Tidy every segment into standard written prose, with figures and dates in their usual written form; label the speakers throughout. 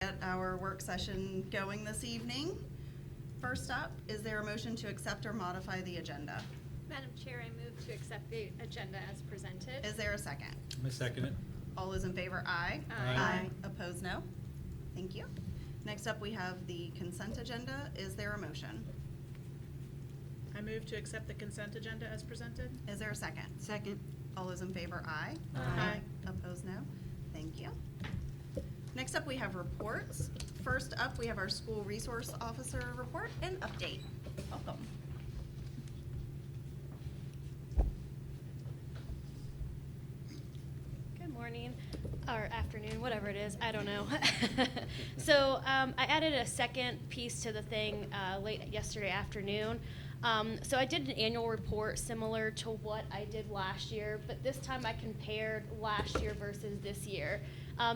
Speaker 1: get our work session going this evening. First up, is there a motion to accept or modify the agenda?
Speaker 2: Madam Chair, I move to accept the agenda as presented.
Speaker 1: Is there a second?
Speaker 3: I second it.
Speaker 1: All those in favor, aye.
Speaker 2: Aye.
Speaker 1: Opposed, no. Thank you. Next up, we have the consent agenda. Is there a motion?
Speaker 4: I move to accept the consent agenda as presented.
Speaker 1: Is there a second?
Speaker 5: Second.
Speaker 1: All those in favor, aye.
Speaker 4: Aye.
Speaker 1: Opposed, no. Thank you. Next up, we have reports. First up, we have our school resource officer report and update. Welcome.
Speaker 6: Good morning, or afternoon, whatever it is, I don't know. So I added a second piece to the thing late yesterday afternoon. So I did an annual report similar to what I did last year, but this time I compared last year versus this year.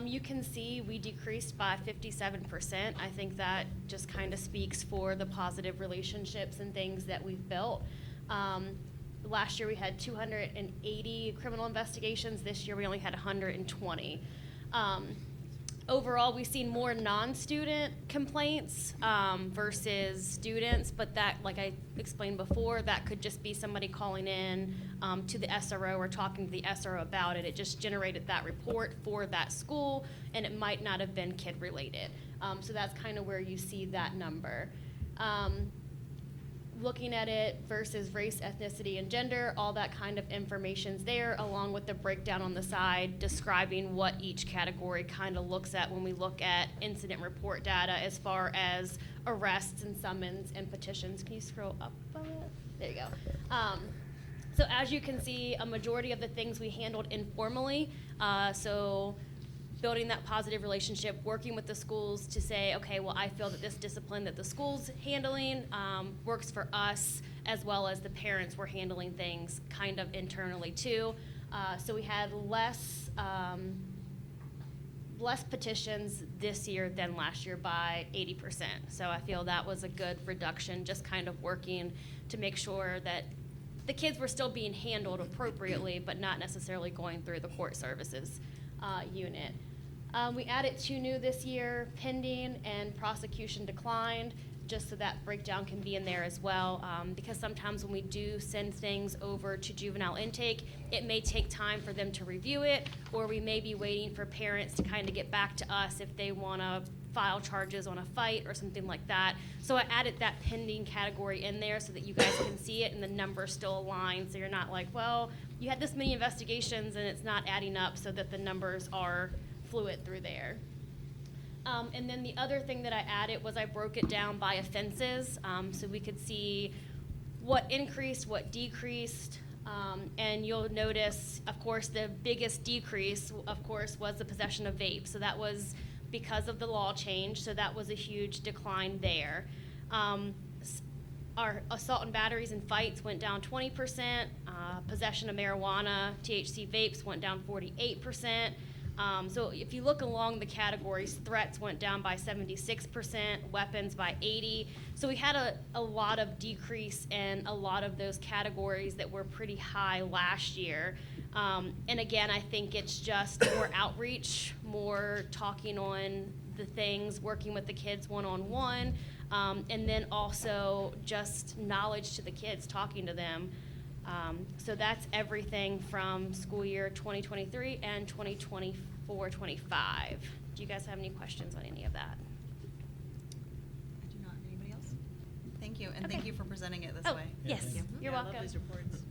Speaker 6: You can see we decreased by 57%. I think that just kind of speaks for the positive relationships and things that we've built. Last year we had 280 criminal investigations. This year we only had 120. Overall, we've seen more non-student complaints versus students, but that, like I explained before, that could just be somebody calling in to the SRO or talking to the SRO about it. It just generated that report for that school, and it might not have been kid-related. So that's kind of where you see that number. Looking at it versus race, ethnicity, and gender, all that kind of information's there, along with the breakdown on the side describing what each category kind of looks at when we look at incident report data as far as arrests and summons and petitions. Can you scroll up a bit? There you go. So as you can see, a majority of the things we handled informally, so building that positive relationship, working with the schools to say, okay, well, I feel that this discipline that the school's handling works for us, as well as the parents were handling things kind of internally too. So we had less petitions this year than last year by 80%. So I feel that was a good reduction, just kind of working to make sure that the kids were still being handled appropriately, but not necessarily going through the court services unit. We added 2 new this year, pending and prosecution declined, just so that breakdown can be in there as well. Because sometimes when we do send things over to juvenile intake, it may take time for them to review it, or we may be waiting for parents to kind of get back to us if they want to file charges on a fight or something like that. So I added that pending category in there so that you guys can see it and the numbers still align, so you're not like, well, you had this many investigations and it's not adding up, so that the numbers are fluid through there. And then the other thing that I added was I broke it down by offenses, so we could see what increased, what decreased, and you'll notice, of course, the biggest decrease, of course, was the possession of vape. So that was because of the law change, so that was a huge decline there. Our assault and batteries and fights went down 20%, possession of marijuana, THC vapes went down 48%. So if you look along the categories, threats went down by 76%, weapons by 80%. So we had a lot of decrease in a lot of those categories that were pretty high last year. And again, I think it's just more outreach, more talking on the things, working with the kids one-on-one, and then also just knowledge to the kids, talking to them. So that's everything from school year 2023 and 2024-25. Do you guys have any questions on any of that?
Speaker 1: I do not. Anybody else? Thank you, and
Speaker 6: Okay.
Speaker 1: thank you for presenting it this
Speaker 6: Oh,
Speaker 1: way.
Speaker 6: yes,
Speaker 3: thank you.
Speaker 6: you're
Speaker 4: Yeah, I
Speaker 6: welcome.
Speaker 4: love these reports.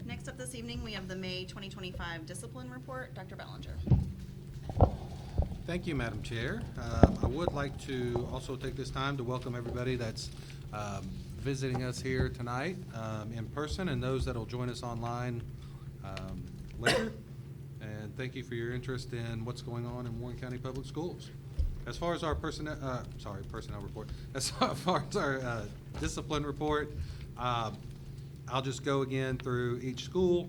Speaker 1: Next up this evening, we have the May 2025 Discipline Report. Dr. Bellinger.
Speaker 7: Thank you, Madam Chair. I would like to also take this time to welcome everybody that's visiting us here tonight in person, and those that will join us online later. And thank you for your interest in what's going on in Warren County Public Schools. As far as our personnel report, as far as our discipline report, I'll just go again through each school.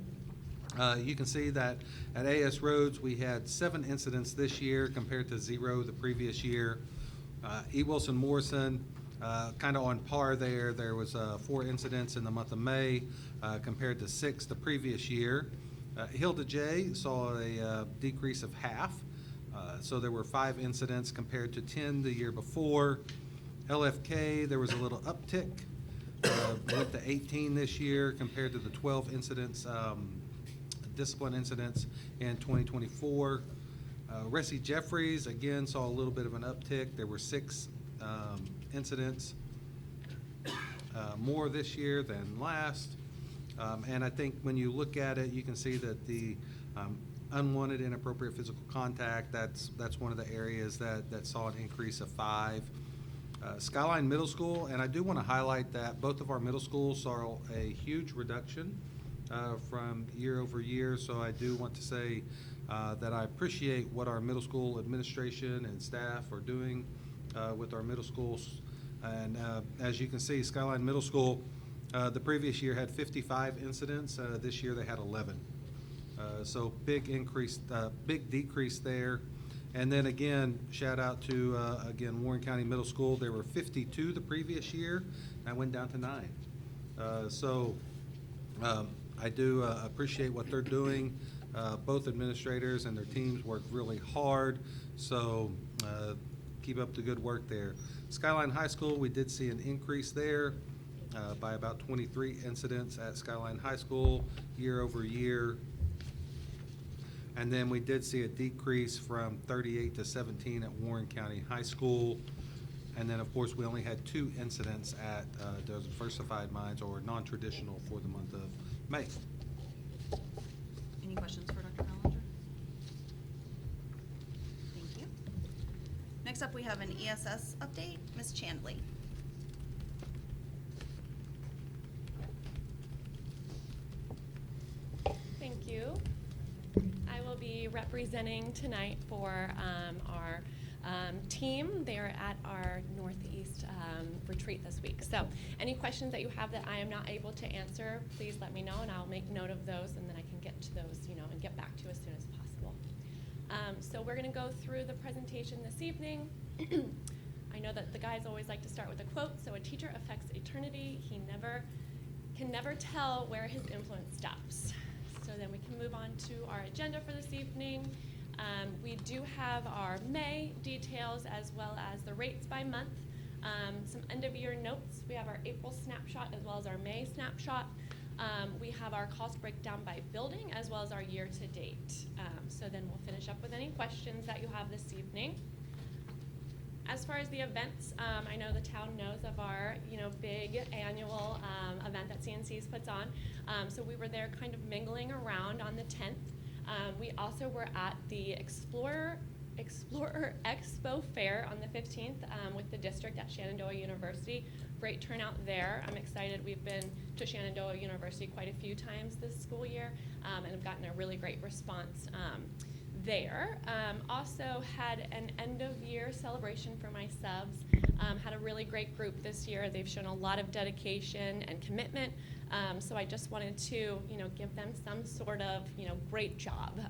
Speaker 7: You can see that at AS Roads, we had 7 incidents this year compared to 0 the previous year. E. Wilson Morrison, kind of on par there. There was 4 incidents in the month of May compared to 6 the previous year. Hilda J. saw a decrease of half. So there were 5 incidents compared to 10 the year before. LFK, there was a little uptick, went to 18 this year compared to the 12 incidents, discipline incidents in 2024. Ressie Jeffries, again, saw a little bit of an uptick. There were 6 incidents more this year than last. And I think when you look at it, you can see that the unwanted inappropriate physical contact, that's one of the areas that saw an increase of 5. Skyline Middle School, and I do want to highlight that both of our middle schools saw a huge reduction from year over year. So I do want to say that I appreciate what our middle school administration and staff are doing with our middle schools. And as you can see, Skyline Middle School, the previous year had 55 incidents. This year they had 11. So big increase, big decrease there. And then again, shout out to, again, Warren County Middle School. There were 52 the previous year. That went down to 9. So I do appreciate what they're doing. Both administrators and their teams work really hard. So keep up the good work there. Skyline High School, we did see an increase there by about 23 incidents at Skyline High School year over year. And then we did see a decrease from 38 to 17 at Warren County High School. And then, of course, we only had 2 incidents at diversified mines or non-traditional for the month of May.
Speaker 1: Any questions for Dr. Mellinger? Thank you. Next up, we have an ESS update. Ms. Chandley.
Speaker 3: Thank you. I will be representing tonight for our team. They're at our Northeast retreat this week. So any questions that you have that I am not able to answer, please let me know and I'll make note of those and then I can get to those, and get back to you as soon as possible. So we're going to go through the presentation this evening. I know that the guys always like to start with a quote. So a teacher affects eternity. He can never tell where his influence stops. So then we can move on to our agenda for this evening. We do have our May details as well as the rates by month. Some end of year notes. We have our April snapshot as well as our May snapshot. We have our cost breakdown by building as well as our year to date. So then we'll finish up with any questions that you have this evening. As far as the events, I know the town knows of our, big annual event that CNC's puts on. So we were there kind of mingling around on the 10th. We also were at the Explorer Expo Fair on the 15th with the district at Shenandoah University. Great turnout there. I'm excited. We've been to Shenandoah University quite a few times this school year and have gotten a really great response there. Also had an end of year celebration for my subs. Had a really great group this year. They've shown a lot of dedication and commitment. So I just wanted to, give them some sort of, great job.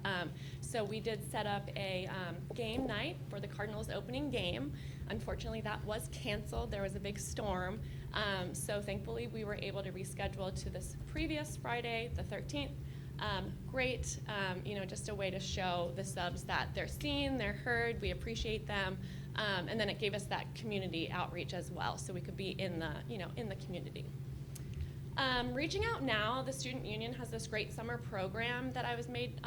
Speaker 3: So we did set up a game night for the Cardinals opening game. Unfortunately, that was canceled. There was a big storm. So thankfully, we were able to reschedule to this previous Friday, the 13th. Great, just a way to show the subs that they're seen, they're heard, we appreciate them, and then it gave us that community outreach as well, so we could be in the, in the community. Reaching Out Now, the Student Union has this great summer program that I was made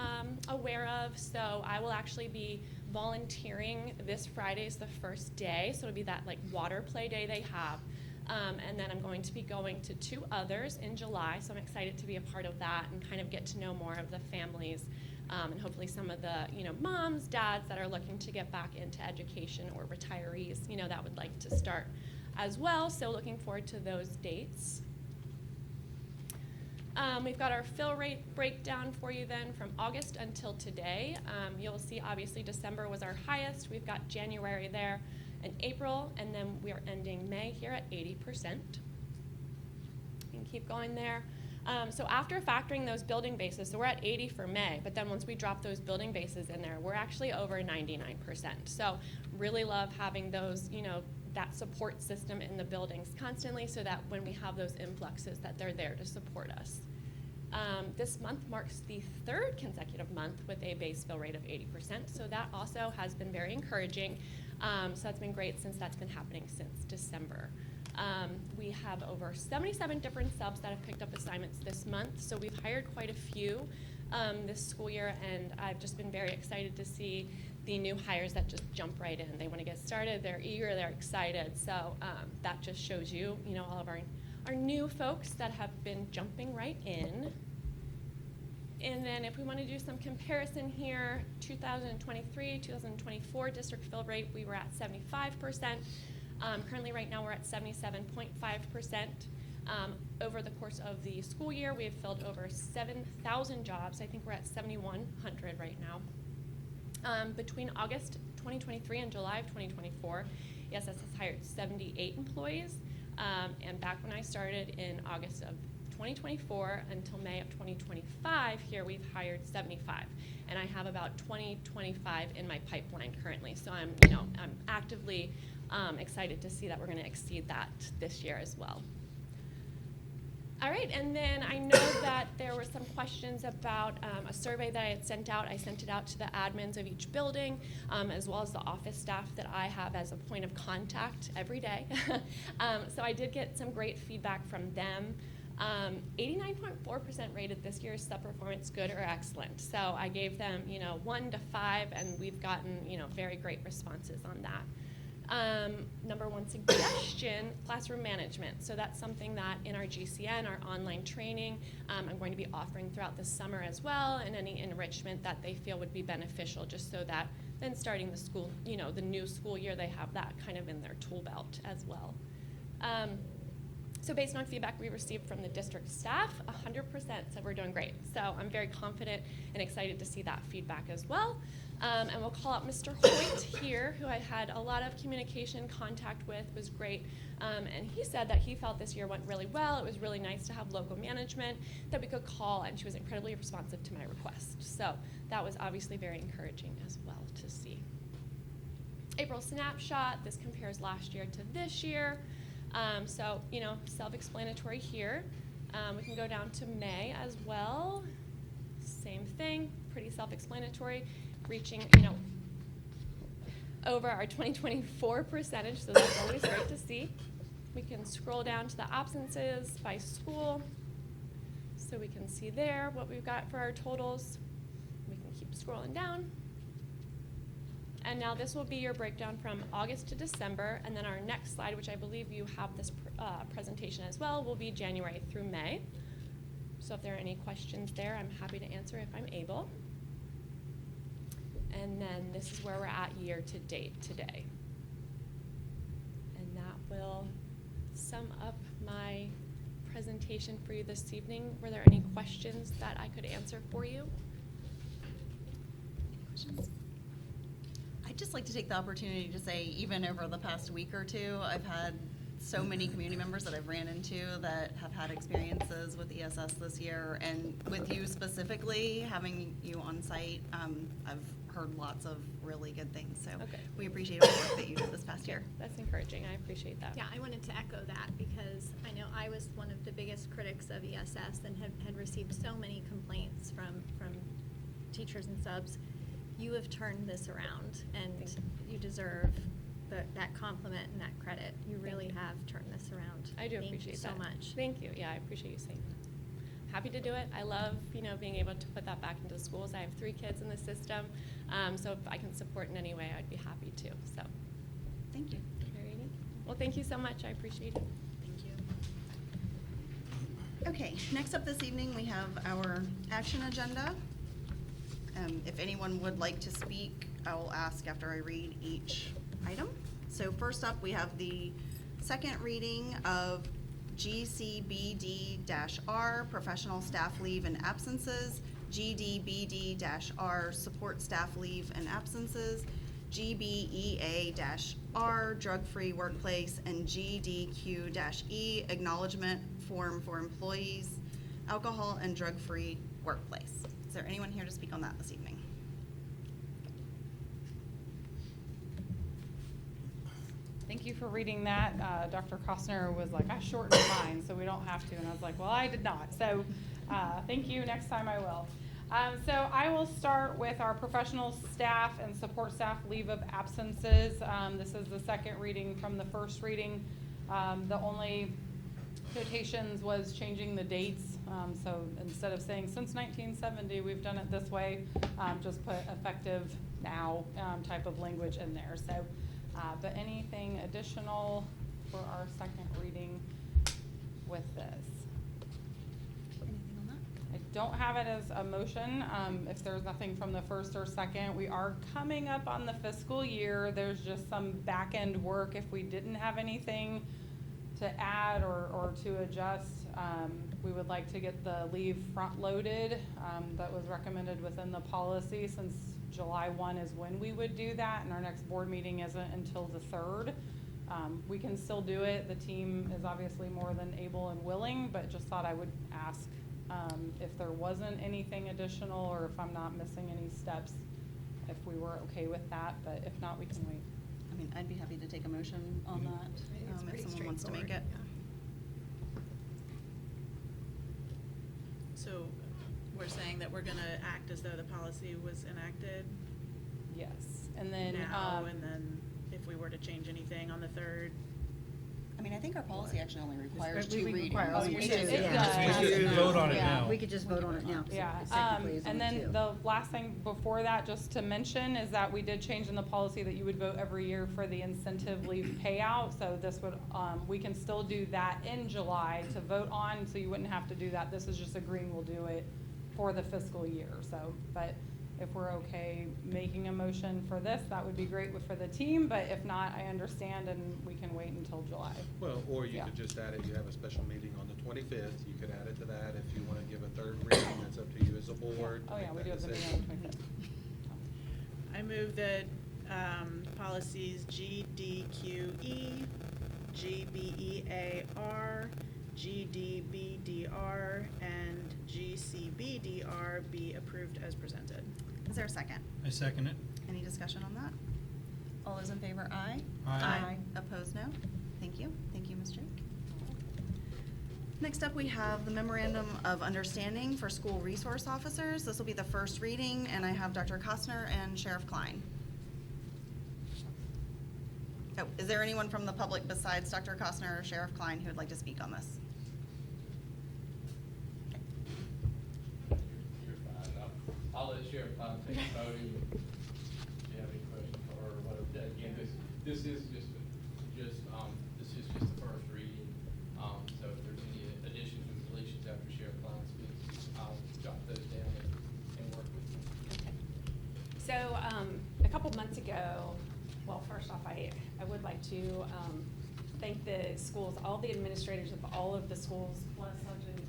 Speaker 3: aware of, so I will actually be volunteering. This Friday is the first day, so it'll be that water play day they have. And then I'm going to be going to 2 others in July, so I'm excited to be a part of that and kind of get to know more of the families and hopefully some of the moms, dads that are looking to get back into education or retirees that would like to start as well. So looking forward to those dates. We've got our fill rate breakdown for you then from August until today. You'll see obviously December was our highest. We've got January there. In April, and then we are ending May here at 80%. You can keep going there. So after factoring those building bases, so we're at 80 for May, but then once we drop those building bases in there, we're actually over 99%. So really love having those, that support system in the buildings constantly so that when we have those influxes that they're there to support us. This month marks the third consecutive month with a base fill rate of 80%, so that also has been very encouraging. So that's been great since that's been happening since December. We have over 77 different subs that have picked up assignments this month, so we've hired quite a few this school year, and I've just been very excited to see the new hires that just jump right in. They want to get started, they're eager, they're excited, so that just shows you, all of our new folks that have been jumping right in. And then if we want to do some comparison here, 2023, 2024 district fill rate, we were at 75%. Currently right now we're at 77.5%. Over the course of the school year, we have filled over 7,000 jobs. I think we're at 7,100 right now. Between August 2023 and July of 2024, ESS has hired 78 employees. And back when I started in August of 2024 until May of 2025, here we've hired 75. And I have about 25 in my pipeline currently. So I'm actively excited to see that we're going to exceed that this year as well. All right, and then I know that there were some questions about a survey that I had sent out. I sent it out to the admins of each building, as well as the office staff that I have as a point of contact every day. So I did get some great feedback from them. 89.4% rated this year's sub performance good or excellent. So I gave them, 1 to 5, and we've gotten, very great responses on that. Number one suggestion, classroom management. So that's something that in our GCN, our online training, I'm going to be offering throughout the summer as well, and any enrichment that they feel would be beneficial, just so that then starting the school, the new school year, they have that kind of in their tool belt as well. So based on feedback we received from the district staff, 100% said we're doing great. So I'm very confident and excited to see that feedback as well. And we'll call out Mr. Hoyt here, who I had a lot of communication contact with, was great. And he said that he felt this year went really well. It was really nice to have local management that we could call, and she was incredibly responsive to my request. So that was obviously very encouraging as well to see. April snapshot, this compares last year to this year. So, self-explanatory here. We can go down to May as well. Same thing, pretty self-explanatory, reaching, over our 2024 percentage, so that's always great to see. We can scroll down to the absences by school, so we can see there what we've got for our totals. We can keep scrolling down. And now this will be your breakdown from August to December, and then our next slide, which I believe you have this presentation as well, will be January through May. So if there are any questions there, I'm happy to answer if I'm able. And then this is where we're at year to date today. And that will sum up my presentation for you this evening. Were there any questions that I could answer for you?
Speaker 1: Any questions? I'd just like to take the opportunity to say, even over the past week or two, I've had so many community members that I've ran into that have had experiences with ESS this year, and with you specifically, having you on site, I've heard lots of really good things, so
Speaker 3: Okay.
Speaker 1: we appreciate all the work that you did this past year.
Speaker 3: That's encouraging. I appreciate that.
Speaker 2: Yeah, I wanted to echo that because I know I was one of the biggest critics of ESS and had received so many complaints from teachers and subs. You have turned this around, and you deserve that compliment and that credit. You really have turned this around.
Speaker 3: I do appreciate
Speaker 2: Thank you so
Speaker 3: that.
Speaker 2: much.
Speaker 3: Thank you. Yeah, I appreciate you saying that. Happy to do it. I love, being able to put that back into the schools. I have 3 kids in the system, so if I can support in any way, I'd be happy to. So,
Speaker 1: Thank you.
Speaker 3: very neat. Well, thank you so much. I appreciate it.
Speaker 1: Thank you. Okay, next up this evening, we have our action agenda. If anyone would like to speak, I will ask after I read each item. So first up, we have the second reading of GCBD-R, professional staff leave and absences, GDBD-R, support staff leave and absences, GBEA-R, drug-free workplace, and GDQ-E, acknowledgement form for employees, alcohol and drug-free workplace. Is there anyone here to speak on that this evening?
Speaker 5: Thank you for reading that. Dr. Costner was like, I shortened mine so we don't have to. And I was like, well, I did not. So Thank you, next time I will. So I will start with our professional staff and support staff leave of absences. This is the second reading from the first reading. The only notations was changing the dates. So instead of saying since 1970, we've done it this way, just put effective now type of language in there. So, but anything additional for our second reading with this?
Speaker 1: Anything on that?
Speaker 5: I don't have it as a motion. If there's nothing from the first or second, we are coming up on the fiscal year. There's just some back end work. If we didn't have anything to add or to adjust, we would like to get the leave front loaded. That was recommended within the policy, since July 1 is when we would do that, and our next board meeting isn't until the 3rd. We can still do it. The team is obviously more than able and willing, but just thought I would ask if there wasn't anything additional, or if I'm not missing any steps, if we were okay with that, but if not, we can wait.
Speaker 1: I mean, I'd be happy to take a motion on that, if someone wants to make it.
Speaker 4: So we're saying that we're gonna act as though the policy was enacted
Speaker 5: Yes, and then,
Speaker 4: now, and then if we were to change anything on the 3rd,
Speaker 1: I mean, I think our policy actually only requires
Speaker 8: We
Speaker 1: 2 readings.
Speaker 8: require only
Speaker 5: It
Speaker 8: two,
Speaker 5: does.
Speaker 8: yeah.
Speaker 5: We just
Speaker 9: vote on it
Speaker 8: Yeah,
Speaker 9: now.
Speaker 8: we could just vote on it now. 'cause
Speaker 5: yeah,
Speaker 8: it's technically it's
Speaker 5: and
Speaker 8: only
Speaker 5: then
Speaker 8: two.
Speaker 5: the last thing before that, just to mention, is that we did change in the policy that you would vote every year for the incentive leave payout. So this would, we can still do that in July to vote on, so you wouldn't have to do that. This is just agreeing we'll do it for the fiscal year. So, but if we're okay making a motion for this, that would be great for the team, but if not, I understand, and we can wait until July.
Speaker 7: Well, or you
Speaker 5: Yeah.
Speaker 7: could just add it, you have a special meeting on the 25th, you could add it to that. If you want to give a third reading, that's up to you as a board.
Speaker 5: Oh, yeah, we
Speaker 7: Make
Speaker 5: do
Speaker 7: that
Speaker 5: have the meeting
Speaker 7: decision.
Speaker 5: on the 25th.
Speaker 4: I move that policies GDQE, GBEAR, GDBDR, and GCBDR be approved as presented.
Speaker 1: Is there a second?
Speaker 9: I second it.
Speaker 1: Any discussion on that? All those in favor, aye?
Speaker 9: Aye.
Speaker 1: Opposed, no? Thank you. Thank you, Ms. Drake. Next up, we have the Memorandum of Understanding for School Resource Officers. This will be the first reading, and I have Dr. Kostner and Sheriff Klein. Oh, is there anyone from the public besides Dr. Kostner or Sheriff Klein who would like to speak on this?
Speaker 10: You're fine. I'll let Sheriff Klein take the podium if you have any questions or whatever. Again, this is just the first reading. So if there's any additions or deletions after Sheriff Klein speaks, I'll jot those down and work with you.
Speaker 3: So, a couple months ago, well, first off, I would like to thank the schools, all the administrators of all of the schools, plus Sergeant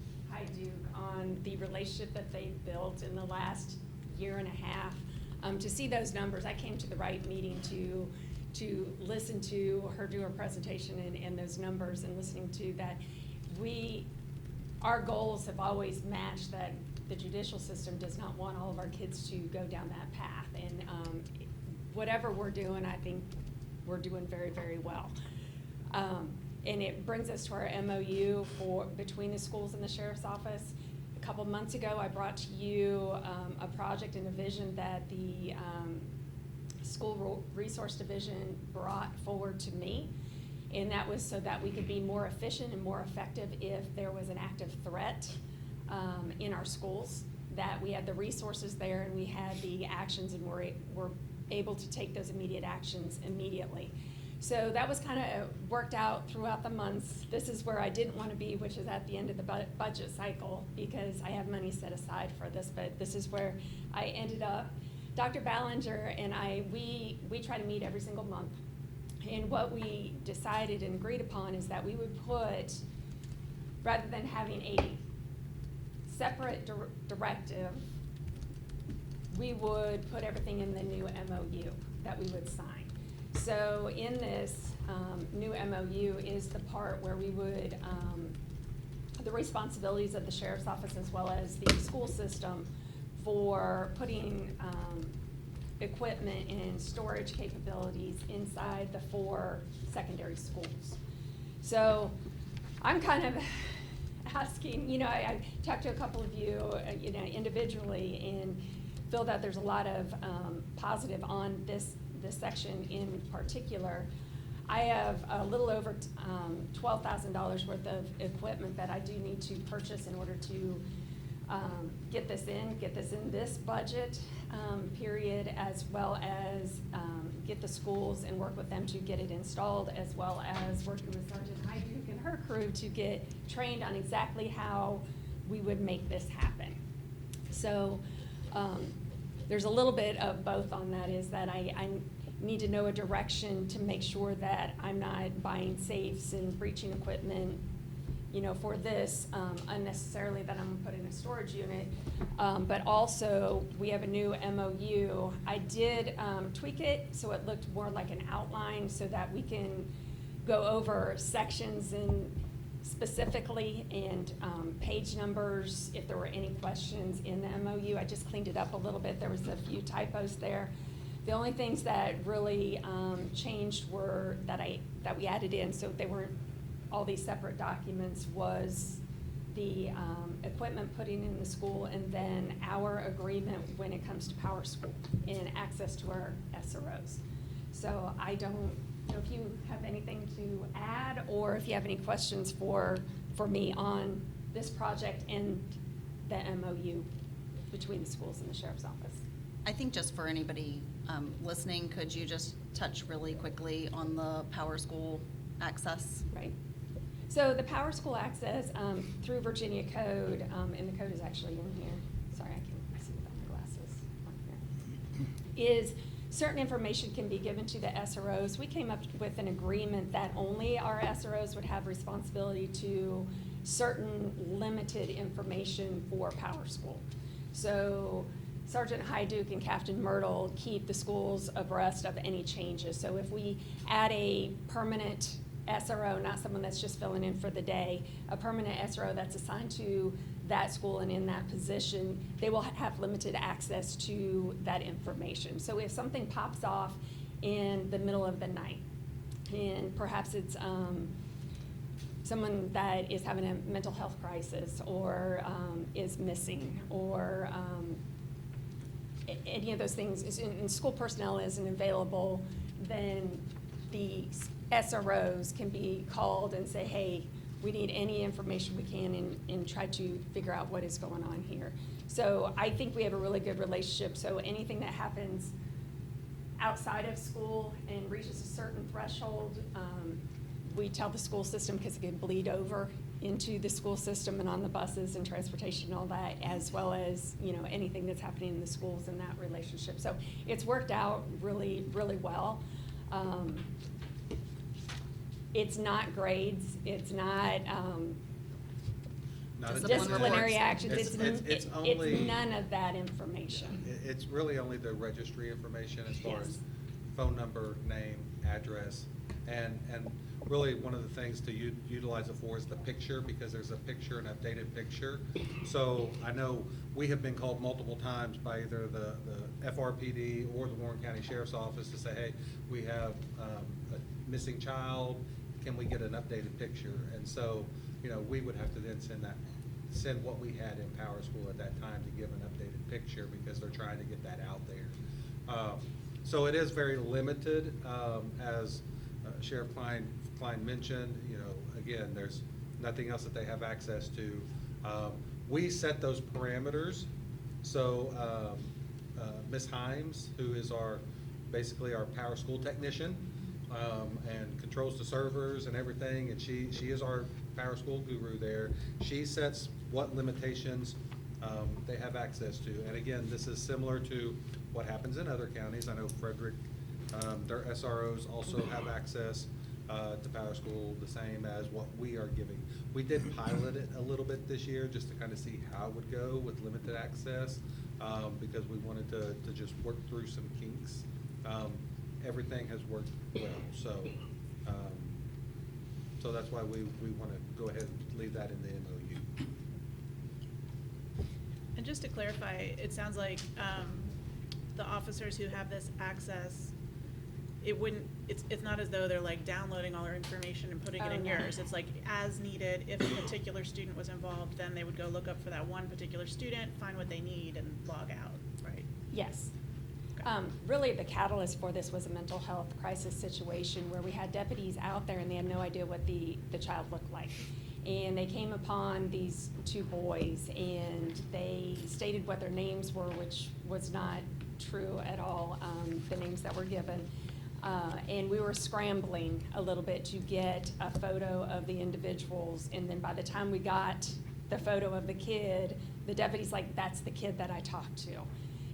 Speaker 3: Duke, on the relationship that they've built in the last year and a half. To see those numbers, I came to the right meeting to listen to her do her presentation and those numbers, and listening to that. Our goals have always matched that. The judicial system does not want all of our kids to go down that path, and whatever we're doing, I think we're doing very, very well. And it brings us to our MOU between the schools and the sheriff's office. A couple months ago, I brought to you a project and a vision that the School Resource Division brought forward to me. And that was so that we could be more efficient and more effective if there was an active threat in our schools, that we had the resources there and we had the actions, and we're able to take those immediate actions immediately. So that was kind of worked out throughout the months. This is where I didn't want to be, which is at the end of the budget cycle, because I have money set aside for this, but this is where I ended up. Dr. Ballinger and we try to meet every single month. And what we decided and agreed upon is that we would put, rather than having a separate directive, we would put everything in the new MOU that we would sign. So in this new MOU is the part where we would, the responsibilities of the sheriff's office as well as the school system for putting equipment and storage capabilities inside the 4 secondary schools. So I'm kind of
Speaker 8: asking, I talked to a couple of you, individually, and feel that there's a lot of positive on this section in particular. I have a little over $12,000 worth of equipment that I do need to purchase in order to get this in this budget period, as well as get the schools and work with them to get it installed, as well as working with Sergeant Hyduke and her crew to get trained on exactly how we would make this happen. So there's a little bit of both on that, is that I need to know a direction to make sure that I'm not buying safes and breaching equipment, for this unnecessarily, that I'm gonna put in a storage unit. But also, we have a new MOU. I did tweak it so it looked more like an outline, so that we can go over sections and specifically, and page numbers, if there were any questions in the MOU. I just cleaned it up a little bit. There was a few typos there. The only things that really changed were that we added in, so they weren't all these separate documents, was the equipment putting in the school, and then our agreement when it comes to Power School and access to our SROs. So I don't know if you have anything to add, or if you have any questions for me on this project and the MOU between the schools and the sheriff's office.
Speaker 1: I think just for anybody listening, could you just touch really quickly on the Power School access?
Speaker 8: Right. So the Power School access through Virginia code, and the code is actually in here. Sorry, I can't see without my glasses on here. Is certain information can be given to the SROs. We came up with an agreement that only our SROs would have responsibility to certain limited information for Power School. So Sergeant Hyduke and Captain Myrtle keep the schools abreast of any changes. So if we add a permanent SRO, not someone that's just filling in for the day, a permanent SRO that's assigned to that school and in that position, they will have limited access to that information. So if something pops off in the middle of the night, and perhaps it's someone that is having a mental health crisis, or is missing, or any of those things, and school personnel isn't available, then the SROs can be called and say, hey, we need any information we can, and try to figure out what is going on here. So I think we have a really good relationship. So anything that happens outside of school and reaches a certain threshold, we tell the school system, because it can bleed over into the school system and on the buses and transportation and all that, as well as anything that's happening in the schools in that relationship. So it's worked out really, really well. It's not grades. It's not disciplinary actions. It's none of that information.
Speaker 7: It's really only the registry information, as far as phone number, name, address, and really one of the things to utilize it for is the picture, because there's a picture, an updated picture. So I know we have been called multiple times by either the FRPD or the Warren County Sheriff's Office to say, hey, we have a missing child, can we get an updated picture? And so, we would have to then send what we had in Power School at that time to give an updated picture, because they're trying to get that out there. So it is very limited, as Sheriff Klein mentioned. Again, there's nothing else that they have access to. We set those parameters. So Ms. Himes, who is basically our Power School technician, and controls the servers and everything, and she is our Power School guru there. She sets what limitations they have access to. And again, this is similar to what happens in other counties. I know Frederick, their SROs also have access to Power School, the same as what we are giving. We did pilot it a little bit this year just to kind of see how it would go with limited access, because we wanted to just work through some kinks. Everything has worked well, so that's why we want to go ahead and leave that in the MOU.
Speaker 4: And just to clarify, it sounds like the officers who have this access, it wouldn't, it's not as though they're like downloading all our information and putting it
Speaker 8: Oh,
Speaker 4: in
Speaker 8: no.
Speaker 4: yours. It's like as needed, if a particular student was involved, then they would go look up for that one particular student, find what they need, and log out, right?
Speaker 8: Yes.
Speaker 4: Okay.
Speaker 8: Really, the catalyst for this was a mental health crisis situation where we had deputies out there and they had no idea what the child looked like. And they came upon these two boys and they stated what their names were, which was not true at all, the names that were given. And we were scrambling a little bit to get a photo of the individuals. And then by the time we got the photo of the kid, the deputy's like, that's the kid that I talked to.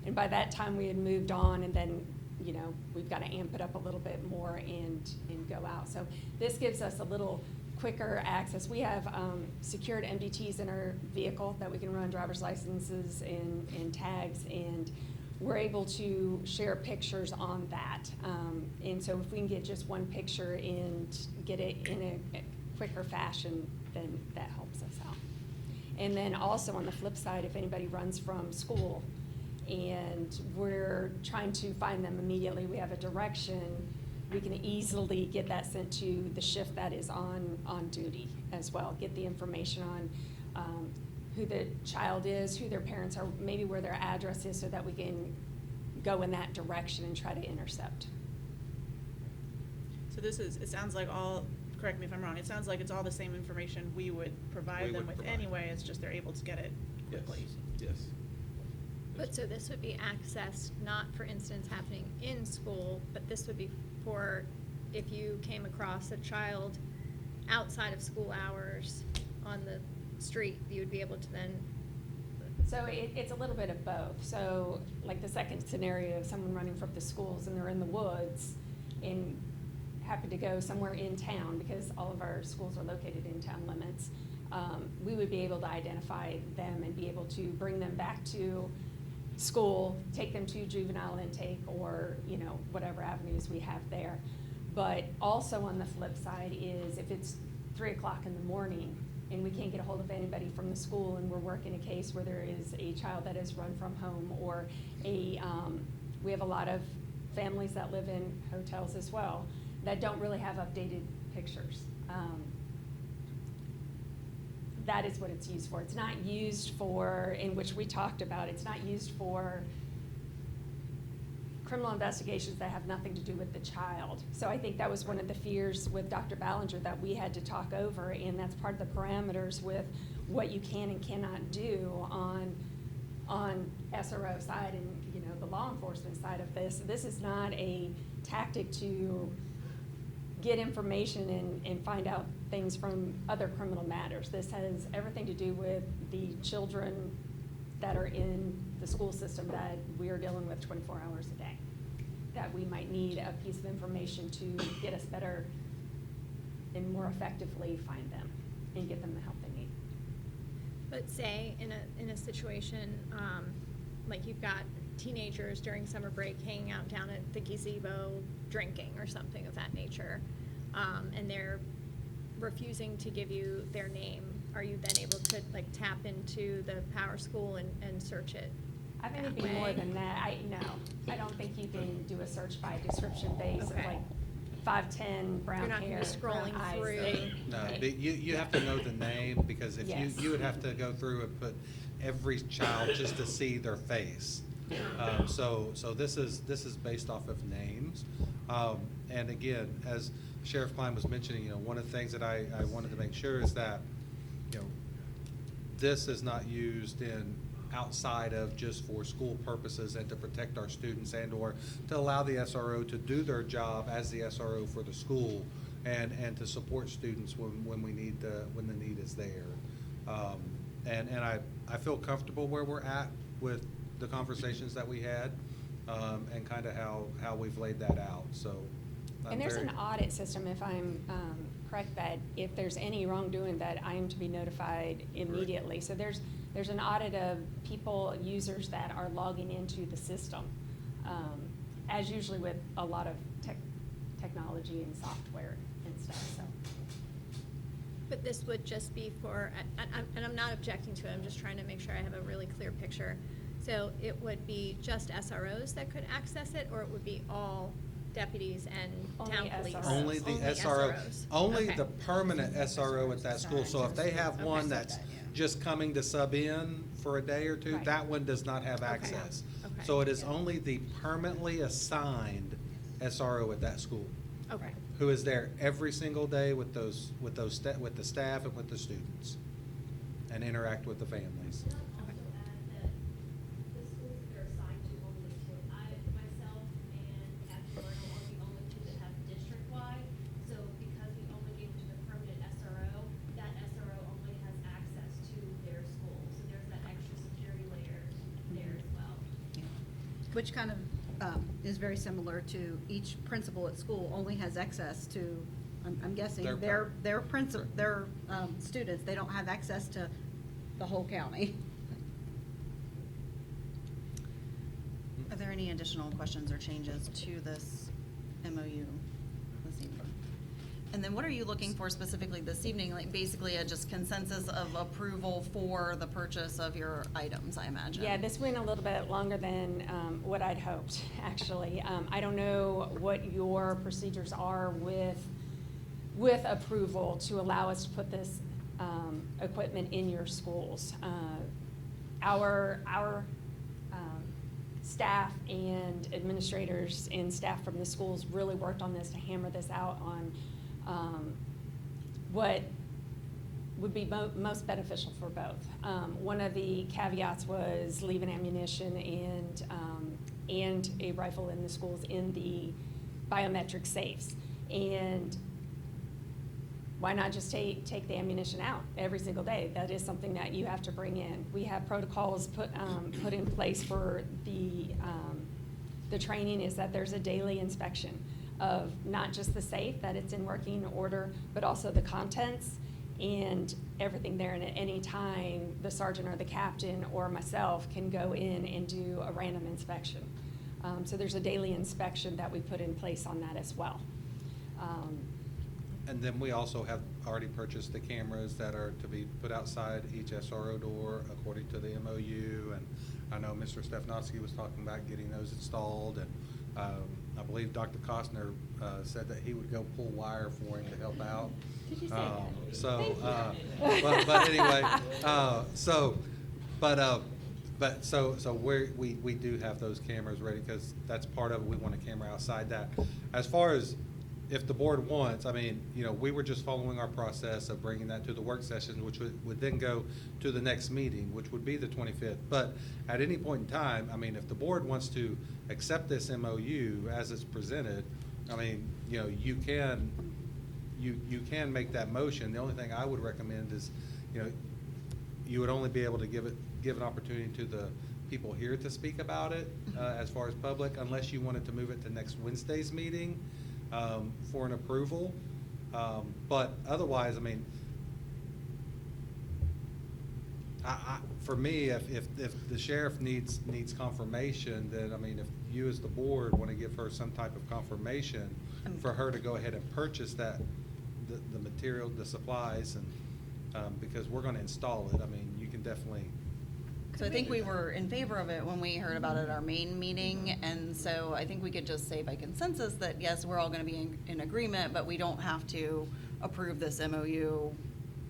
Speaker 8: And by that time, we had moved on, and then, you know, we've got to amp it up a little bit more and go out. So this gives us a little quicker access. We have secured MDTs in our vehicle that we can run driver's licenses and tags, and we're able to share pictures on that. And so if we can get just one picture and get it in a quicker fashion, then that helps us out. And then also on the flip side, if anybody runs from school, and we're trying to find them immediately, we have a direction, we can easily get that sent to the shift that is on duty as well, get the information on who the child is, who their parents are, maybe where their address is, so that we can go in that direction and try to intercept.
Speaker 4: So this is, it sounds like all, correct me if I'm wrong, it sounds like it's all the same information we would provide
Speaker 7: We
Speaker 4: them
Speaker 7: would
Speaker 4: with
Speaker 7: provide.
Speaker 4: anyway, it's just they're able to get it quickly.
Speaker 7: Yes.
Speaker 2: But so this would be accessed, not for instance happening in school, but this would be for if you came across a child outside of school hours on the street, you would be able to then.
Speaker 8: So it's a little bit of both. So like the second scenario of someone running from the schools and they're in the woods and happen to go somewhere in town, because all of our schools are located in town limits, we would be able to identify them and be able to bring them back to school, take them to juvenile intake, or, you know, whatever avenues we have there. But also on the flip side is if it's 3 o'clock in the morning and we can't get a hold of anybody from the school, and we're working a case where there is a child that has run from home, or we have a lot of families that live in hotels as well that don't really have updated pictures. That is what it's used for. It's not used for, in which we talked about, it's not used for criminal investigations that have nothing to do with the child. So I think that was one of the fears with Dr. Ballinger that we had to talk over, and that's part of the parameters with what you can and cannot do on SRO side and, you know, the law enforcement side of this. This is not a tactic to get information and find out things from other criminal matters. This has everything to do with the children that are in the school system that we are dealing with 24 hours a day, that we might need a piece of information to get us better and more effectively find them and get them the help they need.
Speaker 2: But say in a situation, like you've got teenagers during summer break hanging out down at the gazebo drinking or something of that nature, and they're refusing to give you their name, are you then able to like tap into the Power School and search it?
Speaker 8: I think it'd
Speaker 2: that
Speaker 8: be more
Speaker 2: way?
Speaker 8: than that. I don't think you can do a search by description base of
Speaker 2: Okay.
Speaker 8: like 5'10", brown
Speaker 2: You're not gonna be
Speaker 8: hair, brown
Speaker 2: scrolling
Speaker 8: eyes.
Speaker 2: through.
Speaker 7: No, but you have to know the name, because if
Speaker 8: Yes.
Speaker 7: you would have to go through and put every child just to see their face. So this is based off of names. And again, as Sheriff Klein was mentioning, you know, one of the things that I wanted to make sure is that, you know, this is not used in outside of just for school purposes and to protect our students and or to allow the SRO to do their job as the SRO for the school and to support students when we need when the need is there. And I feel comfortable where we're at with the conversations that we had and kind of how we've laid that out. So I'm
Speaker 8: And there's
Speaker 7: very-
Speaker 8: an audit system, if I'm correct, that if there's any wrongdoing, that I am to be notified immediately. So there's an audit of people, users that are logging into the system, as usually with a lot of technology and software and stuff, so.
Speaker 2: But this would just be for, and I'm not objecting to it, I'm just trying to make sure I have a really clear picture. So it would be just SROs that could access it, or it would be all deputies and
Speaker 8: Only
Speaker 2: town police.
Speaker 8: SROs.
Speaker 7: Only the
Speaker 2: Only
Speaker 7: SRO,
Speaker 2: SROs.
Speaker 7: only
Speaker 2: Okay.
Speaker 7: the permanent SRO at that school. So if they have one that's just coming to sub in for a day or two,
Speaker 8: Right.
Speaker 7: that one does not have
Speaker 2: Okay.
Speaker 7: access.
Speaker 2: Okay.
Speaker 7: So it is only the permanently assigned SRO at that school,
Speaker 2: Okay.
Speaker 7: who is there every single day with the staff and with the students, and interact with the families.
Speaker 6: Can I also add that the schools that they're assigned to only two, myself and Kathy Arnold are the only two that have district-wide. So because we only gave it to the permanent SRO, that SRO only has access to their school. So there's that extra security layer there as well.
Speaker 9: Which kind of is very similar to each principal at school only has access to, I'm guessing, their students. They don't have access to the whole county.
Speaker 1: Are there any additional questions or changes to this MOU this evening? And then what are you looking for specifically this evening? Like basically a just consensus of approval for the purchase of your items, I imagine?
Speaker 8: Yeah, this went a little bit longer than what I'd hoped, actually. I don't know what your procedures are with approval to allow us to put this equipment in your schools. Our staff and administrators and staff from the schools really worked on this to hammer this out on what would be most beneficial for both. One of the caveats was leaving ammunition and a rifle in the schools in the biometric safes. And why not just take the ammunition out every single day? That is something that you have to bring in. We have protocols put in place for the training, is that there's a daily inspection of not just the safe, that it's in working order, but also the contents and everything there. And at any time, the sergeant or the captain or myself can go in and do a random inspection. So there's a daily inspection that we put in place on that as well.
Speaker 7: And then we also have already purchased the cameras that are to be put outside each SRO door according to the MOU. And I know Mr. Stefanoski was talking about getting those installed, and I believe Dr. Costner said that he would go pull wire for him to help out.
Speaker 8: Did you say that?
Speaker 7: So,
Speaker 8: Thank
Speaker 7: but anyway, so we do have those cameras ready, because that's part of it. We want a camera outside that. As far as if the board wants, I mean, we were just following our process of bringing that to the work session, which would then go to the next meeting, which would be the 25th. But at any point in time, I mean, if the board wants to accept this MOU as it's presented, I mean, you can make that motion. The only thing I would recommend is, you would only be able to give an opportunity to the people here to speak about it as far as public, unless you wanted to move it to next Wednesday's meeting for an approval. But otherwise, I mean, for me, if the sheriff needs confirmation, then I mean, if you as the board want to give her some type of confirmation for her to go ahead and purchase the material, the supplies, and because we're going to install it, I mean, you can definitely.
Speaker 1: So I think we were in favor of it when we heard about it at our main meeting, and so I think we could just say by consensus that, yes, we're all gonna be in agreement, but we don't have to approve this MOU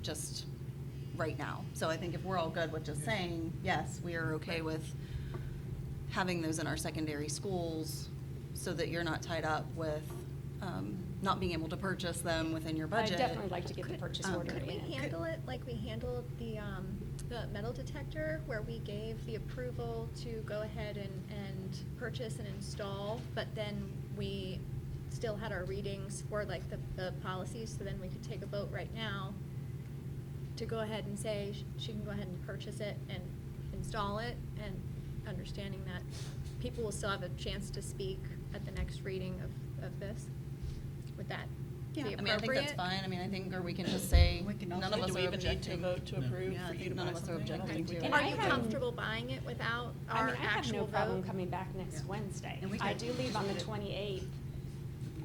Speaker 1: just right now. So I think if we're all good with just saying, yes, we are okay with having those in our secondary schools, so that you're not tied up with not being able to purchase them within your budget.
Speaker 8: I'd definitely like to get the purchase order
Speaker 2: Could we
Speaker 8: in.
Speaker 2: handle it like we handled the metal detector, where we gave the approval to go ahead and purchase and install, but then we still had our readings for like the policies, so then we could take a vote right now to go ahead and say she can go ahead and purchase it and install it, and understanding that people will still have a chance to speak at the next reading of this. Would that be
Speaker 1: Yeah,
Speaker 2: appropriate?
Speaker 1: I mean, I think that's fine. I mean, I think, or we can just say, none of us
Speaker 4: Do we
Speaker 1: are
Speaker 4: even need to
Speaker 1: objecting.
Speaker 4: vote to approve
Speaker 1: Yeah, I
Speaker 4: for you
Speaker 1: think
Speaker 4: to
Speaker 1: none
Speaker 4: buy
Speaker 1: of us are
Speaker 4: something? I don't
Speaker 1: objecting
Speaker 4: think we
Speaker 1: to
Speaker 4: do.
Speaker 1: it.
Speaker 2: Are
Speaker 8: I
Speaker 2: you
Speaker 8: have-
Speaker 2: comfortable buying it without
Speaker 8: I
Speaker 2: our
Speaker 8: mean, I have
Speaker 2: actual
Speaker 8: no problem
Speaker 2: vote?
Speaker 8: coming back next
Speaker 9: Yeah.
Speaker 8: Wednesday.
Speaker 9: And we
Speaker 8: I
Speaker 9: could-
Speaker 8: do leave on the 28th,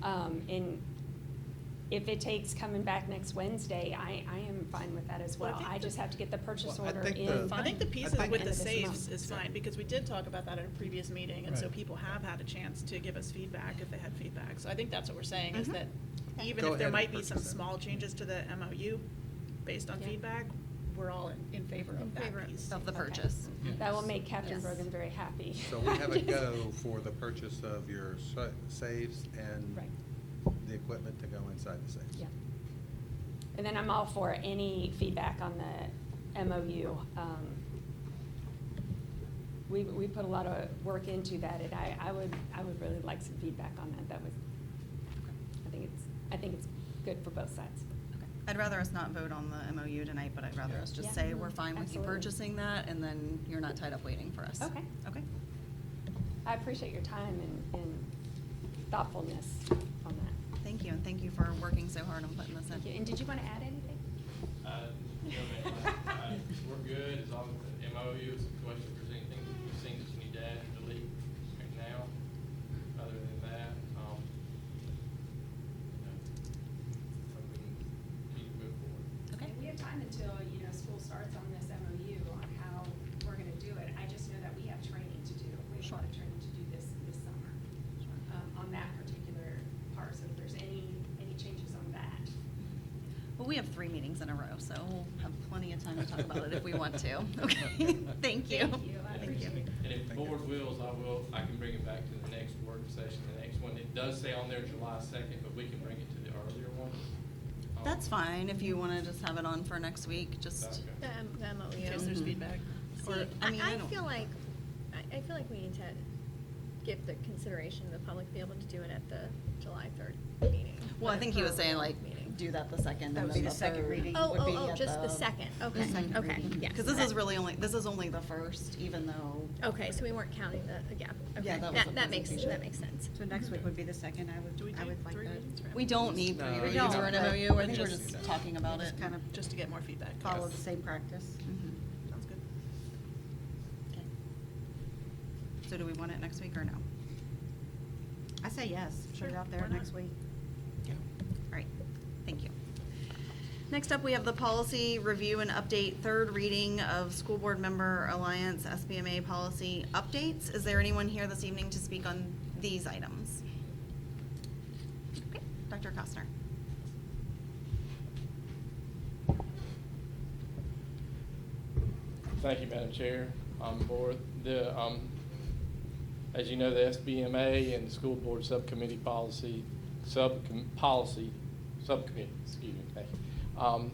Speaker 8: and if it takes coming back next Wednesday, I am fine with that as
Speaker 4: Well, I
Speaker 8: well.
Speaker 4: think
Speaker 8: I just have to get the purchase
Speaker 7: Well, I
Speaker 8: order
Speaker 7: think
Speaker 8: in.
Speaker 7: the-
Speaker 4: I think the piece
Speaker 7: I think-
Speaker 4: with
Speaker 8: End
Speaker 4: the
Speaker 8: of this
Speaker 4: safes
Speaker 8: month.
Speaker 4: is fine, because we did talk about that at a previous meeting, and so
Speaker 11: Right.
Speaker 4: people have had a chance to give us feedback if they had feedback. So I think that's what we're saying, is
Speaker 1: Mhm.
Speaker 4: that even
Speaker 7: Go
Speaker 4: if there
Speaker 7: ahead
Speaker 4: might
Speaker 7: and
Speaker 4: be some
Speaker 7: purchase it.
Speaker 4: small changes to the MOU based on
Speaker 8: Yeah.
Speaker 4: feedback, we're all in favor
Speaker 2: In
Speaker 4: of
Speaker 2: favor
Speaker 4: that piece.
Speaker 1: Of the
Speaker 8: Okay.
Speaker 1: purchase.
Speaker 8: That will make Captain
Speaker 1: Yes.
Speaker 8: Brogan very happy.
Speaker 7: So we have a go for the purchase of your safes and
Speaker 8: Right.
Speaker 7: the equipment to go inside the safes.
Speaker 8: Yeah. And then I'm all for any feedback on the MOU. We put a lot of work into that, and I would really like some feedback on that. That was, I think it's good for both sides.
Speaker 1: Okay. I'd rather us not vote on the MOU tonight, but I'd rather us just
Speaker 8: Yeah.
Speaker 1: say we're fine with you
Speaker 8: Absolutely.
Speaker 1: purchasing that, and then you're not tied up waiting for us.
Speaker 8: Okay.
Speaker 1: Okay?
Speaker 8: I appreciate your time and thoughtfulness on that.
Speaker 1: Thank you, and thank you for working so hard on putting this in.
Speaker 8: Thank you. And did you want to add anything?
Speaker 10: No, ma'am. We're good, as long as the MOU is a question, if there's anything you've seen that you need to add or delete right now. Other than that, we can keep moving forward.
Speaker 1: Okay.
Speaker 8: We have time until, school starts on this MOU on how we're gonna do it. I just know that we have training to do. We have a lot of training to do this summer, on that particular part. So if there's any changes on that.
Speaker 1: Well, we have 3 meetings in a row, so we'll have plenty of time to talk about it if we want to. Okay, thank you.
Speaker 8: Thank you. I appreciate it.
Speaker 10: And if the board wills, I can bring it back to the next work session, the next one. It does say on there July 2nd, but we can bring it to the earlier one.
Speaker 1: That's fine, if you want to just have it on for next week, just,
Speaker 10: Okay.
Speaker 2: The MOU.
Speaker 4: In case there's
Speaker 1: Mhm.
Speaker 4: feedback.
Speaker 2: See,
Speaker 1: Or, I mean, I
Speaker 2: I
Speaker 1: don't-
Speaker 2: feel like, I feel like we need to give the consideration of the public be able to do it at the July 3rd meeting.
Speaker 1: well, I think he was
Speaker 2: Or
Speaker 1: saying like,
Speaker 2: meeting.
Speaker 1: do that the second
Speaker 9: That
Speaker 1: and
Speaker 9: would
Speaker 1: then
Speaker 9: be
Speaker 1: the
Speaker 9: the second
Speaker 1: third
Speaker 9: reading.
Speaker 2: Oh,
Speaker 1: would be
Speaker 2: oh,
Speaker 1: at
Speaker 2: just the second, okay,
Speaker 9: second
Speaker 2: okay,
Speaker 9: reading.
Speaker 2: yes.
Speaker 1: Because this is really only, this is only the first, even though.
Speaker 2: Okay, so we weren't counting yeah,
Speaker 1: Yeah,
Speaker 2: okay,
Speaker 1: that was the
Speaker 2: that makes
Speaker 1: presentation.
Speaker 2: sense.
Speaker 9: So next week would be the second,
Speaker 4: Do we
Speaker 9: I
Speaker 4: do
Speaker 9: would like
Speaker 4: 3
Speaker 9: that.
Speaker 4: readings for
Speaker 1: We don't need 3
Speaker 7: No,
Speaker 1: readings
Speaker 7: you
Speaker 1: or
Speaker 7: don't,
Speaker 1: an
Speaker 7: but
Speaker 1: MOU, I think we're
Speaker 4: just-
Speaker 1: just talking about it.
Speaker 9: Just kind of
Speaker 4: Just to get more feedback.
Speaker 9: follow
Speaker 4: Yes.
Speaker 9: the same practice.
Speaker 1: Mhm.
Speaker 4: Sounds good.
Speaker 1: Okay. So do we want it next week or no?
Speaker 9: I say yes, put
Speaker 4: Sure,
Speaker 9: it out
Speaker 4: why
Speaker 9: there
Speaker 4: not?
Speaker 9: next week.
Speaker 1: All right, thank you. Next up, we have the policy review and update, 3rd reading of School Board Member Alliance SBMA policy updates. Is there anyone here this evening to speak on these items? Okay, Dr. Costner.
Speaker 10: Thank you, Madam Chair. Board, as you know, the SBMA and the School Board Subcommittee subcommittee, excuse me, thank you,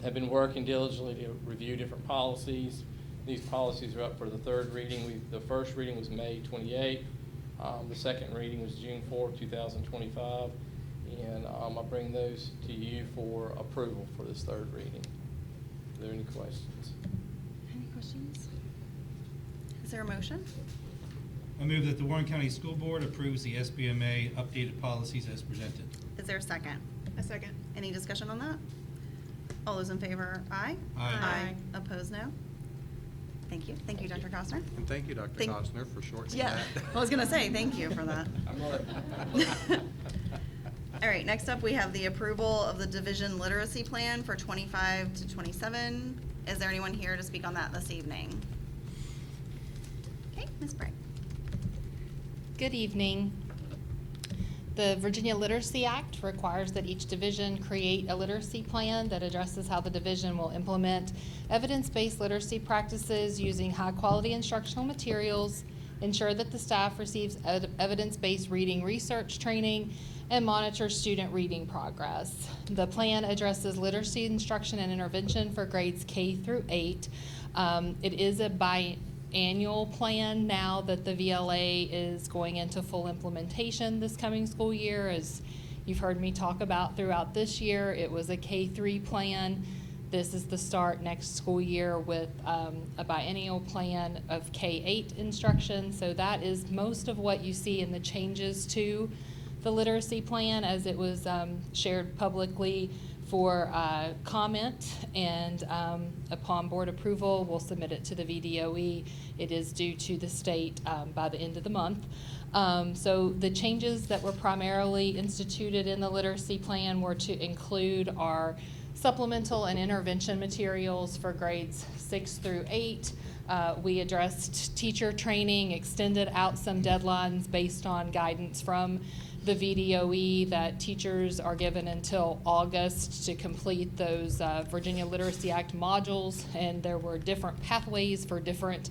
Speaker 10: have been working diligently to review different policies. These policies are up for the 3rd reading. The first reading was May 28th. The second reading was June 4th, 2025. And I bring those to you for approval for this 3rd reading. Are there any questions?
Speaker 1: Any questions? Is there a motion?
Speaker 11: I move that the Warren County School Board approves the SBMA updated policies as presented.
Speaker 1: Is there a second?
Speaker 4: A second.
Speaker 1: Any discussion on that? All those in favor, aye?
Speaker 11: Aye.
Speaker 1: Opposed, no? Thank you. Thank you, Dr. Costner.
Speaker 7: And thank you, Dr.
Speaker 1: Thank-
Speaker 7: Costner, for shortening
Speaker 1: Yeah,
Speaker 7: that.
Speaker 1: I was gonna say, thank you for that.
Speaker 10: I'm not-
Speaker 1: All right, next up, we have the approval of the division literacy plan for 25 to 27. Is there anyone here to speak on that this evening? Okay, Ms. Bragg.
Speaker 12: Good evening. The Virginia Literacy Act requires that each division create a literacy plan that addresses how the division will implement evidence-based literacy practices using high-quality instructional materials, ensure that the staff receives evidence-based reading research training, and monitor student reading progress. The plan addresses literacy instruction and intervention for grades K through 8. It is a biannual plan now that the VLA is going into full implementation this coming school year. As you've heard me talk about throughout this year, it was a K-3 plan. This is the start next school year with a biennial plan of K-8 instruction. So that is most of what you see in the changes to the literacy plan as it was shared publicly for comment, and upon board approval, we'll submit it to the VDOE. It is due to the state by the end of the month. So the changes that were primarily instituted in the literacy plan were to include our supplemental and intervention materials for grades 6 through 8. We addressed teacher training, extended out some deadlines based on guidance from the VDOE that teachers are given until August to complete those Virginia Literacy Act modules, and there were different pathways for different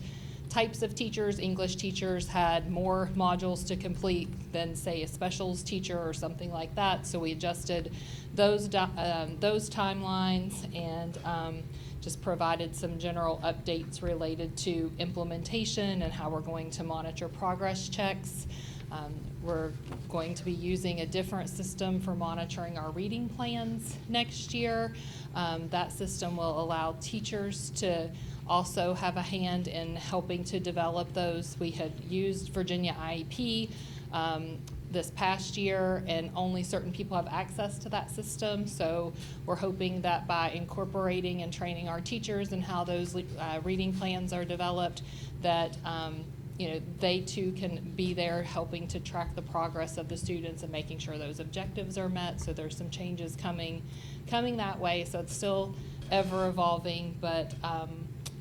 Speaker 12: types of teachers. English teachers had more modules to complete than, say, a specials teacher or something like that, so we adjusted those timelines and just provided some general updates related to implementation and how we're going to monitor progress checks. We're going to be using a different system for monitoring our reading plans next year. That system will allow teachers to also have a hand in helping to develop those. We had used Virginia IEP this past year, and only certain people have access to that system. So we're hoping that by incorporating and training our teachers and how those reading plans are developed, that they too can be there helping to track the progress of the students and making sure those objectives are met. So there's some changes coming that way. So it's still ever evolving, but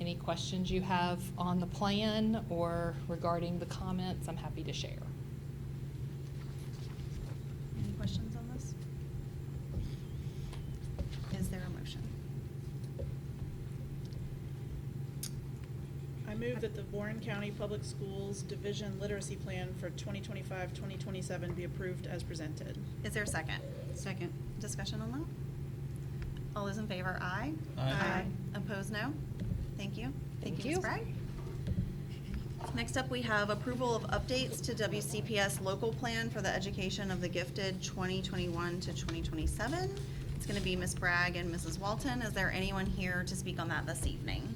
Speaker 12: any questions you have on the plan or regarding the comments, I'm happy to share.
Speaker 1: Any questions on this? Is there a motion?
Speaker 4: I move that the Warren County Public Schools Division Literacy Plan for 2025-2027 be approved as presented.
Speaker 1: Is there a second?
Speaker 9: Second.
Speaker 1: Discussion on that? All those in favor, aye.
Speaker 11: Aye.
Speaker 1: Opposed, no? Thank you.
Speaker 12: Thank
Speaker 1: Ms.
Speaker 12: you.
Speaker 1: Bragg. Next up, we have approval of updates to WCPS local plan for the education of the gifted 2021 to 2027. It's going to be Ms. Bragg and Mrs. Walton. Is there anyone here to speak on that this evening?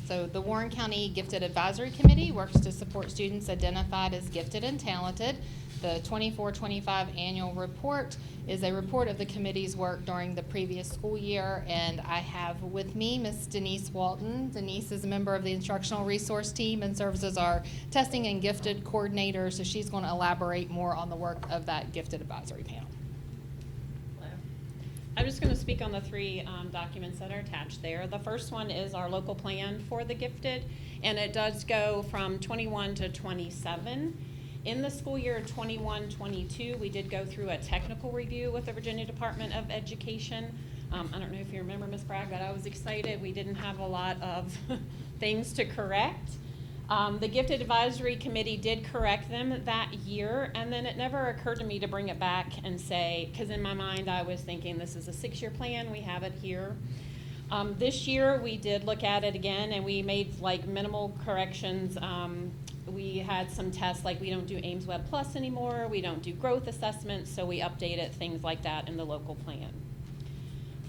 Speaker 12: So the Warren County Gifted Advisory Committee works to support students identified as gifted and talented. The 24-25 annual report is a report of the committee's work during the previous school year, and I have with me Ms. Denise Walton. Denise is a member of the instructional resource team and serves as our testing and gifted coordinator, so she's going to elaborate more on the work of that gifted advisory panel.
Speaker 13: I'm just going to speak on the three documents that are attached there. The first one is our local plan for the gifted, and it does go from 21 to 27. In the school year 21-22, we did go through a technical review with the Virginia Department of Education. I don't know if you remember, Ms. Bragg, but I was excited. We didn't have a lot of things to correct. The Gifted Advisory Committee did correct them that year, and then it never occurred to me to bring it back and say, because in my mind I was thinking this is a 6-year plan, we have it here. This year we did look at it again, and we made like minimal corrections. We had some tests, like we don't do Ames Web Plus anymore, we don't do growth assessments, so we updated things like that in the local plan.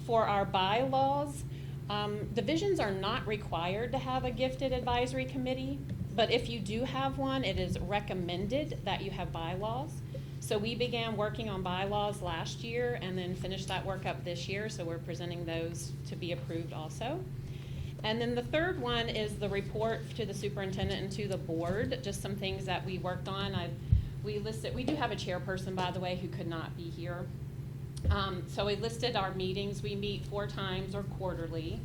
Speaker 13: For our bylaws, divisions are not required to have a gifted advisory committee, but if you do have one, it is recommended that you have bylaws. So we began working on bylaws last year and then finished that work up this year, so we're presenting those to be approved also. And then the third one is the report to the superintendent and to the board, just some things that we worked on. We do have a chairperson, by the way, who could not be here. So we listed our meetings. We meet 4 times or quarterly.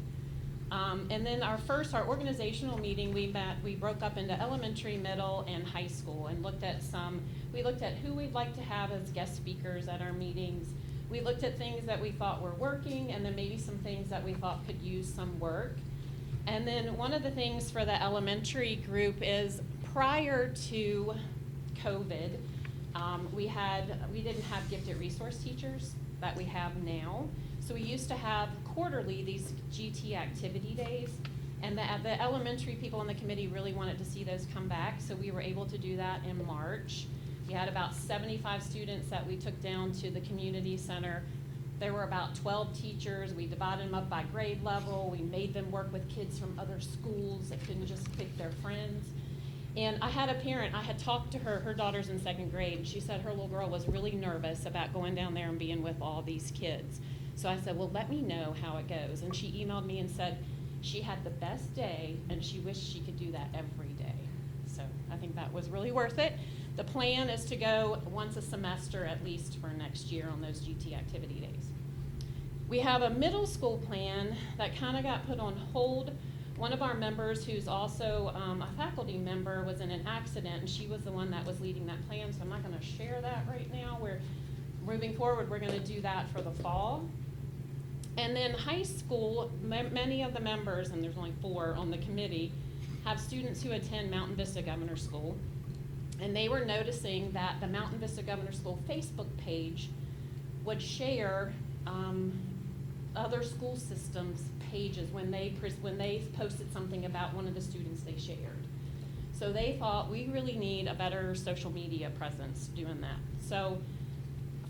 Speaker 13: And then our organizational meeting, we broke up into elementary, middle, and high school and we looked at who we'd like to have as guest speakers at our meetings. We looked at things that we thought were working and then maybe some things that we thought could use some work. And then one of the things for the elementary group is prior to COVID, we didn't have gifted resource teachers that we have now. So we used to have quarterly these GT activity days, and the elementary people on the committee really wanted to see those come back, so we were able to do that in March. We had about 75 students that we took down to the community center There were about 12 teachers. We divided them up by grade level. We made them work with kids from other schools that couldn't just pick their friends. And I had a parent, I had talked to her daughter's in 2nd grade, and she said her little girl was really nervous about going down there and being with all these kids. So I said, well, let me know how it goes. And she emailed me and said she had the best day and she wished she could do that every day. So I think that was really worth it. The plan is to go once a semester at least for next year on those GT activity days. We have a middle school plan that kind of got put on hold. One of our members, who's also a faculty member, was in an accident, and she was the one that was leading that plan, so I'm not going to share that right now. We're moving forward. We're going to do that for the fall. And then high school, many of the members, and there's only 4 on the committee, have students who attend Mountain Vista Governor School, and they were noticing that the Mountain Vista Governor School Facebook page would share other school systems pages when they posted something about one of the students they shared. So they thought we really need a better social media presence doing that. So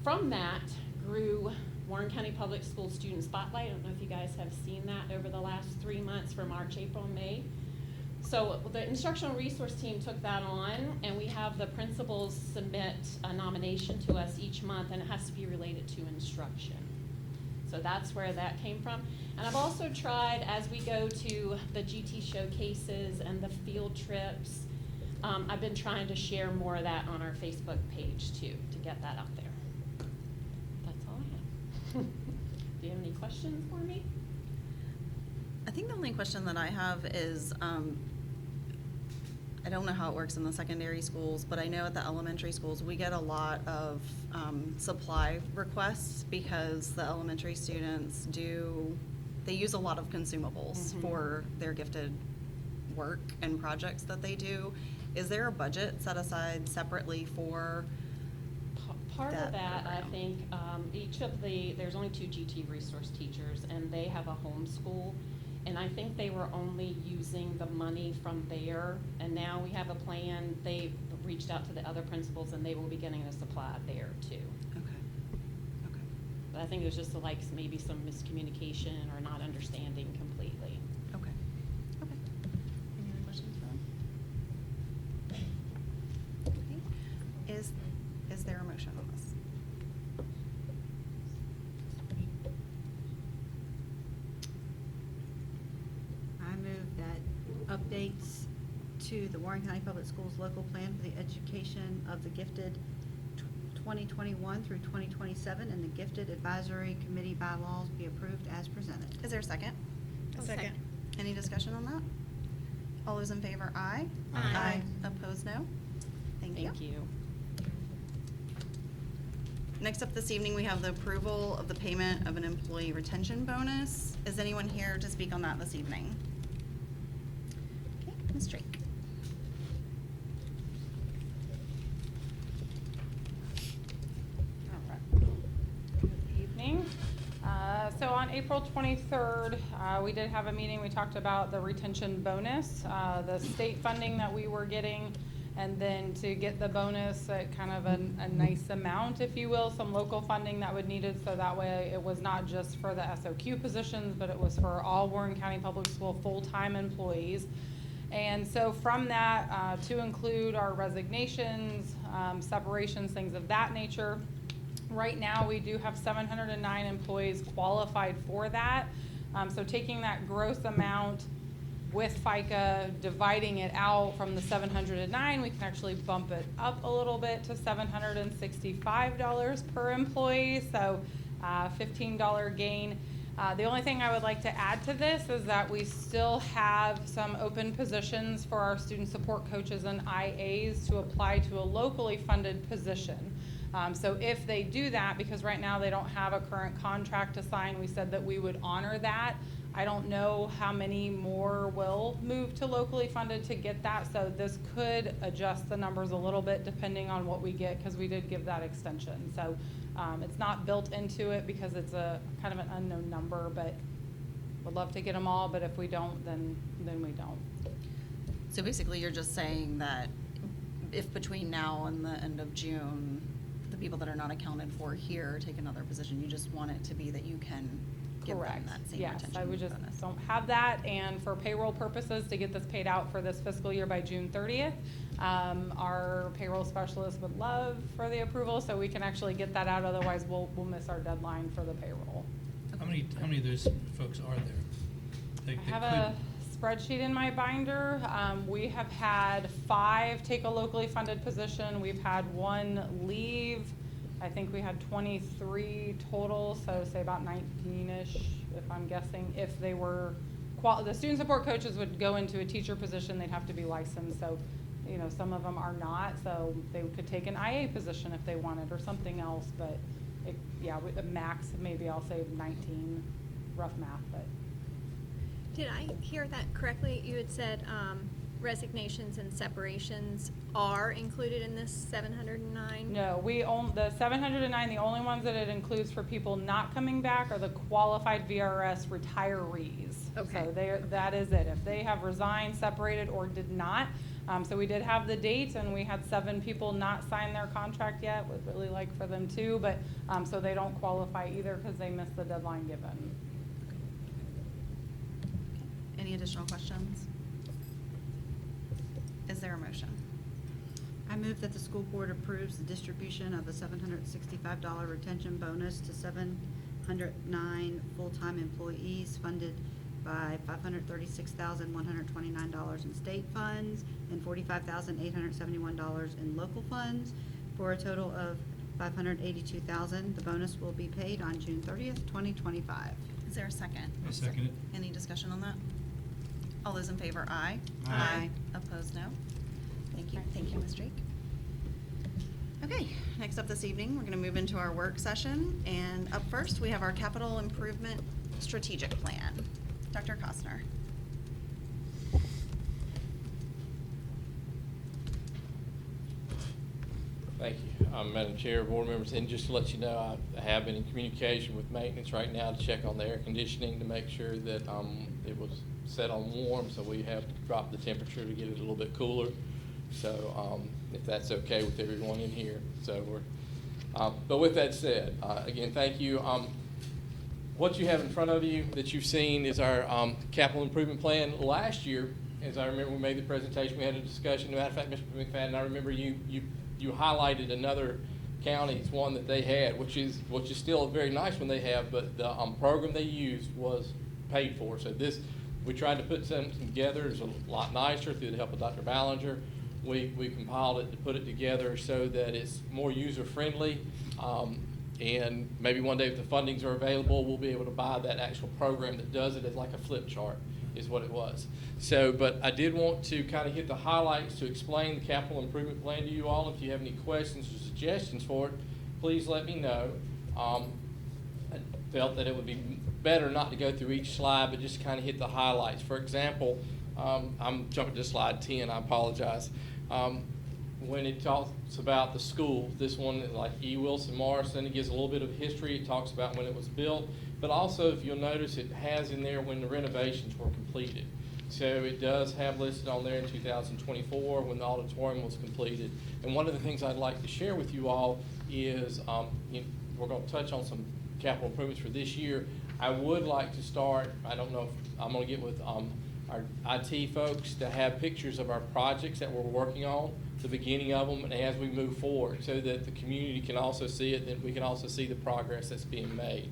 Speaker 13: from that grew Warren County Public Schools Student Spotlight. I don't know if you guys have seen that over the last 3 months for March, April, and May. So the instructional resource team took that on, and we have the principals submit a nomination to us each month, and it has to be related to instruction. So that's where that came from. And I've also tried, as we go to the GT showcases and the field trips, I've been trying to share more of that on our Facebook page too, to get that out there. That's all I have. Do you have any questions for me?
Speaker 1: I think the only question that I have is, I don't know how it works in the secondary schools, but I know at the elementary schools, we get a lot of supply requests because the elementary students they use a lot of consumables for their gifted work and projects that they do. Is there a budget set aside separately for
Speaker 13: Part of that, I
Speaker 1: program?
Speaker 13: think, there's only 2 GT resource teachers, and they have a homeschool. And I think they were only using the money from there, and now we have a plan. They've reached out to the other principals, and they will be getting a supply there too.
Speaker 1: Okay.
Speaker 13: But I think it was just like maybe some miscommunication or not understanding completely.
Speaker 1: Okay. Any other questions for them? Okay. Is there a motion on this?
Speaker 9: I move that updates to the Warren County Public Schools local plan for the education of the gifted 2021 through 2027 and the gifted advisory committee bylaws be approved as presented.
Speaker 1: Is there a second?
Speaker 4: A second.
Speaker 1: Any discussion on that? All those in favor, aye.
Speaker 6: Aye.
Speaker 1: Opposed, no? Thank you.
Speaker 13: Thank you.
Speaker 1: Next up this evening, we have the approval of the payment of an employee retention bonus. Is anyone here to speak on that this evening? Okay, Ms. Drake.
Speaker 5: All right. Good evening. So on April 23rd, we did have a meeting. We talked about the retention bonus, the state funding that we were getting, and then to get the bonus at kind of a nice amount, if you will, some local funding that would needed, so that way it was not just for the SOQ positions, but it was for all Warren County Public School full-time employees. And so from that, to include our resignations, separations, things of that nature, right now we do have 709 employees qualified for that. So taking that gross amount with FICA, dividing it out from the 709, we can actually bump it up a little bit to $765 per employee, so $15 gain. The only thing I would like to add to this is that we still have some open positions for our student support coaches and IAs to apply to a locally funded position. So if they do that, because right now they don't have a current contract to sign, we said that we would honor that. I don't know how many more will move to locally funded to get that, so this could adjust the numbers a little bit depending on what we get, because we did give that extension. So it's not built into it because it's a kind of an unknown number, but would love to get them all, but if we don't, then we don't.
Speaker 1: So basically, you're just saying that if between now and the end of June, the people that are not accounted for here take another position. You just want it to be that you can give them
Speaker 5: Correct.
Speaker 1: that same
Speaker 5: Yes,
Speaker 1: retention
Speaker 5: I would just
Speaker 1: bonus.
Speaker 5: don't have that, and for payroll purposes, to get this paid out for this fiscal year by June 30th, our payroll specialist would love for the approval, so we can actually get that out, otherwise we'll miss our deadline for the payroll.
Speaker 11: How many of those folks are there?
Speaker 5: I have a spreadsheet in my binder. We have had 5 take a locally funded position. We've had 1 leave. I think we had 23 total, so say about 19-ish, if I'm guessing. If they were, the student support coaches would go into a teacher position, they'd have to be licensed. So, you know, some of them are not, so they could take an IA position if they wanted or something else. But the max, maybe I'll say 19, rough math, but.
Speaker 2: Did I hear that correctly? You had said resignations and separations are included in this 709?
Speaker 5: No, the 709, the only ones that it includes for people not coming back are the qualified VRS retirees.
Speaker 2: Okay.
Speaker 5: So that is it. If they have resigned, separated, or did not. So we did have the dates, and we had 7 people not sign their contract yet. Would really like for them to, but so they don't qualify either because they missed the deadline given.
Speaker 1: Any additional questions? Is there a motion?
Speaker 9: I move that the school board approves the distribution of a $765 retention bonus to 709 full-time employees funded by $536,129 in state funds and $45,871 in local funds for a total of $582,000. The bonus will be paid on June 30th, 2025.
Speaker 1: Is there a second?
Speaker 11: I second it.
Speaker 1: Any discussion on that? All those in favor, aye.
Speaker 9: Aye.
Speaker 1: Opposed, no. Thank you. Thank you, Ms. Drake. Okay, next up this evening, we're going to move into our work session. And up first, we have our capital improvement strategic plan. Dr. Costner.
Speaker 10: Thank you, Madam Chair, board members, and just to let you know, I have been in communication with maintenance right now to check on the air conditioning to make sure that it was set on warm, so we have dropped the temperature to get it a little bit cooler. So if that's okay with everyone in here. So but with that said, again, thank you. What you have in front of you that you've seen is our capital improvement plan. Last year, as I remember, we made the presentation, we had a discussion. As a matter of fact, Mr. McFadden, I remember you highlighted another county's one that they had, which is still a very nice one they have, but the program they used was paid for. So we tried to put something together. It's a lot nicer through the help of Dr. Ballinger. We compiled it to put it together so that it's more user-friendly. And maybe one day if the fundings are available, we'll be able to buy that actual program that does it as like a flip chart is what it was. So, but I did want to kind of hit the highlights to explain the capital improvement plan to you all. If you have any questions or suggestions for it, please let me know. I felt that it would be better not to go through each slide, but just kind of hit the highlights. For example, I'm jumping to slide 10, I apologize. When it talks about the school, this one, like E. Wilson Morrison, it gives a little bit of history. It talks about when it was built, but also, if you'll notice, it has in there when the renovations were completed. So it does have listed on there in 2024 when the auditorium was completed. And one of the things I'd like to share with you all is we're going to touch on some capital improvements for this year. I would like to start, I don't know if I'm going to get with our IT folks to have pictures of our projects that we're working on, the beginning of them, and as we move forward, so that the community can also see it, and we can also see the progress that's being made.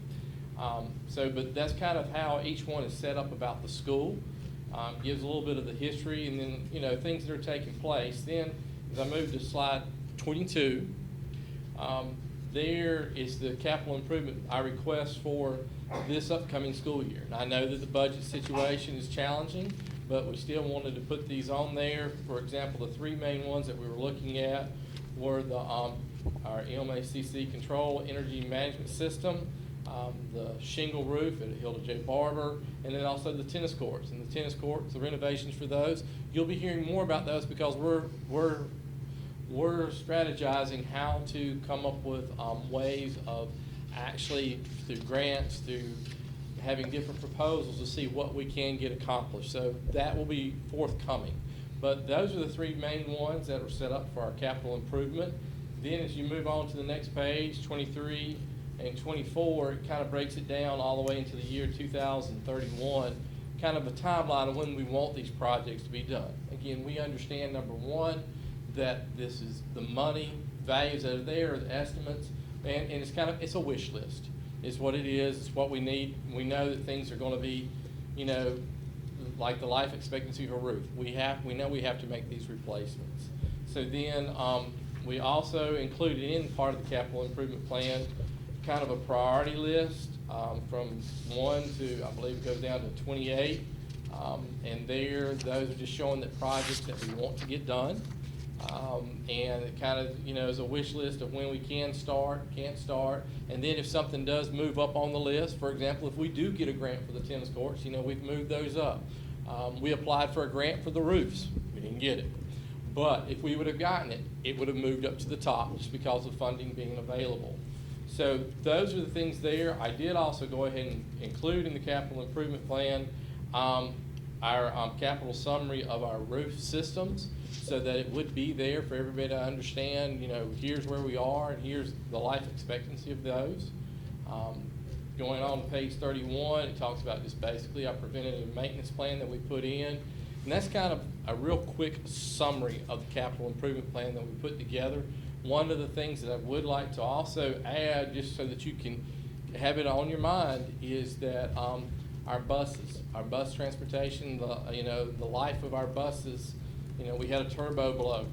Speaker 10: But that's kind of how each one is set up about the school. Gives a little bit of the history, and then, things that are taking place. Then, as I move to slide 22, there is the capital improvement I request for this upcoming school year. And I know that the budget situation is challenging, but we still wanted to put these on there. For example, the 3 main ones that we were looking at were the our MACC control energy management system, the shingle roof at Hilda J. Barber, and then also the tennis courts. And the tennis courts, the renovations for those, you'll be hearing more about those because we're strategizing how to come up with ways of actually, through grants, through having different proposals to see what we can get accomplished. So that will be forthcoming. But those are the 3 main ones that are set up for our capital improvement. Then as you move on to the next page, 23 and 24, it kind of breaks it down all the way into the year 2031, kind of a timeline of when we want these projects to be done. Again, we understand, number one, that this is the money, values that are there, the estimates, and it's kind of, it's a wish list. It's what it is, it's what we need. We know that things are gonna be, you know, like the life expectancy of a roof. We know we have to make these replacements. So then, we also included in part of the capital improvement plan, kind of a priority list, from 1 to, I believe it goes down to 28. And there, those are just showing the projects that we want to get done. And it kind of, you know, is a wish list of when we can start, can't start. And then if something does move up on the list, for example, if we do get a grant for the tennis courts, you know, we've moved those up. We applied for a grant for the roofs. We didn't get it. But if we would have gotten it, it would have moved up to the top just because of funding being available. So those are the things there. I did also go ahead and include in the capital improvement plan our capital summary of our roof systems, so that it would be there for everybody to understand, you know, here's where we are and here's the life expectancy of those. Going on to page 31, it talks about just basically our preventative maintenance plan that we put in. And that's kind of a real quick summary of the capital improvement plan that we put together. One of the things that I would like to also add, just so that you can have it on your mind, is that our buses, our bus transportation, the life of our buses, you know, we had a turbo blow.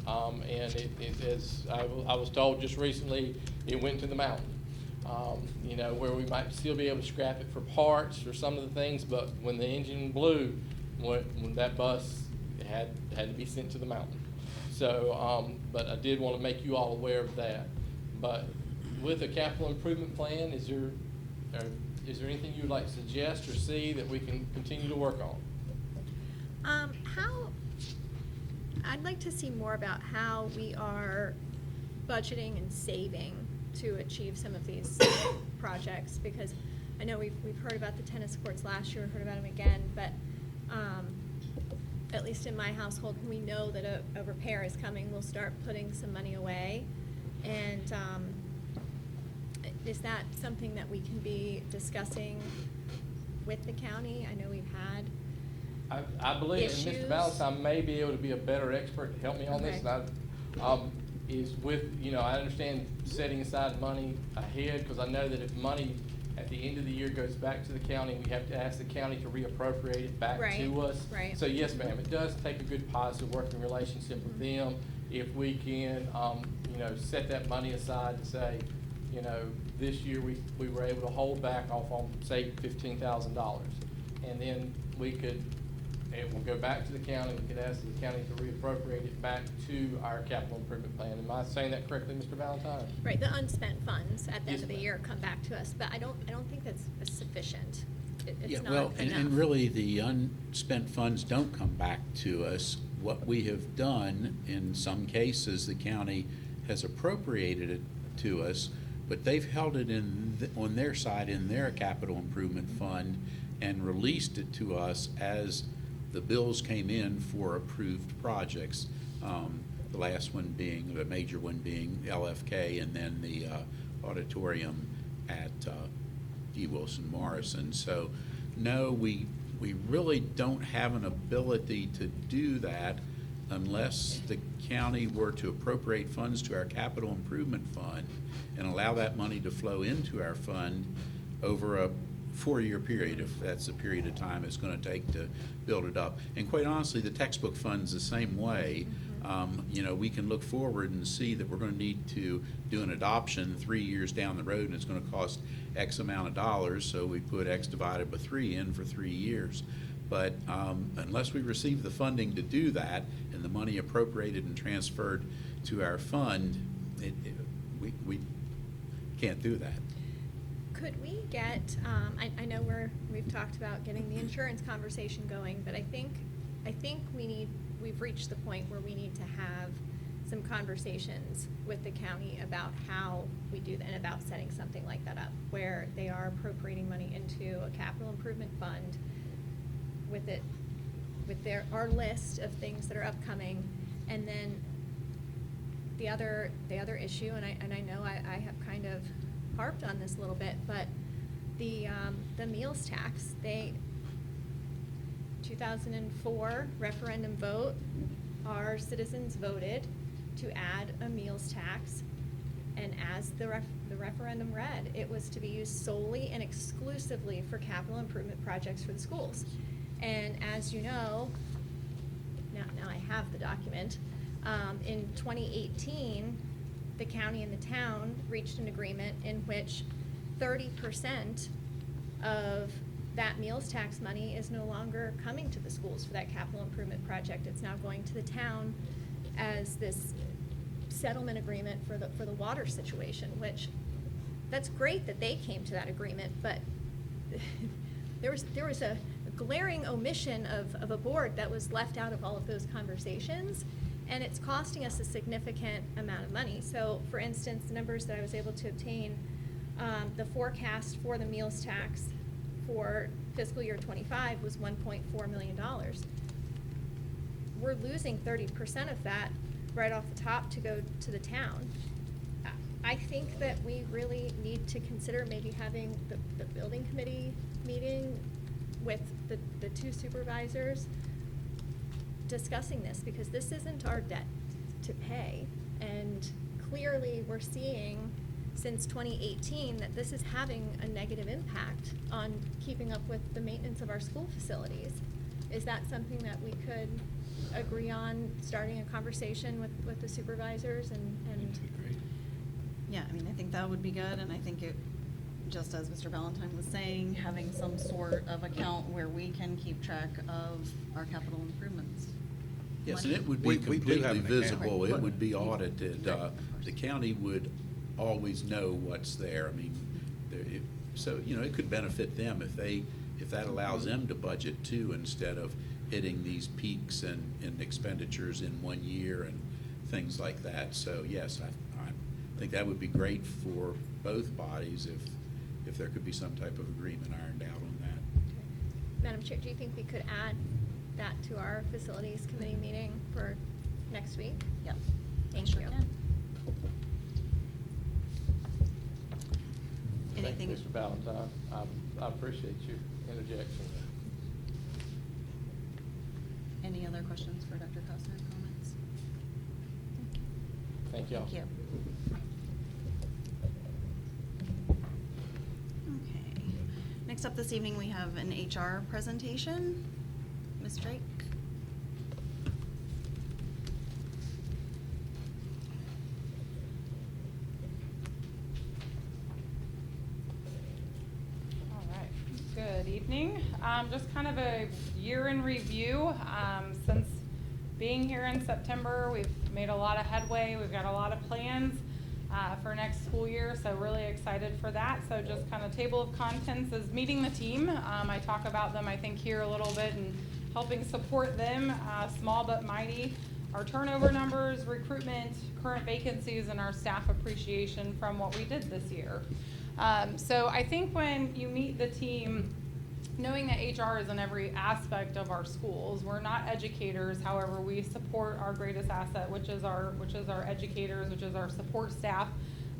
Speaker 10: And as I was told just recently, it went to the mountain. You know, where we might still be able to scrap it for parts or some of the things, but when the engine blew, when that bus had to be sent to the mountain. So, but I did want to make you all aware of that. But with a capital improvement plan, is there anything you would like to suggest or see that we can continue to work on?
Speaker 2: I'd like to see more about how we are budgeting and saving to achieve some of these projects, because I know we've heard about the tennis courts last year, heard about them again, but at least in my household, when we know that a repair is coming, we'll start putting some money away. And is that something that we can be discussing with the county? I know we've had
Speaker 10: I believe, and Mr.
Speaker 2: issues.
Speaker 10: Valentine may be able to be a better expert to help me on this.
Speaker 2: Okay.
Speaker 10: And is with, you know, I understand setting aside money ahead, because I know that if money at the end of the year goes back to the county, we have to ask the county to reappropriate it back to us.
Speaker 2: Right.
Speaker 10: So yes, ma'am, it does take a good positive working relationship with them if we can, you know, set that money aside to say, you know, this year we were able to hold back off on, say, $15,000. And then we could, it will go back to the county, we could ask the county to reappropriate it back to our capital improvement plan. Am I saying that correctly, Mr. Valentine?
Speaker 2: Right, the unspent funds at the end
Speaker 10: Yes,
Speaker 2: of the
Speaker 10: ma'am.
Speaker 2: year come back to us, but I don't think that's sufficient. It's
Speaker 14: Yeah,
Speaker 2: not
Speaker 14: well, and
Speaker 2: enough.
Speaker 14: really, the unspent funds don't come back to us. What we have done, in some cases, the county has appropriated it to us, but they've held it on their side in their capital improvement fund and released it to us as the bills came in for approved projects. The last one being, the major one being LFK, and then the auditorium at D. Wilson Morrison. So, no, we really don't have an ability to do that unless the county were to appropriate funds to our capital improvement fund and allow that money to flow into our fund over a 4-year period, if that's the period of time it's going to take to build it up. And quite honestly, the textbook fund's the same way. You know, we can look forward and see that we're going to need to do an adoption 3 years down the road, and it's going to cost X amount of dollars, so we put X divided by 3 in for 3 years. But unless we receive the funding to do that and the money appropriated and transferred to our fund, we can't do that.
Speaker 2: Could we get, I know we've talked about getting the insurance conversation going, but I think we've reached the point where we need to have some conversations with the county about how we do that and about setting something like that up, where they are appropriating money into a capital improvement fund with our list of things that are upcoming, and then the other issue, and I know I have kind of harped on this a little bit, but the meals tax, 2004 referendum vote, our citizens voted to add a meals tax, and as the referendum read, it was to be used solely and exclusively for capital improvement projects for the schools. And as you know, now I have the document, in 2018, the county and the town reached an agreement in which 30% of that meals tax money is no longer coming to the schools for that capital improvement project. It's now going to the town as this settlement agreement for the water situation, which, that's great that they came to that agreement, but there was a glaring omission of a board that was left out of all of those conversations, and it's costing us a significant amount of money. So, for instance, the numbers that I was able to obtain, the forecast for the meals tax for fiscal year 25 was $1.4 million. We're losing 30% of that right off the top to go to the town. I think that we really need to consider maybe having the building committee meeting with the two supervisors discussing this, because this isn't our debt to pay. And clearly we're seeing since 2018 that this is having a negative impact on keeping up with the maintenance of our school facilities. Is that something that we could agree on, starting a conversation with the supervisors and
Speaker 1: Yeah, I mean, I think that would be good, and I think it, just as Mr. Valentine was saying, having some sort of account where we can keep track of our capital improvements.
Speaker 14: Yes, and it would
Speaker 7: We
Speaker 14: be
Speaker 7: do have
Speaker 14: completely
Speaker 7: an account.
Speaker 14: visible, it
Speaker 1: Right.
Speaker 14: would be audited.
Speaker 1: Right, of course.
Speaker 14: The county would always know what's there. I mean, so, you know, it could benefit them if that allows them to budget too, instead of hitting these peaks and expenditures in one year and things like that. So, yes, I think that would be great for both bodies if there could be some type of agreement ironed out on that.
Speaker 2: Madam Chair, do you think we could add that to our facilities committee meeting for next week?
Speaker 1: Yep.
Speaker 2: Thank
Speaker 1: Sure
Speaker 2: you.
Speaker 1: can.
Speaker 10: Thank you,
Speaker 1: Anything?
Speaker 10: Mr. Valentine. I appreciate your interjection.
Speaker 1: Any other questions for Dr. Costner, comments?
Speaker 10: Thank y'all.
Speaker 1: Thank you. Okay. Next up this evening, we have an HR presentation. Ms. Drake?
Speaker 5: All right, good evening. Just kind of a year in review. Since being here in September, we've made a lot of headway. We've got a lot of plans for next school year, so really excited for that. So just kind of table of contents is meeting the team. I talk about them, I think, here a little bit and helping support them, small but mighty. Our turnover numbers, recruitment, current vacancies, and our staff appreciation from what we did this year. So I think when you meet the team, knowing that HR is in every aspect of our schools, we're not educators. However, we support our greatest asset, which is our educators, which is our support staff.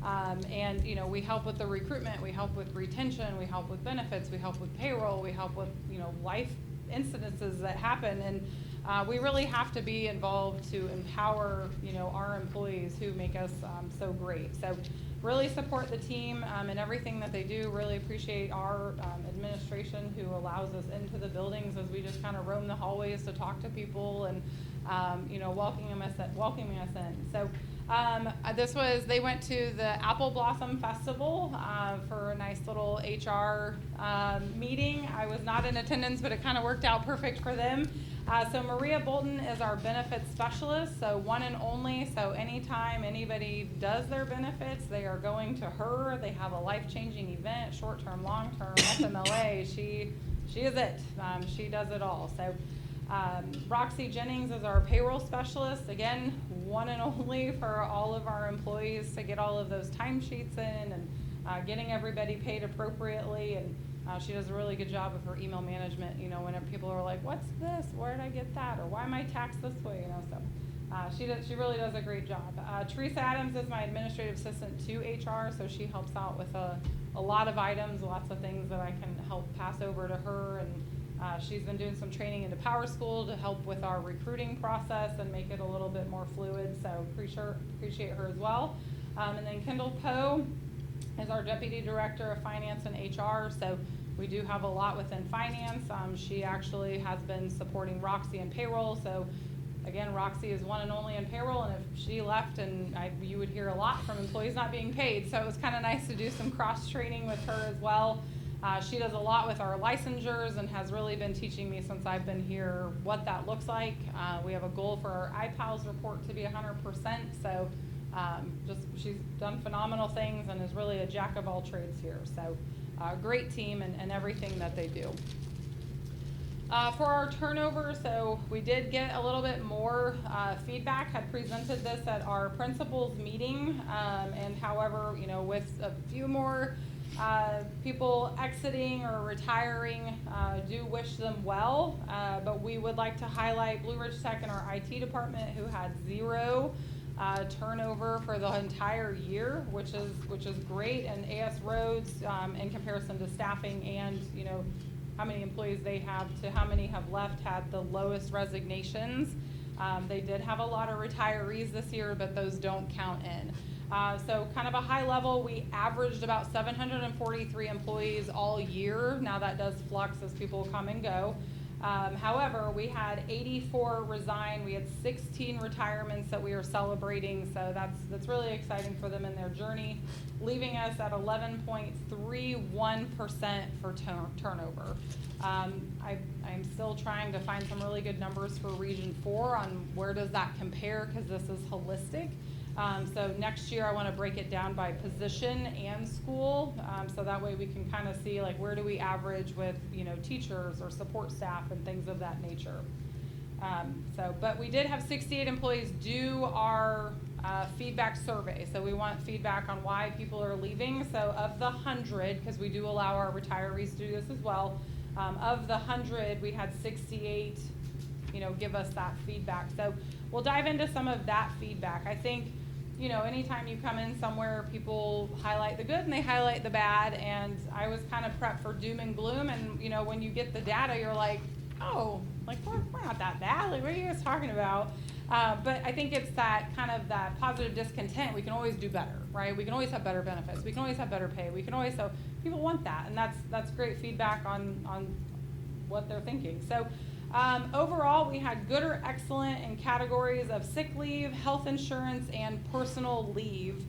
Speaker 5: And you know, we help with the recruitment, we help with retention, we help with benefits, we help with payroll, we help with, you know, life incidences that happen. And we really have to be involved to empower, you know, our employees who make us so great. So really support the team and everything that they do. Really appreciate our administration who allows us into the buildings as we just kind of roam the hallways to talk to people and you know, welcoming us in. So they went to the Apple Blossom Festival for a nice little HR meeting. I was not in attendance, but it kind of worked out perfect for them. So Maria Bolton is our benefits specialist, so one and only. So anytime anybody does their benefits, they are going to her. They have a life-changing event, short-term, long-term, FMLA. She is it. She does it all. So Roxy Jennings is our payroll specialist. Again, one and only for all of our employees to get all of those timesheets in and getting everybody paid appropriately. And she does a really good job of her email management. You know, whenever people are like, "What's this? Where did I get that?" Or "Why am I taxed this way?" You know, so She really does a great job. Teresa Adams is my administrative assistant to HR, so she helps out with a lot of items, lots of things that I can help pass over to her. And she's been doing some training into Power School to help with our recruiting process and make it a little bit more fluid, so appreciate her as well. And then Kendall Poe is our Deputy Director of Finance and HR, so we do have a lot within finance. She actually has been supporting Roxy in payroll, so again, Roxy is one and only in payroll, and if she left, you would hear a lot from employees not being paid, so it was kind of nice to do some cross-training with her as well. She does a lot with our licensures and has really been teaching me since I've been here what that looks like. We have a goal for our IPALS report to be 100%, so she's done phenomenal things and is really a jack of all trades here. So great team and everything that they do. For our turnover, so we did get a little bit more feedback, had presented this at our principals meeting, and however, with a few more people exiting or retiring, do wish them well, but we would like to highlight Blue Ridge Tech in our IT department, who had 0 turnover for the entire year, which is great, and AS Roads, in comparison to staffing and how many employees they have to how many have left, had the lowest resignations. They did have a lot of retirees this year, but those don't count in. So kind of a high level, we averaged about 743 employees all year. Now that does flux as people come and go. However, we had 84 resign. We had 16 retirements that we are celebrating, so that's really exciting for them in their journey, leaving us at 11.31% for turnover. I'm still trying to find some really good numbers for Region 4 on where does that compare, because this is holistic. So next year I want to break it down by position and school, so that way we can kind of see like where do we average with teachers or support staff and things of that nature. But we did have 68 employees do our feedback survey, so we want feedback on why people are leaving. So of the 100, because we do allow our retirees to do this as well, of the 100 we had 68 give us that feedback. So we'll dive into some of that feedback. I think anytime you come in somewhere, people highlight the good and they highlight the bad, and I was kind of prepped for doom and gloom, and when you get the data, you're like, oh, like we're not that bad, like what are you guys talking about? But I think it's that kind of that positive discontent. We can always do better, right? We can always have better benefits, we can always have better pay, we can always, so people want that, and that's great feedback on what they're thinking. So overall, we had good or excellent in categories of sick leave, health insurance, and personal leave.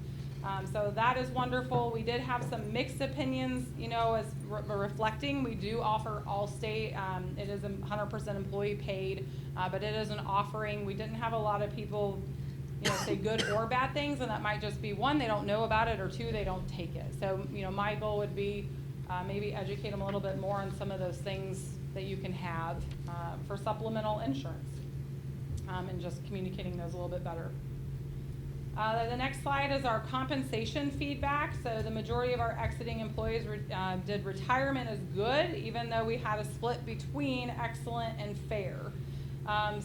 Speaker 5: So that is wonderful. We did have some mixed opinions, as reflecting. We do offer Allstate. It is 100% employee paid, but it is an offering. We didn't have a lot of people, say good or bad things, and that might just be one, they don't know about it, or two, they don't take it. So, my goal would be maybe educate them a little bit more on some of those things that you can have for supplemental insurance, and just communicating those a little bit better. The next slide is our compensation feedback. So the majority of our exiting employees did retirement as good, even though we had a split between excellent and fair.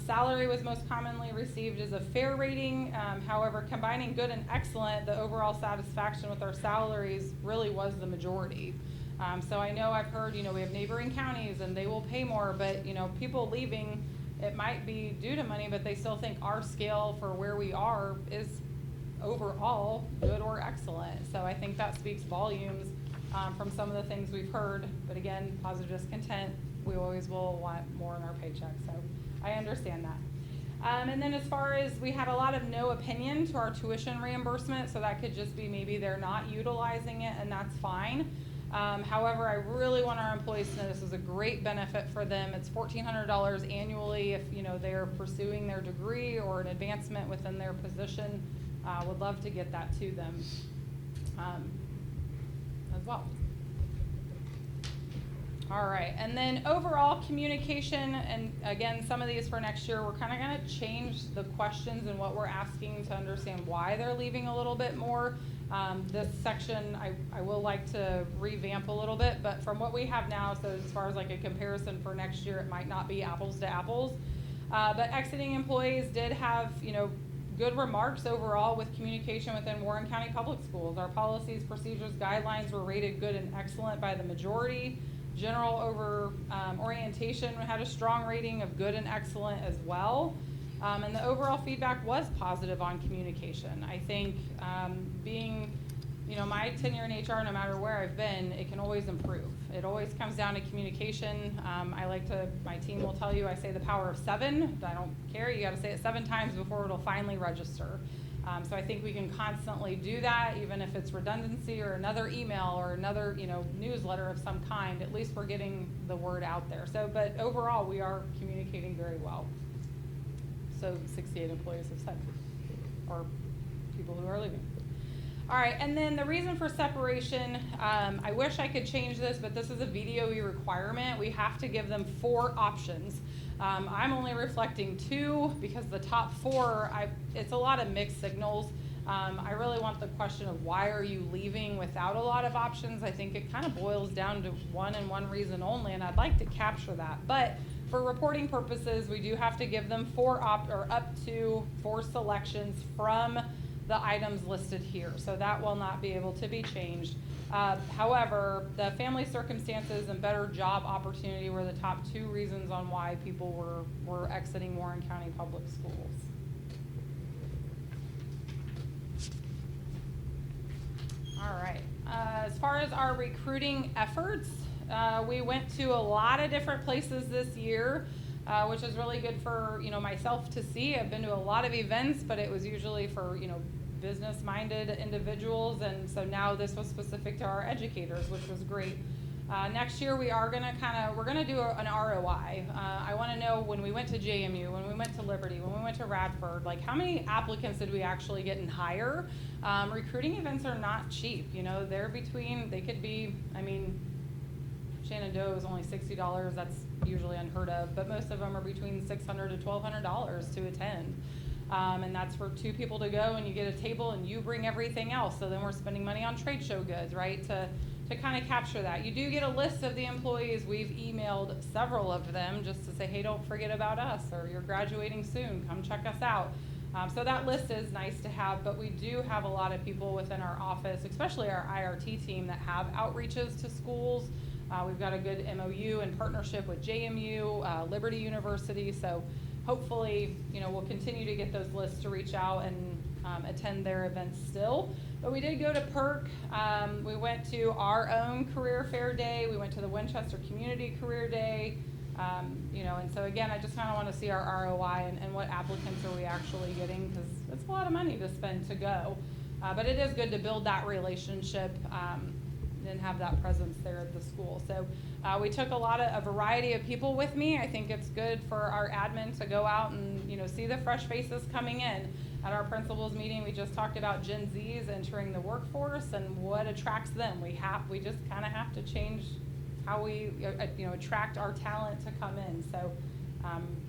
Speaker 5: Salary was most commonly received as a fair rating. However, combining good and excellent, the overall satisfaction with our salaries really was the majority. So I know I've heard, we have neighboring counties and they will pay more, but, people leaving, it might be due to money, but they still think our scale for where we are is overall good or excellent. So I think that speaks volumes from some of the things we've heard. But again, positive discontent, we always will want more in our paycheck. So I understand that. And then as far as we had a lot of no opinion to our tuition reimbursement, so that could just be maybe they're not utilizing it, and that's fine. However, I really want our employees to know this is a great benefit for them. It's $1,400 annually if they're pursuing their degree or an advancement within their position. Would love to get that to them as well. All right, and then overall communication, and again, some of these for next year, we're kind of going to change the questions and what we're asking to understand why they're leaving a little bit more. This section I will like to revamp a little bit, but from what we have now, so as far as like a comparison for next year, it might not be apples to apples. But exiting employees did have, good remarks overall with communication within Warren County Public Schools. Our policies, procedures, guidelines were rated good and excellent by the majority. General orientation had a strong rating of good and excellent as well. And the overall feedback was positive on communication. I think being, my tenure in HR, no matter where I've been, it can always improve. It always comes down to communication. My team will tell you, I say the power of 7. I don't care, you gotta say it 7 times before it'll finally register. So I think we can constantly do that, even if it's redundancy or another email or another, newsletter of some kind. At least we're getting the word out there. But overall, we are communicating very well. So 68 employees have said, or people who are leaving. All right, and then the reason for separation, I wish I could change this, but this is a VDOE requirement. We have to give them 4 options. I'm only reflecting 2 because the top 4, it's a lot of mixed signals. I really want the question of why are you leaving without a lot of options. I think it kind of boils down to one and one reason only, and I'd like to capture that. But for reporting purposes, we do have to give them 4 up to 4 selections from the items listed here. So that will not be able to be changed. However, the family circumstances and better job opportunity were the top 2 reasons on why people were exiting Warren County Public Schools. All right, as far as our recruiting efforts, we went to a lot of different places this year, which is really good for, myself to see. I've been to a lot of events, but it was usually for, business-minded individuals, and so now this was specific to our educators, which was great. Next year we are gonna we're gonna do an ROI. I wanna know when we went to JMU, when we went to Liberty, when we went to Radford, like how many applicants did we actually get and hire? Recruiting events are not cheap, they could be, Shenandoah is only $60, that's usually unheard of, but most of them are between $600 to $1,200 to attend. And that's for 2 people to go, and you get a table and you bring everything else. So then we're spending money on trade show goods, right, to kind of capture that. You do get a list of the employees. We've emailed several of them just to say, hey, don't forget about us, or you're graduating soon, come check us out. So that list is nice to have, but we do have a lot of people within our office, especially our IRT team, that have outreaches to schools. We've got a good MOU in partnership with JMU, Liberty University, so hopefully, we'll continue to get those lists to reach out and attend their events still. But we did go to PERC. We went to our own career fair day. We went to the Winchester Community Career Day. And so again, I just kind of want to see our ROI and what applicants are we actually getting, because it's a lot of money to spend to go. But it is good to build that relationship and have that presence there at the school. So we took a variety of people with me. I think it's good for our admin to go out and see the fresh faces coming in. At our principals meeting, we just talked about Gen Zs entering the workforce and what attracts them. We just kind of have to change how we attract our talent to come in. So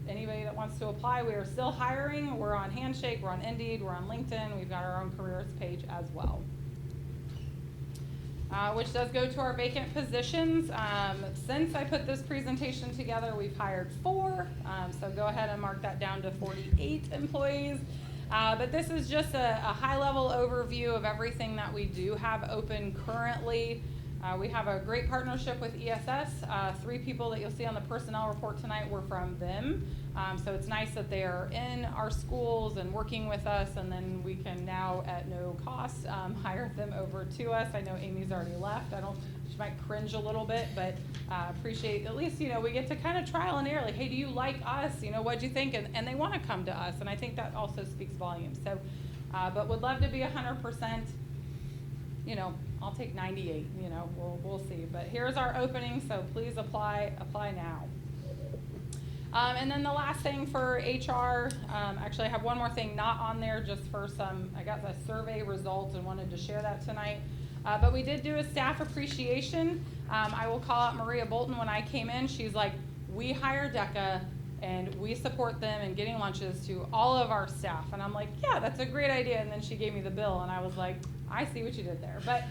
Speaker 5: anybody that wants to apply, we are still hiring. We're on Handshake, we're on Indeed, we're on LinkedIn. We've got our own careers page as well. Which does go to our vacant positions. Since I put this presentation together, we've hired 4. So go ahead and mark that down to 48 employees. But this is just a high-level overview of everything that we do have open currently. We have a great partnership with ESS. 3 people that you'll see on the personnel report tonight were from them. So it's nice that they are in our schools and working with us, and then we can now, at no cost, hire them over to us. I know Amy's already left. She might cringe a little bit, but appreciate, at least, we get to kind of trial and error, like, hey, do you like us? What'd you think? And they want to come to us, and I think that also speaks volumes. So, but would love to be 100%. I'll take 98, we'll see. But here's our opening, so please apply now. And then the last thing for HR, actually I have one more thing not on there, just for I got the survey results and wanted to share that tonight. But we did do a staff appreciation. I will call out Maria Bolton. When I came in, she's like, we hire DECA, And we support them in getting lunches to all of our staff. And I'm like, yeah, that's a great idea. And then she gave me the bill, and I was like, I see what you did there. But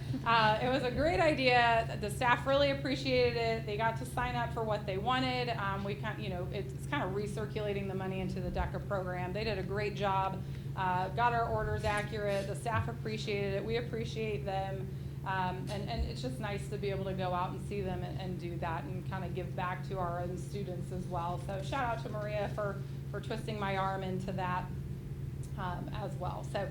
Speaker 5: it was a great idea. The staff really appreciated it. They got to sign up for what they wanted. We it's kind of recirculating the money into the DECA program. They did a great job. Got our orders accurate. The staff appreciated it. We appreciate them. And it's just nice to be able to go out and see them and do that and kind of give back to our own students as well. So shout out to Maria for twisting my arm into that as well. So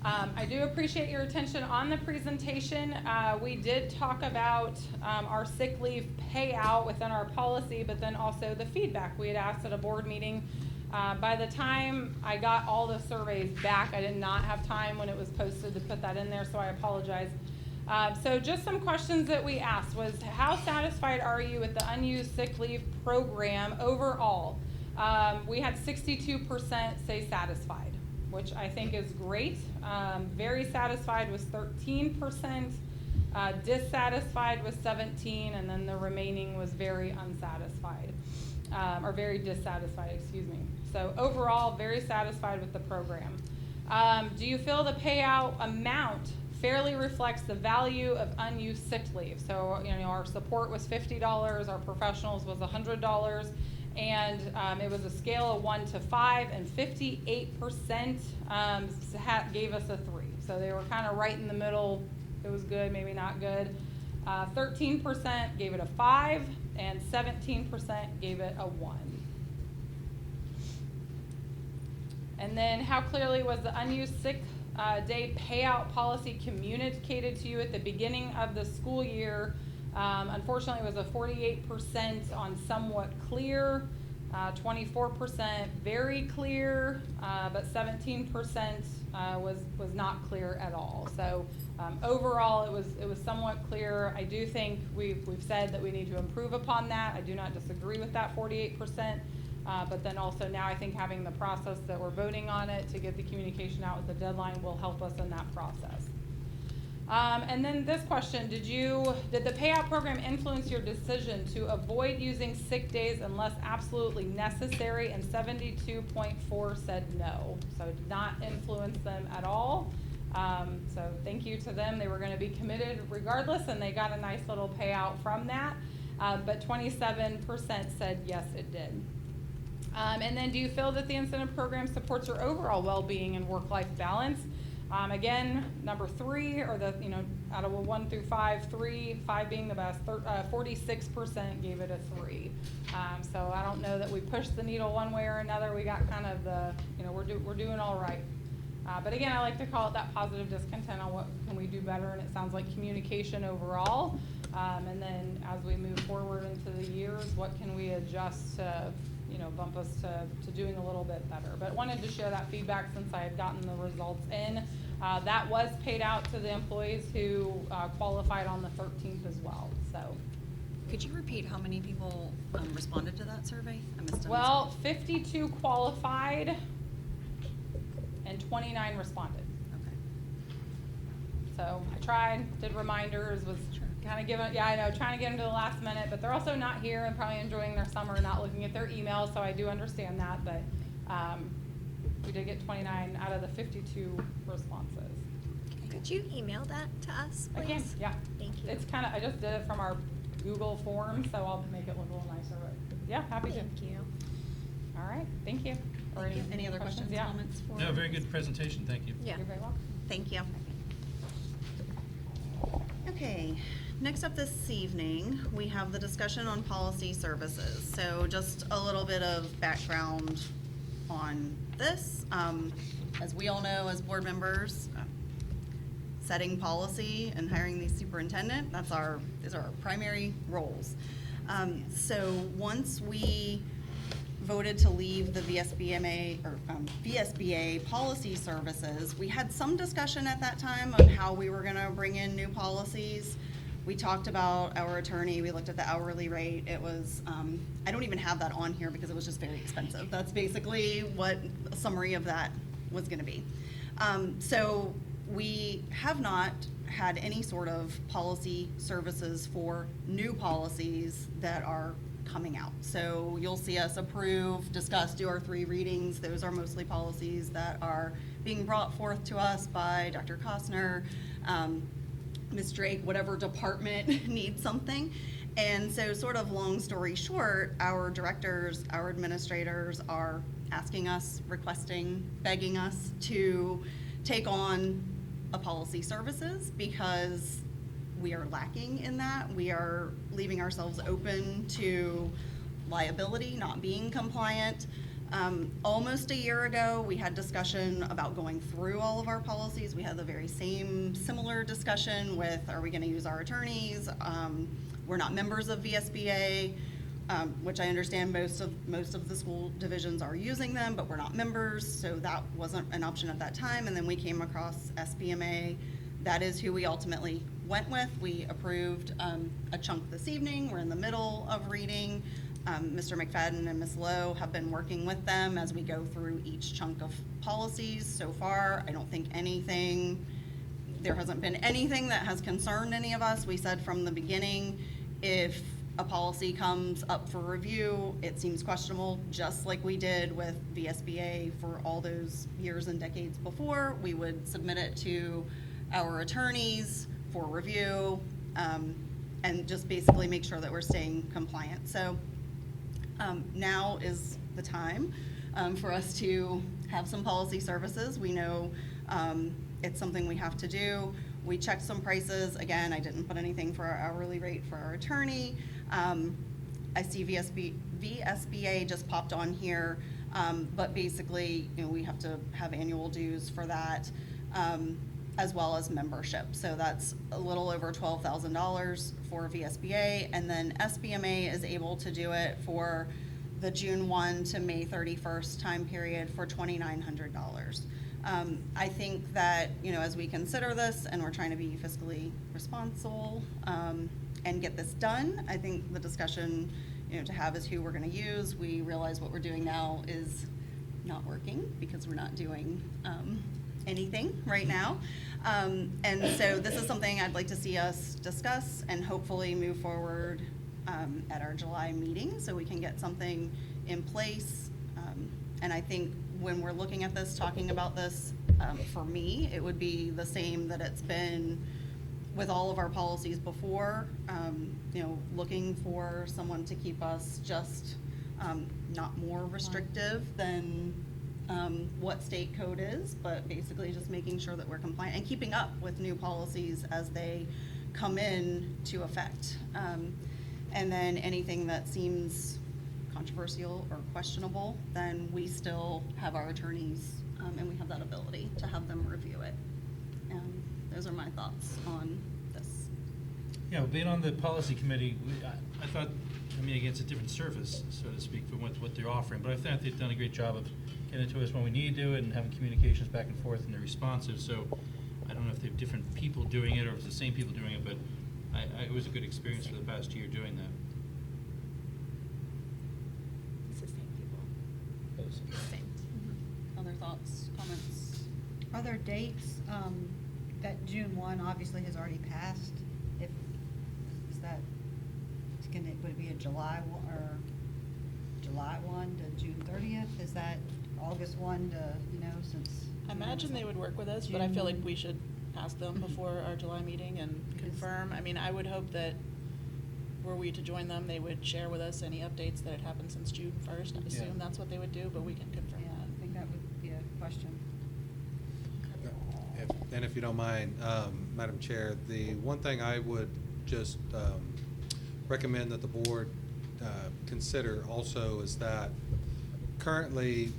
Speaker 5: I do appreciate your attention on the presentation. We did talk about our sick leave payout within our policy, but then also the feedback we had asked at a board meeting. By the time I got all the surveys back, I did not have time when it was posted to put that in there, so I apologize. So just some questions that we asked was, how satisfied are you with the unused sick leave program overall? We had 62% say satisfied, which I think is great. Very satisfied was 13%, dissatisfied was 17%, and then the remaining was very unsatisfied, or very dissatisfied, excuse me. So overall, very satisfied with the program. Do you feel the payout amount fairly reflects the value of unused sick leave? So, our support was $50, our professionals was $100, and it was a scale of 1 to 5, and 58% gave us a 3. So they were kind of right in the middle. It was good, maybe not good. 13% gave it a 5, and 17% gave it a 1. And then how clearly was the unused sick day payout policy communicated to you at the beginning of the school year? Unfortunately, it was a 48% on somewhat clear, 24% very clear, but 17% was not clear at all. So overall, it was somewhat clear. I do think we've said that we need to improve upon that. I do not disagree with that 48%. But then also now I think having the process that we're voting on it to get the communication out with the deadline will help us in that process. And then this question, did the payout program influence your decision to avoid using sick days unless absolutely necessary? And 72.4% said no. So it did not influence them at all. So thank you to them. They were going to be committed regardless, and they got a nice little payout from that. But 27% said yes, it did. And then do you feel that the incentive program supports your overall well-being and work-life balance? Again, number 3, or out of a 1 through 5, 5 being the best, 46% gave it a 3. So I don't know that we pushed the needle one way or another. We got kind of the, we're doing all right. But again, I like to call it that positive discontent on what can we do better, and it sounds like communication overall. And then as we move forward into the years, what can we adjust to bump us to doing a little bit better. But wanted to share that feedback since I had gotten the results in. That was paid out to the employees who qualified on the 13th as well. So,
Speaker 1: could you repeat how many people responded to that survey? I missed it.
Speaker 5: Well, 52 qualified and 29 responded.
Speaker 1: Okay.
Speaker 5: So I tried, did reminders, was kind of giving, trying to get them to the last minute, but they're also not here and probably enjoying their summer and not looking at their emails, so I do understand that, but we did get 29 out of the 52 responses.
Speaker 2: Could you email that to us, please?
Speaker 5: I can, yeah.
Speaker 2: Thank you.
Speaker 5: It's I just did it from our Google form, so I'll make it look a little nicer, but yeah, happy to.
Speaker 2: Thank you.
Speaker 5: All right, thank you.
Speaker 1: Any other questions,
Speaker 5: Yeah.
Speaker 1: comments?
Speaker 11: No, very good presentation, thank you.
Speaker 2: Yeah.
Speaker 5: You're very welcome.
Speaker 1: Thank you. Okay, next up this evening, we have the discussion on policy services. So just a little bit of background on this. As we all know, as board members, setting policy and hiring the superintendent, these are our primary roles. So once we voted to leave the VSBA policy services, we had some discussion at that time on how we were gonna bring in new policies. We talked about our attorney, we looked at the hourly rate. It was, I don't even have that on here because it was just very expensive. That's basically what a summary of that was gonna be. So we have not had any sort of policy services for new policies that are coming out. So you'll see us approve, discuss, do our 3 readings. Those are mostly policies that are being brought forth to us by Dr. Costner, Ms. Drake, whatever department needs something. And so sort of long story short, our directors, our administrators are asking us, requesting, begging us to take on a policy services because we are lacking in that. We are leaving ourselves open to liability, not being compliant. Almost a year ago, we had discussion about going through all of our policies. We had the very same similar discussion with, are we gonna use our attorneys? We're not members of VSBA, which I understand most of the school divisions are using them, but we're not members, so that wasn't an option at that time. And then we came across SBMA. That is who we ultimately went with. We approved a chunk this evening. We're in the middle of reading. Mr. McFadden and Ms. Lowe have been working with them as we go through each chunk of policies. So far, I don't think there hasn't been anything that has concerned any of us. We said from the beginning, if a policy comes up for review, it seems questionable, just like we did with VSBA for all those years and decades before. We would submit it to our attorneys for review, and just basically make sure that we're staying compliant. So now is the time for us to have some policy services. We know it's something we have to do. We checked some prices. Again, I didn't put anything for our hourly rate for our attorney. I see VSBA just popped on here, but basically, we have to have annual dues for that, as well as membership. So that's a little over $12,000 for VSBA, and then SBMA is able to do it for the June 1 to May 31st time period for $2,900. I think that, as we consider this and we're trying to be fiscally responsible and get this done, I think the discussion, to have is who we're going to use. We realize what we're doing now is not working because we're not doing anything right now. And so this is something I'd like to see us discuss and hopefully move forward at our July meeting so we can get something in place. And I think when we're looking at this, talking about this, for me, it would be the same that it's been with all of our policies before, looking for someone to keep us just not more restrictive than what state code is, but basically just making sure that we're compliant and keeping up with new policies as they come in to effect. And then anything that seems controversial or questionable, then we still have our attorneys, and we have that ability to have them review it. Those are my thoughts on this.
Speaker 11: Yeah, being on the policy committee, I thought, again, it's a different service, so to speak, from what they're offering, but I thought they've done a great job of getting to us when we need to do it and having communications back and forth, and they're responsive. So I don't know if they have different people doing it or if it's the same people doing it, but it was a good experience for the past year doing that.
Speaker 2: It's the same people. Same.
Speaker 1: Other thoughts, comments?
Speaker 9: Are there dates, that June 1 obviously has already passed? Would it be a July 1 or July 1 to June 30th? Is that August 1 to, since?
Speaker 4: I imagine they would work with us, but I feel like we should ask them before our July meeting and confirm. I would hope that were we to join them, they would share with us any updates that had happened since June 1st. I assume that's what they would do, but we can confirm
Speaker 9: Yeah,
Speaker 4: that.
Speaker 9: I think that would be a question.
Speaker 7: And if you don't mind, Madam Chair, the one thing I would just recommend that the board consider also is that currently,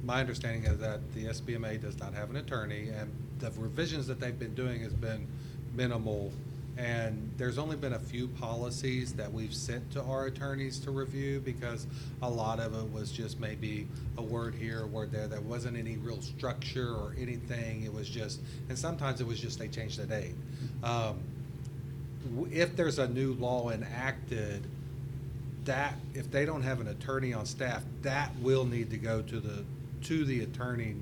Speaker 7: my understanding is that the SBMA does not have an attorney, and the revisions that they've been doing has been minimal. And there's only been a few policies that we've sent to our attorneys to review because a lot of it was just maybe a word here, a word there. There wasn't any real structure or anything. It was just, and sometimes it was just they changed the date. If there's a new law enacted, that if they don't have an attorney on staff, that will need to go to the attorney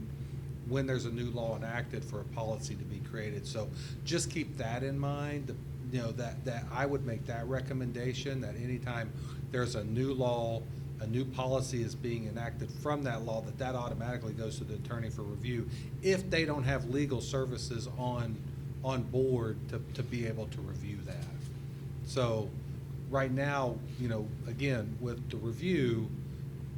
Speaker 7: when there's a new law enacted for a policy to be created. So just keep that in mind. that I would make that recommendation, that anytime there's a new law, a new policy is being enacted from that law, that automatically goes to the attorney for review, if they don't have legal services on board to be able to review that. So, right now, again, with the review,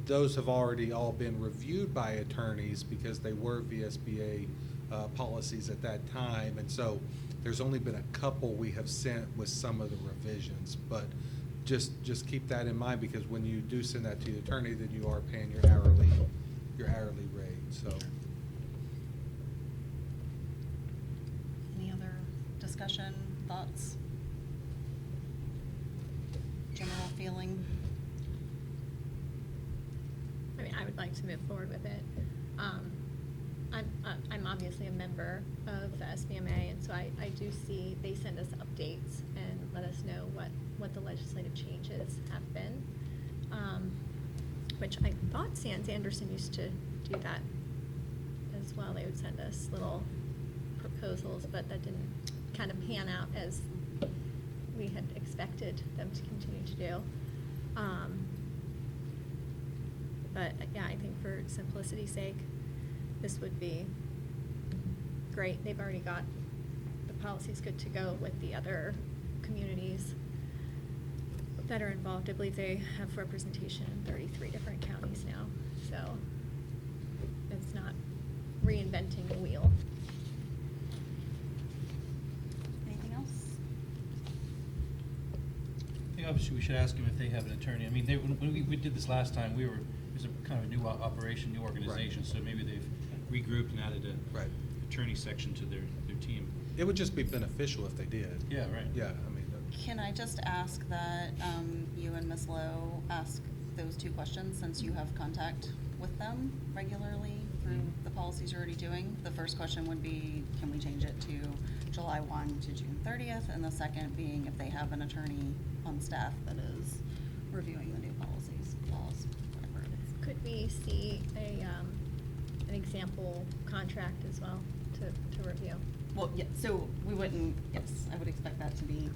Speaker 7: those have already all been reviewed by attorneys because they were VSBA policies at that time. And so there's only been a couple we have sent with some of the revisions. But just keep that in mind, because when you do send that to the attorney, then you are paying your hourly rate. So.
Speaker 1: Any other discussion, thoughts? General feeling?
Speaker 2: I mean, I would like to move forward with it. I'm obviously a member of the SBMA, and so I do see they send us updates and let us know what the legislative changes have been, which I thought Sands Anderson used to do that as well. They would send us little proposals, but that didn't kind of pan out as we had expected them to continue to do. But yeah, I think for simplicity's sake, this would be great. They've already got the policies good to go with the other communities that are involved. I believe they have representation in 33 different counties now, so it's not reinventing the wheel.
Speaker 1: Anything else?
Speaker 11: I think obviously we should ask them if they have an attorney. I mean, when we did this last time, it was a kind of a new operation, new organization, so maybe they've regrouped and added a attorney section to their team.
Speaker 7: It would just be beneficial if they did.
Speaker 11: Yeah, right.
Speaker 7: Yeah, I mean.
Speaker 1: Can I just ask that you and Ms. Lowe ask those two questions, since you have contact with them regularly through the policies you're already doing? The first question would be, can we change it to July 1 to June 30th? And the second being if they have an attorney on staff that is reviewing the new policies, laws, whatever it is.
Speaker 2: Could we see an example contract as well to review?
Speaker 1: Well, yeah, so we wouldn't, yes, I would expect that to be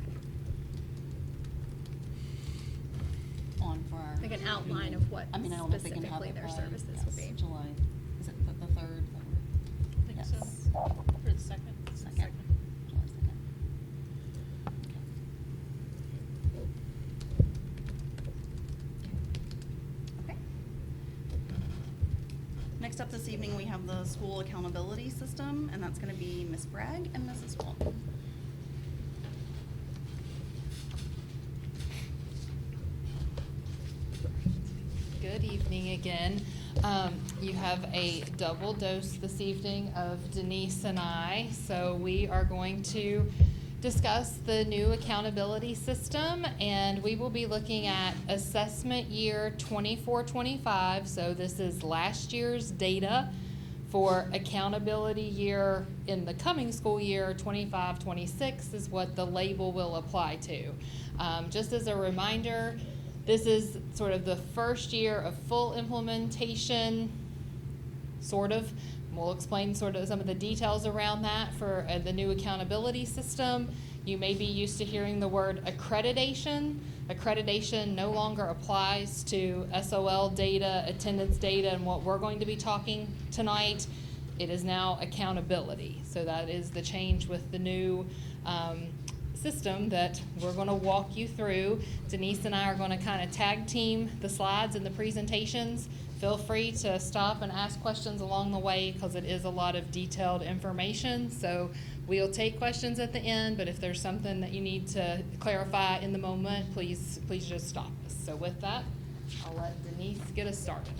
Speaker 1: on for our.
Speaker 2: Like an outline of what
Speaker 1: I mean, I don't know if they can have
Speaker 2: specifically
Speaker 1: it
Speaker 2: their
Speaker 1: by,
Speaker 2: services
Speaker 1: yes,
Speaker 2: will be.
Speaker 1: July, is it the 3rd?
Speaker 4: I think so. For the second.
Speaker 1: Second. July 2nd. Okay. Next up this evening, we have the school accountability system, and that's going to be Ms. Bragg and Mrs. Walton.
Speaker 12: Good evening again. You have a double dose this evening of Denise and I. So we are going to discuss the new accountability system, and we will be looking at assessment year 24-25. So this is last year's data for accountability year in the coming school year. 25-26 is what the label will apply to. Just as a reminder, this is sort of the first year of full implementation, sort of. We'll explain sort of some of the details around that for the new accountability system. You may be used to hearing the word accreditation. Accreditation no longer applies to SOL data, attendance data, and what we're going to be talking tonight. It is now accountability. So that is the change with the new system that we're going to walk you through. Denise and I are going to kind of tag team the slides and the presentations. Feel free to stop and ask questions along the way, because it is a lot of detailed information. So we'll take questions at the end, but if there's something that you need to clarify in the moment, please just stop us. So with that, I'll let Denise get us started.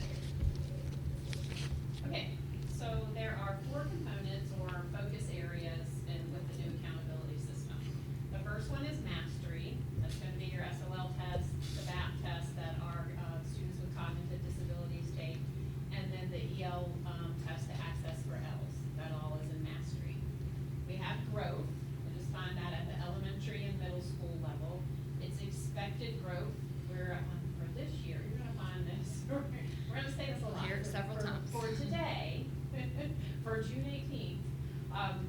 Speaker 13: Okay, so there are 4 components or focus areas with the new accountability system. The first one is mastery. That's going to be your SOL test, the BAP test that our students with cognitive disabilities take, and then the EL test to access for Ls. That all is in mastery. We have growth. We just find that at the elementary and middle school level. It's expected growth. We're for this year, you're going to find this. We're going to say this a lot.
Speaker 12: Hear it several times.
Speaker 13: For today, for June 18th,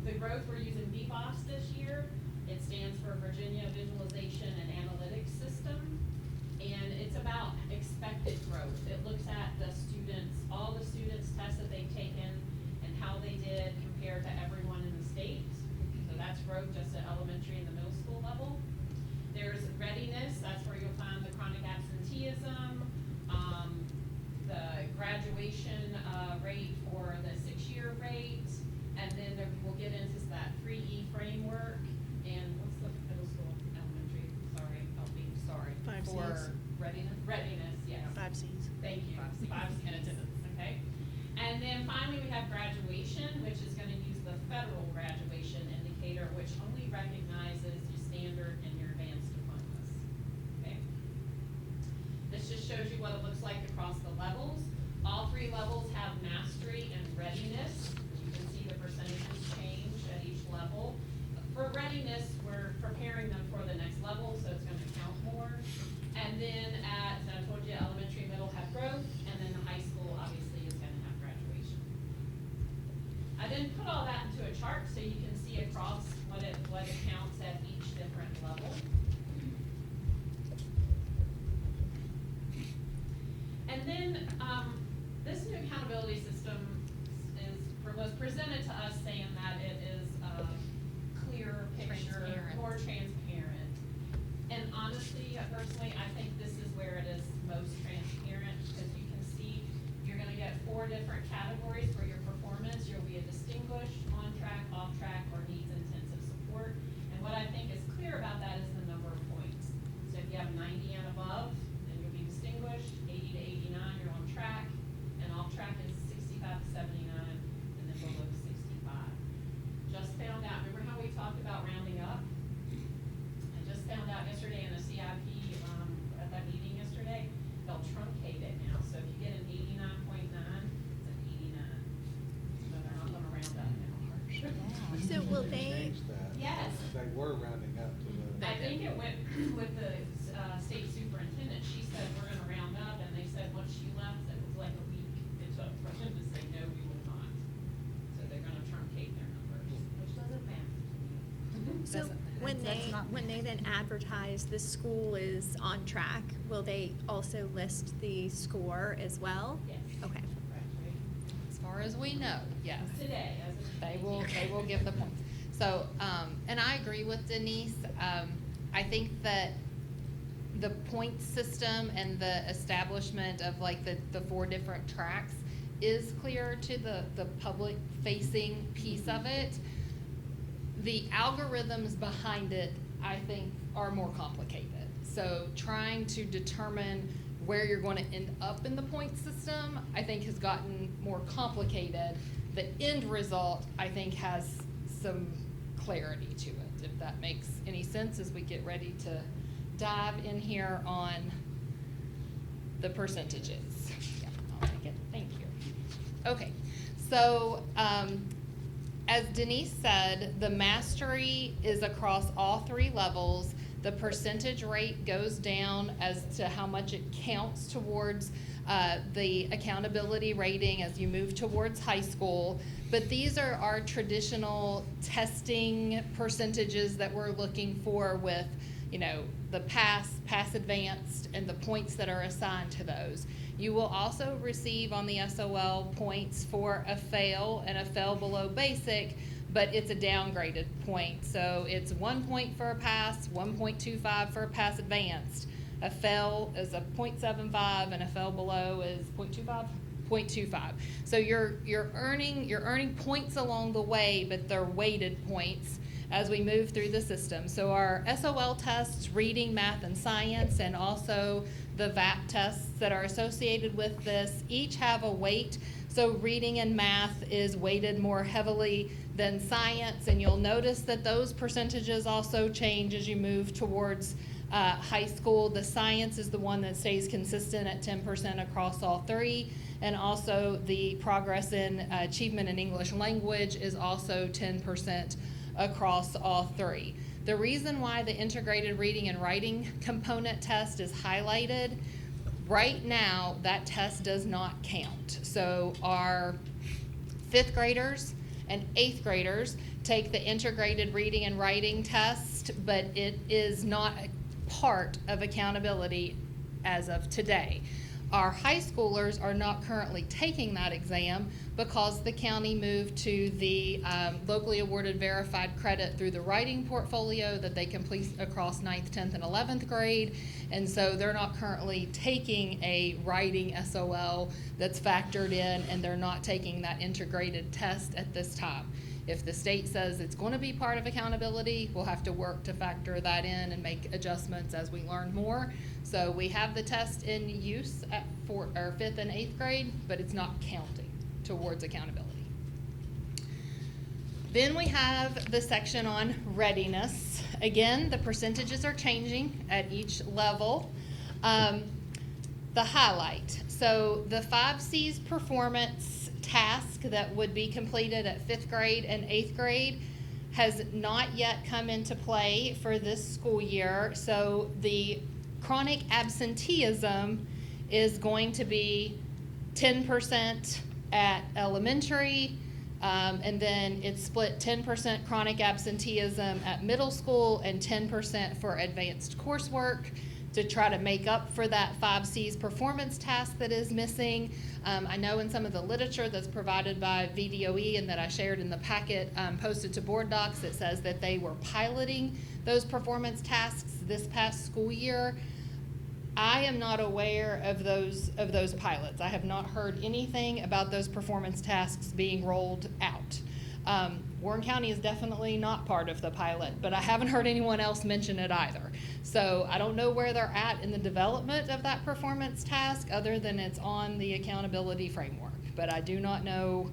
Speaker 13: the growth, we're using BBOS this year. It stands for Virginia Visualization and Analytics System, and it's about expected growth. It looks at the students, all the students' tests that they've taken and how they did compared to everyone in the state. So that's growth just at elementary and the middle school level. There's readiness, that's where you'll find the chronic absenteeism, the graduation rate for the 6-year rate, and then we'll get into that 3E framework. And what's the middle school, elementary, sorry, I'll be sorry.
Speaker 2: 5 Cs.
Speaker 13: For readiness, yes.
Speaker 2: 5 Cs.
Speaker 13: Thank you, 5 in attendance, okay? And then finally, we have graduation, which is gonna use the federal graduation indicator, which only recognizes your standard and your advanced diplomas, okay? This just shows you what it looks like across the levels. All 3 levels have mastery and readiness. You can see the percentages change at each level. For readiness, we're preparing them for the next level, so it's gonna count more. And then as I told you, elementary, middle have growth, and then the high school obviously is gonna have graduation. I didn't put all that into a chart so you can see across what it counts at each different level. And then, this new accountability system was presented to us saying that it is a clearer picture,
Speaker 12: Transparent.
Speaker 13: more transparent. And honestly, personally, I think this is where it is most transparent, because you can see you're gonna get 4 different categories for your performance. You'll be a distinguished, on track, off track, or needs intensive support. And what I think is clear about that is the number of points. So if you have 90 and above, then you'll be distinguished. 80 to 89, you're on track, and off track is 65 to 79, and then below 65. Just found out, remember how we talked about rounding up? I just found out yesterday in the CIP, at that meeting yesterday, they'll truncate it now. So if you get an 89.9, it's an 89. So they're not gonna round up now.
Speaker 2: So will they,
Speaker 7: Changed that.
Speaker 13: Yes.
Speaker 7: They were rounding up to the.
Speaker 13: I think it went with the state superintendent. She said, we're gonna round up, and they said, once she left, it was like a week it took for them to say, no, we will not. So they're gonna truncate their numbers, which doesn't matter to me.
Speaker 2: so when they then advertise the school is on track, will they also list the score as well?
Speaker 13: Yes.
Speaker 2: Okay.
Speaker 12: As far as we know, yes.
Speaker 13: Today, as of
Speaker 12: They will give the points. So, and I agree with Denise. I think that the point system and the establishment of like the 4 different tracks is clear to the public facing piece of it. The algorithms behind it, I think, are more complicated. So trying to determine where you're going to end up in the point system, I think has gotten more complicated. The end result, I think, has some clarity to it, if that makes any sense as we get ready to dive in here on the percentages. Yeah, I'll make it, thank you. Okay, so, as Denise said, the mastery is across all 3 levels. The percentage rate goes down as to how much it counts towards the accountability rating as you move towards high school. But these are our traditional testing percentages that we're looking for with, you know, the pass advanced, and the points that are assigned to those. You will also receive on the SOL points for a fail and a fail below basic, but it's a downgraded point. So it's 1 point for a pass, 1.25 for a pass advanced. A fail is a 0.75, and a fail below is 0.25? 0.25. So you're earning points along the way, but they're weighted points as we move through the system. So our SOL tests, reading, math, and science, and also the VAP tests that are associated with this, each have a weight. So reading and math is weighted more heavily than science, and you'll notice that those percentages also change as you move towards high school. The science is the one that stays consistent at 10% across all 3, and also the progress in achievement in English language is also 10% across all 3. The reason why the integrated reading and writing component test is highlighted, right now that test does not count. So our 5th graders and 8th graders take the integrated reading and writing test, but it is not a part of accountability as of today. Our high schoolers are not currently taking that exam because the county moved to the locally awarded verified credit through the writing portfolio that they complete across 9th, 10th, and 11th grade. And so they're not currently taking a writing SOL that's factored in, and they're not taking that integrated test at this time. If the state says it's going to be part of accountability, we'll have to work to factor that in and make adjustments as we learn more. So we have the test in use at 5th and 8th grade, but it's not counting towards accountability. Then we have the section on readiness. Again, the percentages are changing at each level. The highlight. So the 5 C's performance task that would be completed at 5th grade and 8th grade has not yet come into play for this school year. So the chronic absenteeism is going to be 10% at elementary, and then it's split 10% chronic absenteeism at middle school and 10% for advanced coursework to try to make up for that 5 C's performance task that is missing. I know in some of the literature that's provided by VDOE and that I shared in the packet posted to board docs, it says that they were piloting those performance tasks this past school year. I am not aware of those pilots. I have not heard anything about those performance tasks being rolled out. Warren County is definitely not part of the pilot, but I haven't heard anyone else mention it either. So I don't know where they're at in the development of that performance task other than it's on the accountability framework. But I do not know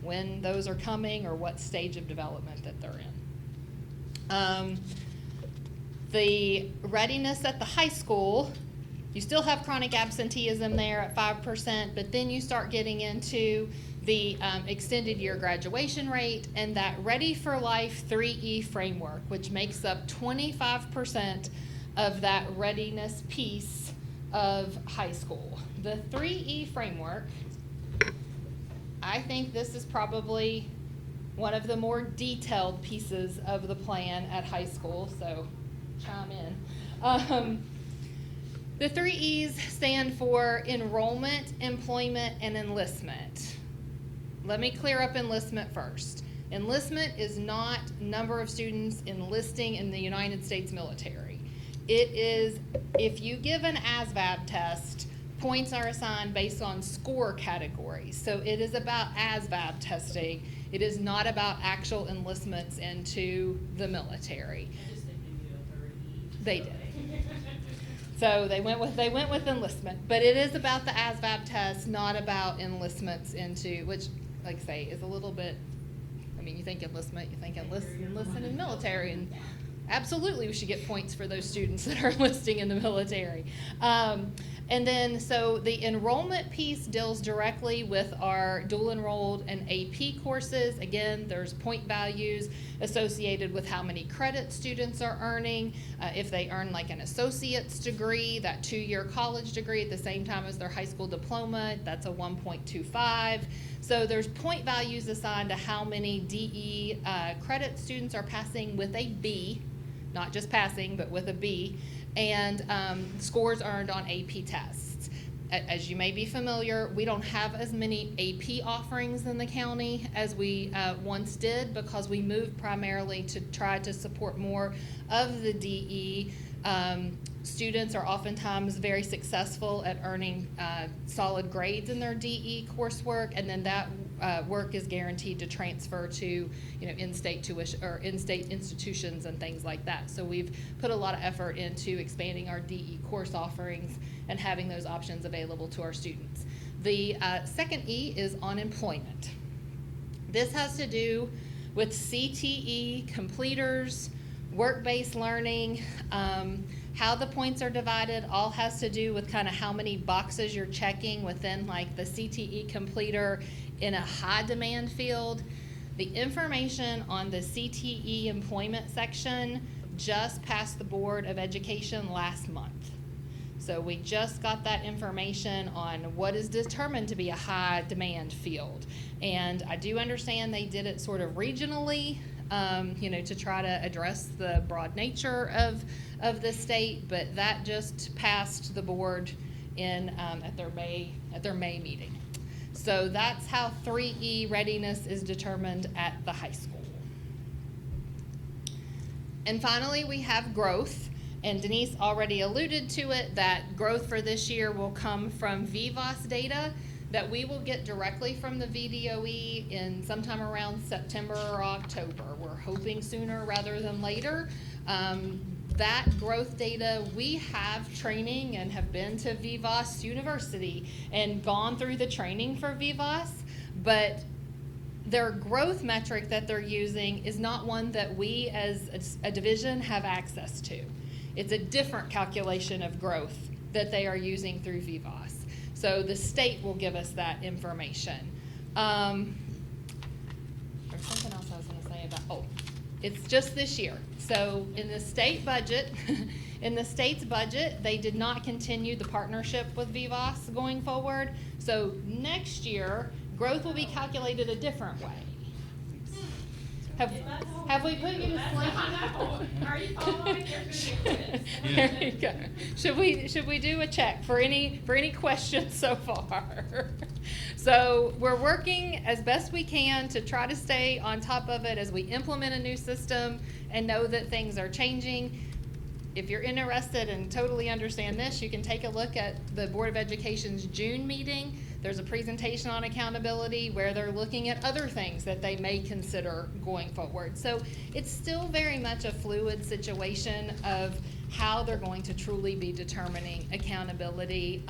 Speaker 12: when those are coming or what stage of development that they're in. The readiness at the high school, you still have chronic absenteeism there at 5%, but then you start getting into the extended year graduation rate and that Ready for Life 3E framework, which makes up 25% of that readiness piece of high school. The 3E framework, I think this is probably one of the more detailed pieces of the plan at high school, so chime in. The 3 E's stand for enrollment, employment, and enlistment. Let me clear up enlistment first. Enlistment is not number of students enlisting in the United States military. It is, if you give an ASVAB test, points are assigned based on score categories. So it is about ASVAB testing. It is not about actual enlistments into the military.
Speaker 15: I just think they do a third E.
Speaker 12: They did. So they went with enlistment, but it is about the ASVAB test, not about enlistments into, which, like I say, is a little bit, I mean, you think enlistment, you think enlisting in military, and absolutely we should get points for those students that are enlisting in the military. And then, so the enrollment piece deals directly with our dual enrolled and AP courses. Again, there's point values associated with how many credits students are earning. If they earn like an associate's degree, that 2-year college degree at the same time as their high school diploma, that's a 1.25. So there's point values assigned to how many DE credit students are passing with a B, not just passing, but with a B, and scores earned on AP tests. As you may be familiar, we don't have as many AP offerings in the county as we once did because we moved primarily to try to support more of the DE. Students are oftentimes very successful at earning solid grades in their DE coursework, and then that work is guaranteed to transfer to, in-state tuition or in-state institutions and things like that. So we've put a lot of effort into expanding our DE course offerings and having those options available to our students. The second E is on employment. This has to do with CTE completers, work-based learning, how the points are divided, all has to do with kind of how many boxes you're checking within like the CTE completer in a high demand field. The information on the CTE employment section just passed the Board of Education last month. So we just got that information on what is determined to be a high demand field. And I do understand they did it sort of regionally, to try to address the broad nature of the state, but that just passed the board at their May meeting. So that's how 3E readiness is determined at the high school. And finally, we have growth. And Denise already alluded to it, that growth for this year will come from VVOS data that we will get directly from the VDOE in sometime around September or October. We're hoping sooner rather than later. That growth data, we have training and have been to VVOS University and gone through the training for VVOS, but their growth metric that they're using is not one that we as a division have access to. It's a different calculation of growth that they are using through VVOS. So the state will give us that information. There's something else I was going to say about, it's just this year. So in the state budget, in the state's budget, they did not continue the partnership with VVOS going forward. So next year, growth will be calculated a different way. Have we put you to sleep?
Speaker 13: Are you following?
Speaker 12: There you go. Should we do a check for any questions so far? So we're working as best we can to try to stay on top of it as we implement a new system and know that things are changing. If you're interested and totally understand this, you can take a look at the Board of Education's June meeting. There's a presentation on accountability where they're looking at other things that they may consider going forward. So it's still very much a fluid situation of how they're going to truly be determining accountability.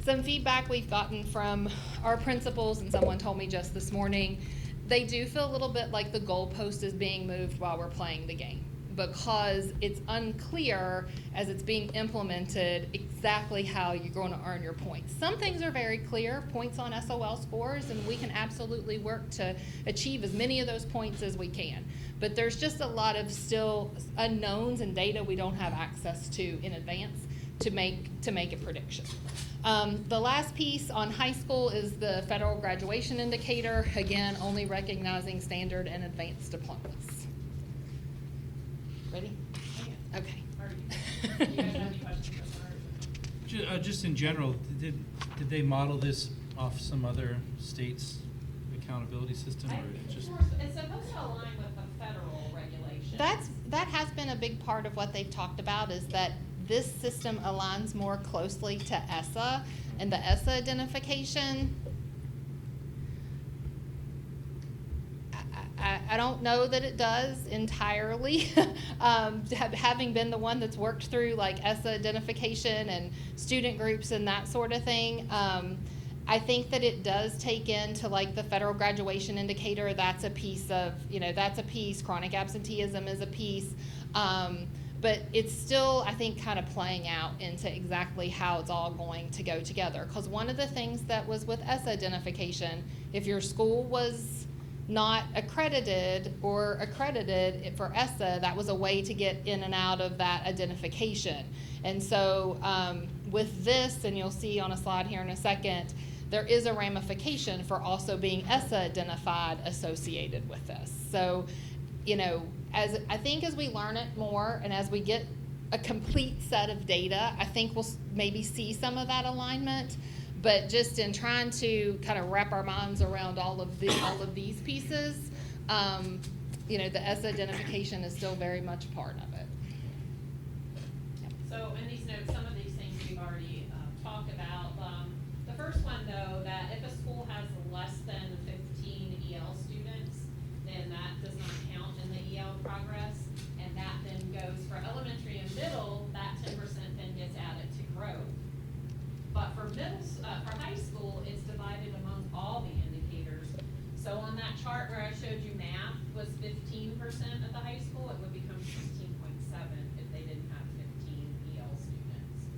Speaker 12: Some feedback we've gotten from our principals, and someone told me just this morning, they do feel a little bit like the goalpost is being moved while we're playing the game, because it's unclear as it's being implemented exactly how you're going to earn your points. Some things are very clear, points on SOL scores, and we can absolutely work to achieve as many of those points as we can. But there's just a lot of still unknowns and data we don't have access to in advance to make a prediction. The last piece on high school is the federal graduation indicator, again, only recognizing standard and advanced diplomas. Ready? Okay.
Speaker 13: Do you guys have any questions so far?
Speaker 11: Just in general, did they model this off some other state's accountability system, or just?
Speaker 13: It's supposed to align with the federal regulations.
Speaker 12: That has been a big part of what they've talked about, is that this system aligns more closely to ESSA, and the ESSA identification, I don't know that it does entirely. Having been the one that's worked through like ESSA identification and student groups and that sort of thing, I think that it does take into like the federal graduation indicator. That's a piece of, that's a piece. Chronic absenteeism is a piece. But it's still, I think, kind of playing out into exactly how it's all going to go together. Because one of the things that was with ESSA identification, if your school was not accredited or accredited for ESSA, that was a way to get in and out of that identification. And so with this, and you'll see on a slide here in a second, there is a ramification for also being ESSA identified associated with this. So, as I think as we learn it more and as we get a complete set of data, I think we'll maybe see some of that alignment. But just in trying to kind of wrap our minds around all of these pieces, the ESSA identification is still very much a part of it. Yep.
Speaker 13: So in these notes, some of these things we've already talked about. The first one, though, that if a school has less than 15 EL students, then that does not count in the EL progress, and that then goes for elementary and middle, that 10% then gets added to growth. But for for high school, it's divided among all the indicators. So on that chart where I showed you math was 15% at the high school, it would become 16.7 if they didn't have 15 EL students.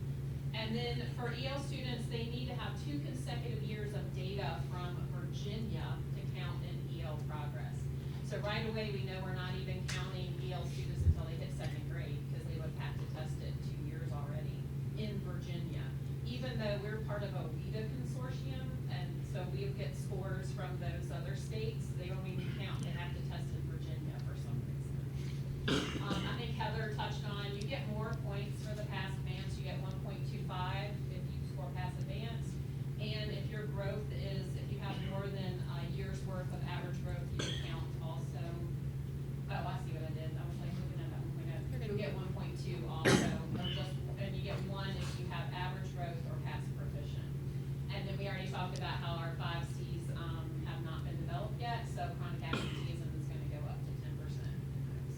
Speaker 13: And then for EL students, they need to have 2 consecutive years of data from Virginia to count in EL progress. So right away, we know we're not even counting EL students until they hit 2nd grade, because they would have to test it 2 years already. in Virginia. Even though we're part of a WIDA consortium, and so we get scores from those other states, they don't even count, they have to test in Virginia for some reason. I think Heather touched on, you get more points for the pass advance, you get 1.25 if you score pass advance, and if your growth is, if you have more than a year's worth of average growth, you count also. Oh, I see what I did, I was like looking at that 1.0. You get 1.2 also, or just, and you get 1 if you have average growth or pass proficient. And then we already talked about how our 5 Cs have not been developed yet, so chronic absenteeism is gonna go up to 10% in those.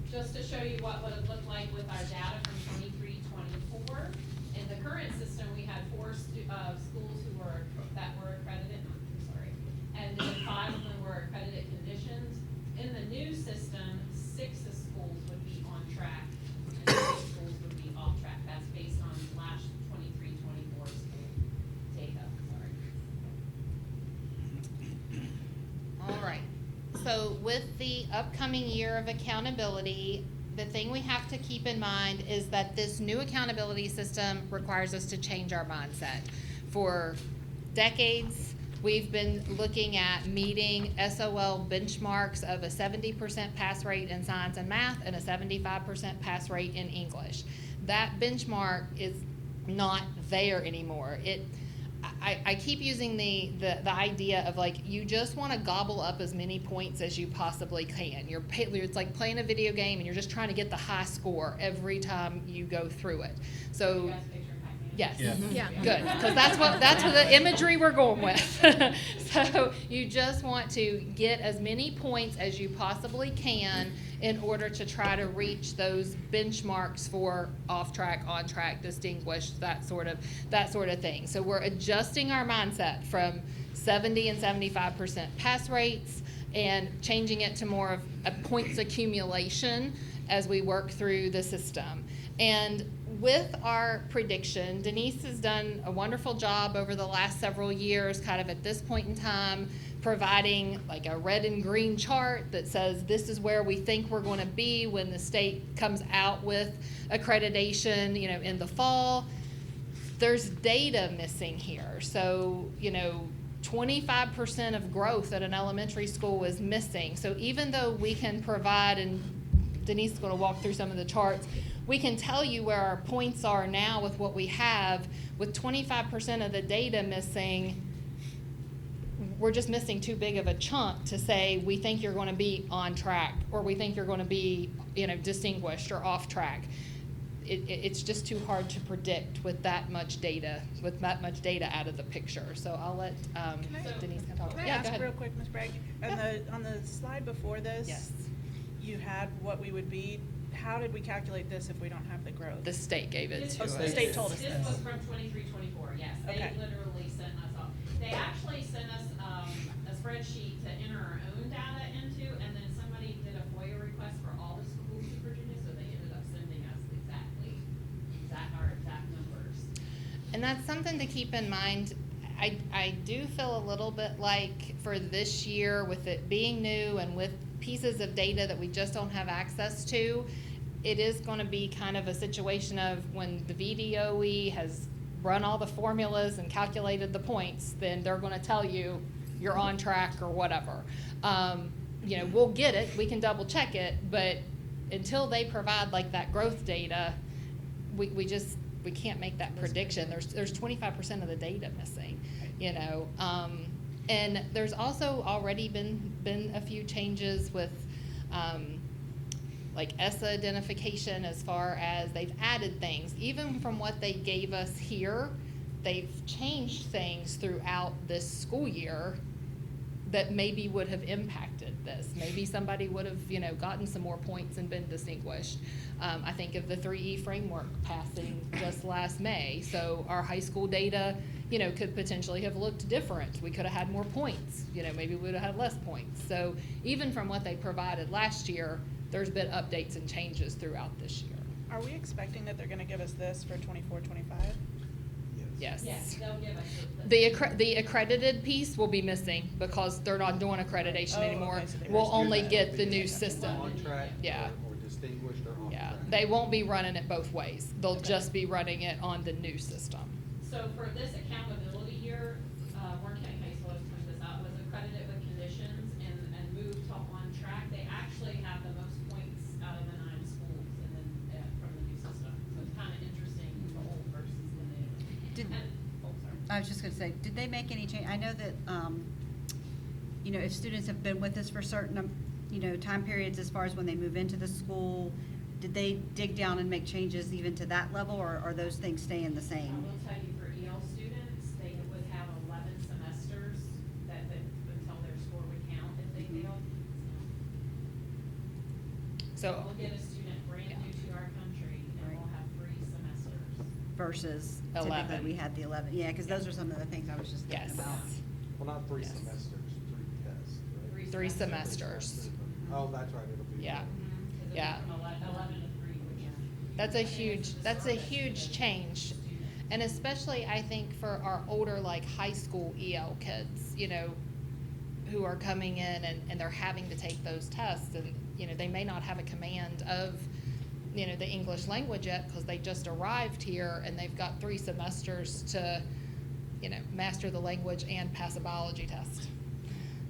Speaker 13: Just to show you what would it look like with our data from 23-24. In the current system, we had 4 schools that were accredited, and then 5 of them were accredited conditions. In the new system, 6 schools would be on track, and 3 schools would be off track. That's based on last 23-24 school data,
Speaker 12: All right. So with the upcoming year of accountability, the thing we have to keep in mind is that this new accountability system requires us to change our mindset. For decades, we've been looking at meeting SOL benchmarks of a 70% pass rate in science and math and a 75% pass rate in English. That benchmark is not there anymore. I keep using the idea of like, you just want to gobble up as many points as you possibly can. It's like playing a video game and you're just trying to get the high score every time you go through it. So. Yes.
Speaker 11: Yeah.
Speaker 2: Yeah.
Speaker 12: Good, because that's what the imagery we're going with. So you just want to get as many points as you possibly can in order to try to reach those benchmarks for off track, on track, distinguished, that sort of thing. So we're adjusting our mindset from 70 and 75% pass rates and changing it to more of a points accumulation as we work through the system. And with our prediction, Denise has done a wonderful job over the last several years, kind of at this point in time, providing like a red and green chart that says this is where we think we're going to be when the state comes out with accreditation, in the fall. There's data missing here. So, 25% of growth at an elementary school is missing. So even though we can provide, and Denise is going to walk through some of the charts, we can tell you where our points are now with what we have. With 25% of the data missing, we're just missing too big of a chunk to say we think you're going to be on track, or we think you're going to be, distinguished or off track. It's just too hard to predict with that much data out of the picture. So I'll let Denise talk.
Speaker 4: Can I
Speaker 12: Yeah,
Speaker 4: ask
Speaker 12: go ahead.
Speaker 4: real quick, Ms. Bragg? On the slide before this,
Speaker 12: Yes.
Speaker 4: you had what we would be. How did we calculate this if we don't have the growth?
Speaker 12: The state gave it to
Speaker 4: Oh,
Speaker 12: us.
Speaker 4: the state told us
Speaker 13: This
Speaker 4: this.
Speaker 13: was from 23-24, yes. They
Speaker 4: Okay.
Speaker 13: literally sent us off. They actually sent us a spreadsheet to enter our own data into, and then somebody did a FOIA request for all the schools in Virginia, so they ended up sending us our exact numbers.
Speaker 12: And that's something to keep in mind. I do feel a little bit like for this year, with it being new and with pieces of data that we just don't have access to, it is going to be kind of a situation of when the VDOE has run all the formulas and calculated the points, then they're going to tell you you're on track or whatever. We'll get it, we can double check it, but until they provide like that growth data, we can't make that prediction. There's 25% of the data missing, and there's also already been a few changes with like ESSA identification, as far as they've added things. Even from what they gave us here, they've changed things throughout this school year that maybe would have impacted this. Maybe somebody would have, gotten some more points and been distinguished. I think of the 3E framework passing just last May. So our high school data, could potentially have looked different. We could have had more points. Maybe we would have had less points. So even from what they provided last year, there's been updates and changes throughout this year.
Speaker 4: Are we expecting that they're going to give us this for 24-25?
Speaker 12: Yes.
Speaker 13: Yes, they'll give us
Speaker 12: The accredited piece will be missing because they're not doing accreditation
Speaker 4: Oh,
Speaker 12: anymore.
Speaker 4: okay, so they
Speaker 12: We'll
Speaker 4: were-
Speaker 12: only get the new system.
Speaker 7: On track
Speaker 12: Yeah.
Speaker 7: or distinguished. extinguished or off
Speaker 12: Yeah,
Speaker 7: track.
Speaker 12: they won't be running it both ways. They'll just be running it on the new system.
Speaker 13: So for this accountability year, Warren County High School has pointed this out, was accredited with conditions and moved to on track. They actually have the most points out of the 9 schools and then from the new system. So it's kind of interesting, the old versus the new.
Speaker 9: Did-
Speaker 13: Oh, sorry.
Speaker 9: I was just gonna say, did they make any change? I know that, you know, if students have been with us for certain, you know, time periods as far as when they move into the school, did they dig down and make changes even to that level, or are those things staying the
Speaker 13: I
Speaker 9: same?
Speaker 13: will tell you, for EL students, they would have 11 semesters until their score would count if they failed.
Speaker 12: So,
Speaker 13: We'll get a student brand new to our country, and
Speaker 9: Right.
Speaker 13: we'll have 3 semesters.
Speaker 9: Versus typically
Speaker 12: 11.
Speaker 9: we had the 11, yeah, because those are some of the things I was just thinking
Speaker 12: Yes.
Speaker 9: about.
Speaker 7: Well, not 3
Speaker 12: Yes.
Speaker 7: semesters, 3 tests, right?
Speaker 12: 3 semesters.
Speaker 7: Oh, that's right, it'll be.
Speaker 12: Yeah.
Speaker 13: Because it
Speaker 12: Yeah.
Speaker 13: went from 11 to 3, which is.
Speaker 12: That's a huge change. And especially, I think, for our older, like, high school EL kids, you know, who are coming in and they're having to take those tests, and, you know, they may not have a command of, you know, the English language yet, because they just arrived here, and they've got 3 semesters to, you know, master the language and pass a biology test.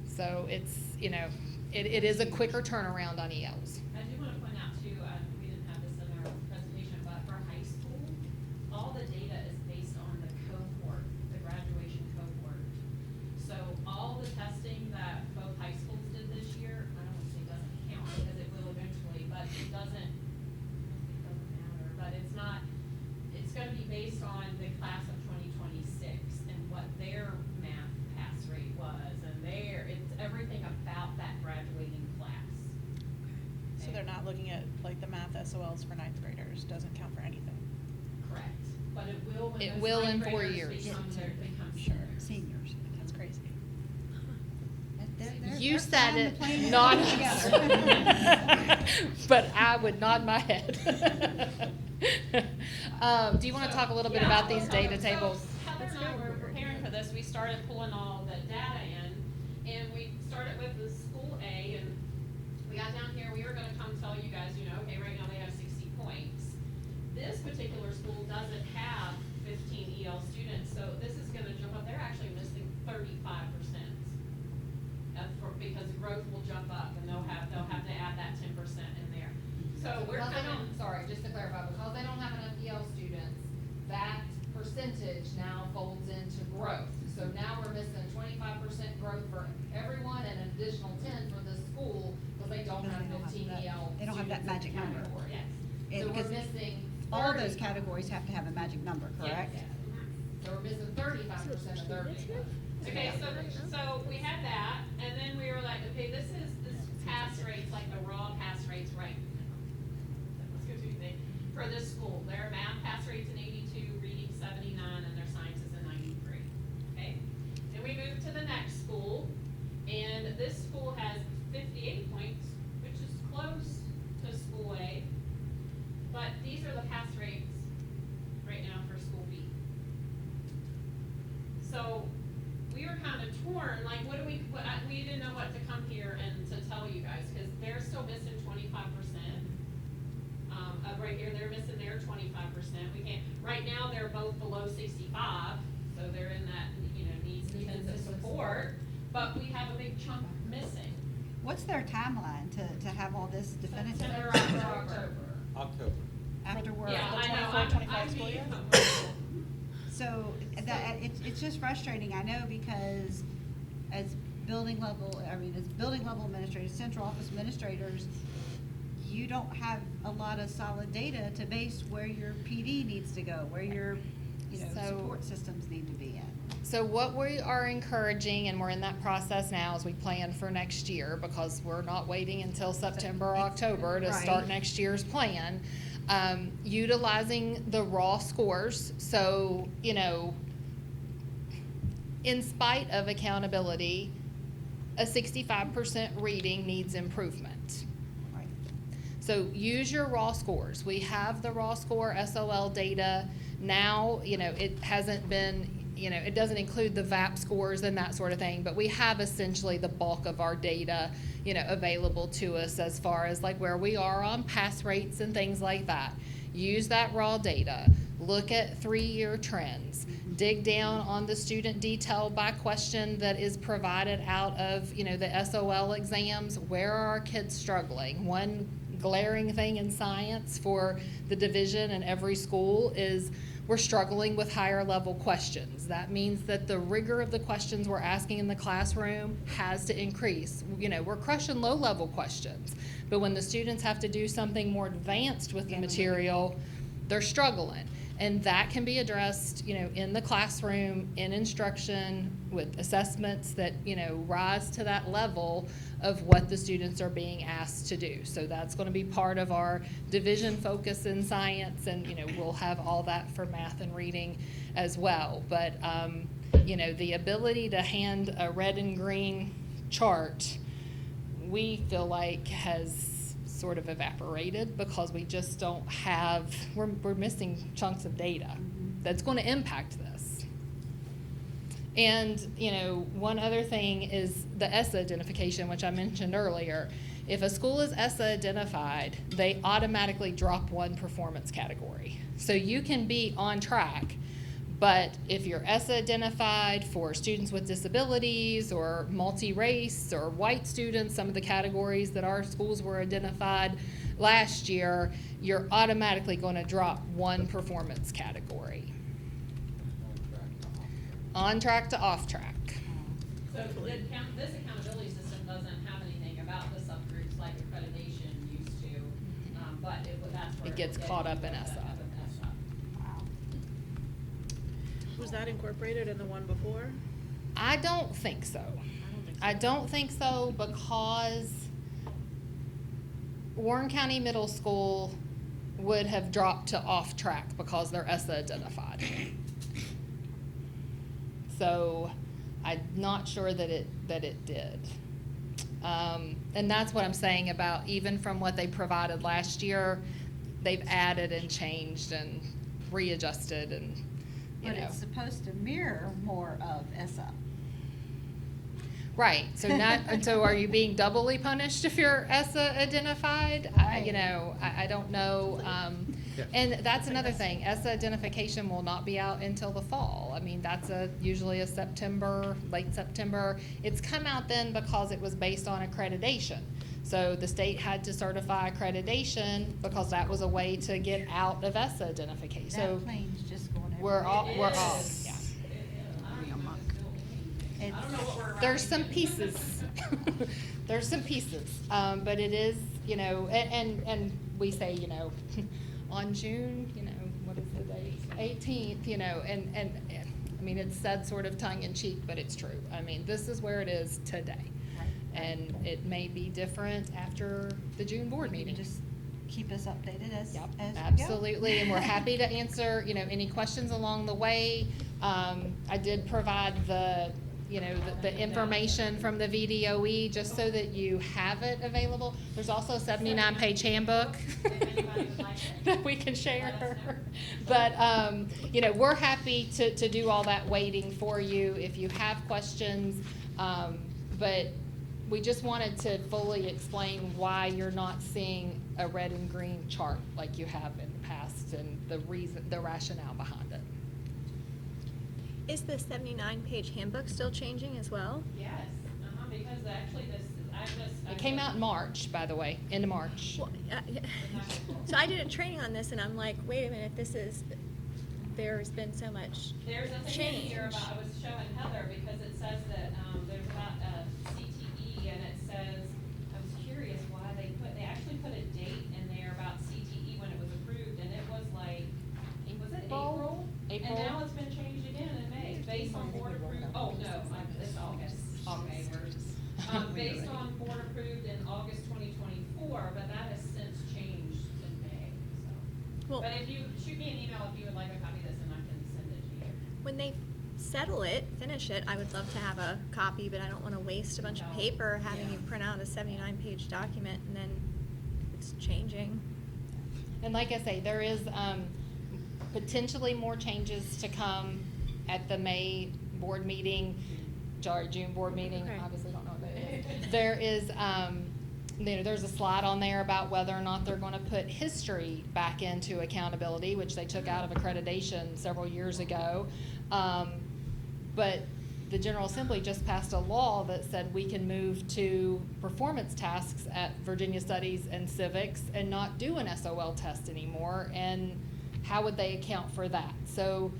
Speaker 12: So it's, you know, it is a quicker turnaround on ELs.
Speaker 13: I do want to point out too, we didn't have this in our presentation, but for high school, all the data is based on the cohort, the graduation cohort. So all the testing that both high schools did this year, I don't want to say doesn't count, because it will eventually, but it doesn't matter, but it's not, it's gonna be based on the class of 2026 and what their math pass rate was, and it's everything about that graduating class.
Speaker 4: So they're not looking at, like, the math SOLs for 9th graders, doesn't count for anything.
Speaker 13: Correct, but it will when
Speaker 12: It
Speaker 13: those
Speaker 12: will in
Speaker 13: 9th
Speaker 12: 4
Speaker 13: graders
Speaker 12: years.
Speaker 13: become
Speaker 4: Sure.
Speaker 13: seniors.
Speaker 9: Seniors.
Speaker 4: That's crazy.
Speaker 12: You said
Speaker 9: flying the
Speaker 12: it,
Speaker 9: plane
Speaker 12: not
Speaker 9: together.
Speaker 12: but I would nod my head. Do you want to talk a little bit about these data tables?
Speaker 13: So Heather and I were preparing for this, we started pulling all the data in, and we started with the school A, and we got down here, we were gonna come tell you guys, you know, okay, right now they have 60 points. This particular school doesn't have 15 EL students, so this is gonna jump up, they're actually missing 35%. Because growth will jump up, and they'll have to add that 10% in there. So we're
Speaker 12: Because they
Speaker 13: coming.
Speaker 12: don't, sorry, just to clarify, because they don't have enough EL students, that percentage now folds into growth. So now we're missing 25% growth for everyone and an additional 10 for the school, because they don't have 15 EL.
Speaker 9: They don't have that
Speaker 12: students in
Speaker 9: magic
Speaker 12: the
Speaker 9: number.
Speaker 12: category.
Speaker 13: Yes.
Speaker 12: So we're
Speaker 9: Because
Speaker 12: missing
Speaker 9: all of
Speaker 12: 30.
Speaker 9: those categories have to have a magic number, correct?
Speaker 13: Yes.
Speaker 12: So we're missing 35% of their data.
Speaker 13: Okay, so we had that, and then we were like, okay, this pass rates, like the raw pass rates right now. Let's go to the thing. For this school, their math pass rate's an 82, reading 79, and their science is a 93, okay? Then we move to the next school, and this school has 58 points, which is close to school A, but these are the pass rates right now for school B. So we were kind of torn, like, we didn't know what to come here and to tell you guys, because they're still missing 25%. Right here, they're missing their 25%. We can't, right now, they're both below 65, so they're in that, you know, needs intensive support, but we have a big chunk missing.
Speaker 9: What's their timeline to have all this definitive?
Speaker 13: September, October.
Speaker 7: October.
Speaker 9: After work?
Speaker 13: Yeah, I know,
Speaker 4: 24-25 school year?
Speaker 9: So it's just frustrating, I know, because as building level administrators, central office administrators, you don't have a lot of solid data to base where your PD needs to go, where your, you know,
Speaker 12: So-
Speaker 9: support systems need to be in.
Speaker 12: So what we are encouraging, and we're in that process now as we plan for next year, because we're not waiting until September or October to start
Speaker 9: Right.
Speaker 12: next year's plan, utilizing the raw scores. So, you know, in spite of accountability, a 65% reading needs improvement.
Speaker 9: Right.
Speaker 12: So use your raw scores. We have the raw score SOL data now. You know, it hasn't been it doesn't include the VAP scores and that sort of thing, but we have essentially the bulk of our data, available to us as far as like where we are on pass rates and things like that. Use that raw data, look at 3-year trends, dig down on the student detail by question that is provided out of, the SOL exams. Where are our kids struggling? One glaring thing in science for the division and every school is we're struggling with higher level questions. That means that the rigor of the questions we're asking in the classroom has to increase. We're crushing low level questions, but when the students have to do something more advanced with the material, they're struggling. And that can be addressed, in the classroom, in instruction, with assessments that, rise to that level of what the students are being asked to do. So that's going to be part of our division focus in science, and, we'll have all that for math and reading as well. But, the ability to hand a red and green chart, we feel like has sort of evaporated because we just don't have, we're missing chunks of data that's going to impact this. And, one other thing is the ESSA identification, which I mentioned earlier. If a school is ESSA identified, they automatically drop one performance category. So you can be on track, but if you're ESSA identified for students with disabilities or multi-race or white students, some of the categories that our schools were identified last year, you're automatically going to drop one performance category. On track to off track.
Speaker 13: So this accountability system doesn't have anything about the subgroups like accreditation used to, but that's where
Speaker 12: It gets caught up in ESSA.
Speaker 4: Was that incorporated in the one before?
Speaker 12: I don't think so. I don't think so because Warren County Middle School would have dropped to off track because they're ESSA identified. So I'm not sure that it did. And that's what I'm saying about even from what they provided last year, they've added and changed and readjusted and,
Speaker 9: But it's supposed to mirror more of ESSA.
Speaker 12: Right, so so are you being doubly punished if you're ESSA identified? I don't know. And that's another thing, ESSA identification will not be out until the fall. I mean, that's usually a September, late September. It's come out then because it was based on accreditation. So the state had to certify accreditation because that was a way to get out of ESSA identification. So
Speaker 9: That plane's just going everywhere.
Speaker 12: we're off, yeah. There's some pieces. There's some pieces, but it is, and we say, on June, what is the date? 18th, and I mean, it's said sort of tongue in cheek, but it's true. I mean, this is where it is today. And it may be different after the June board meeting.
Speaker 9: Just keep us updated as
Speaker 12: Yep,
Speaker 9: we go.
Speaker 12: absolutely, and we're happy to answer, any questions along the way. I did provide the information from the VDOE just so that you have it available. There's also a 79-page handbook that we can share. But, we're happy to do all that waiting for you if you have questions. But we just wanted to fully explain why you're not seeing a red and green chart like you have in the past and the rationale behind it.
Speaker 2: Is the 79-page handbook still changing as well?
Speaker 13: Yes, because actually
Speaker 12: It came out in March, by the way, end of March.
Speaker 2: Well, so I did a training on this, and I'm like, wait a minute, there's been so much
Speaker 13: There's a thing
Speaker 2: change.
Speaker 13: here about, I was showing Heather, because it says that, there's about CTE, and it says, I was curious why they actually put a date in there about CTE when it was approved, and it was like, was it April?
Speaker 12: April.
Speaker 13: And now it's been changed again in May, based on board approved, it's August, okay, based on board approved in August 2024, but that has since changed in May, so.
Speaker 2: Well-
Speaker 13: But if you, shoot me an email if you would like a copy of this, and I can send it to you.
Speaker 2: When they finish it, I would love to have a copy, but I don't want to waste a bunch of paper having you print out a 79-page document and then it's changing.
Speaker 12: And like I say, there is potentially more changes to come at the May board meeting, June board meeting,
Speaker 2: Okay.
Speaker 12: obviously don't know what that is. There is, there's a slide on there about whether or not they're gonna put history back into accountability, which they took out of accreditation several years ago. But the General Assembly just passed a law that said we can move to performance tasks at Virginia Studies and Civics and not do an SOL test anymore, and how would they account for that? So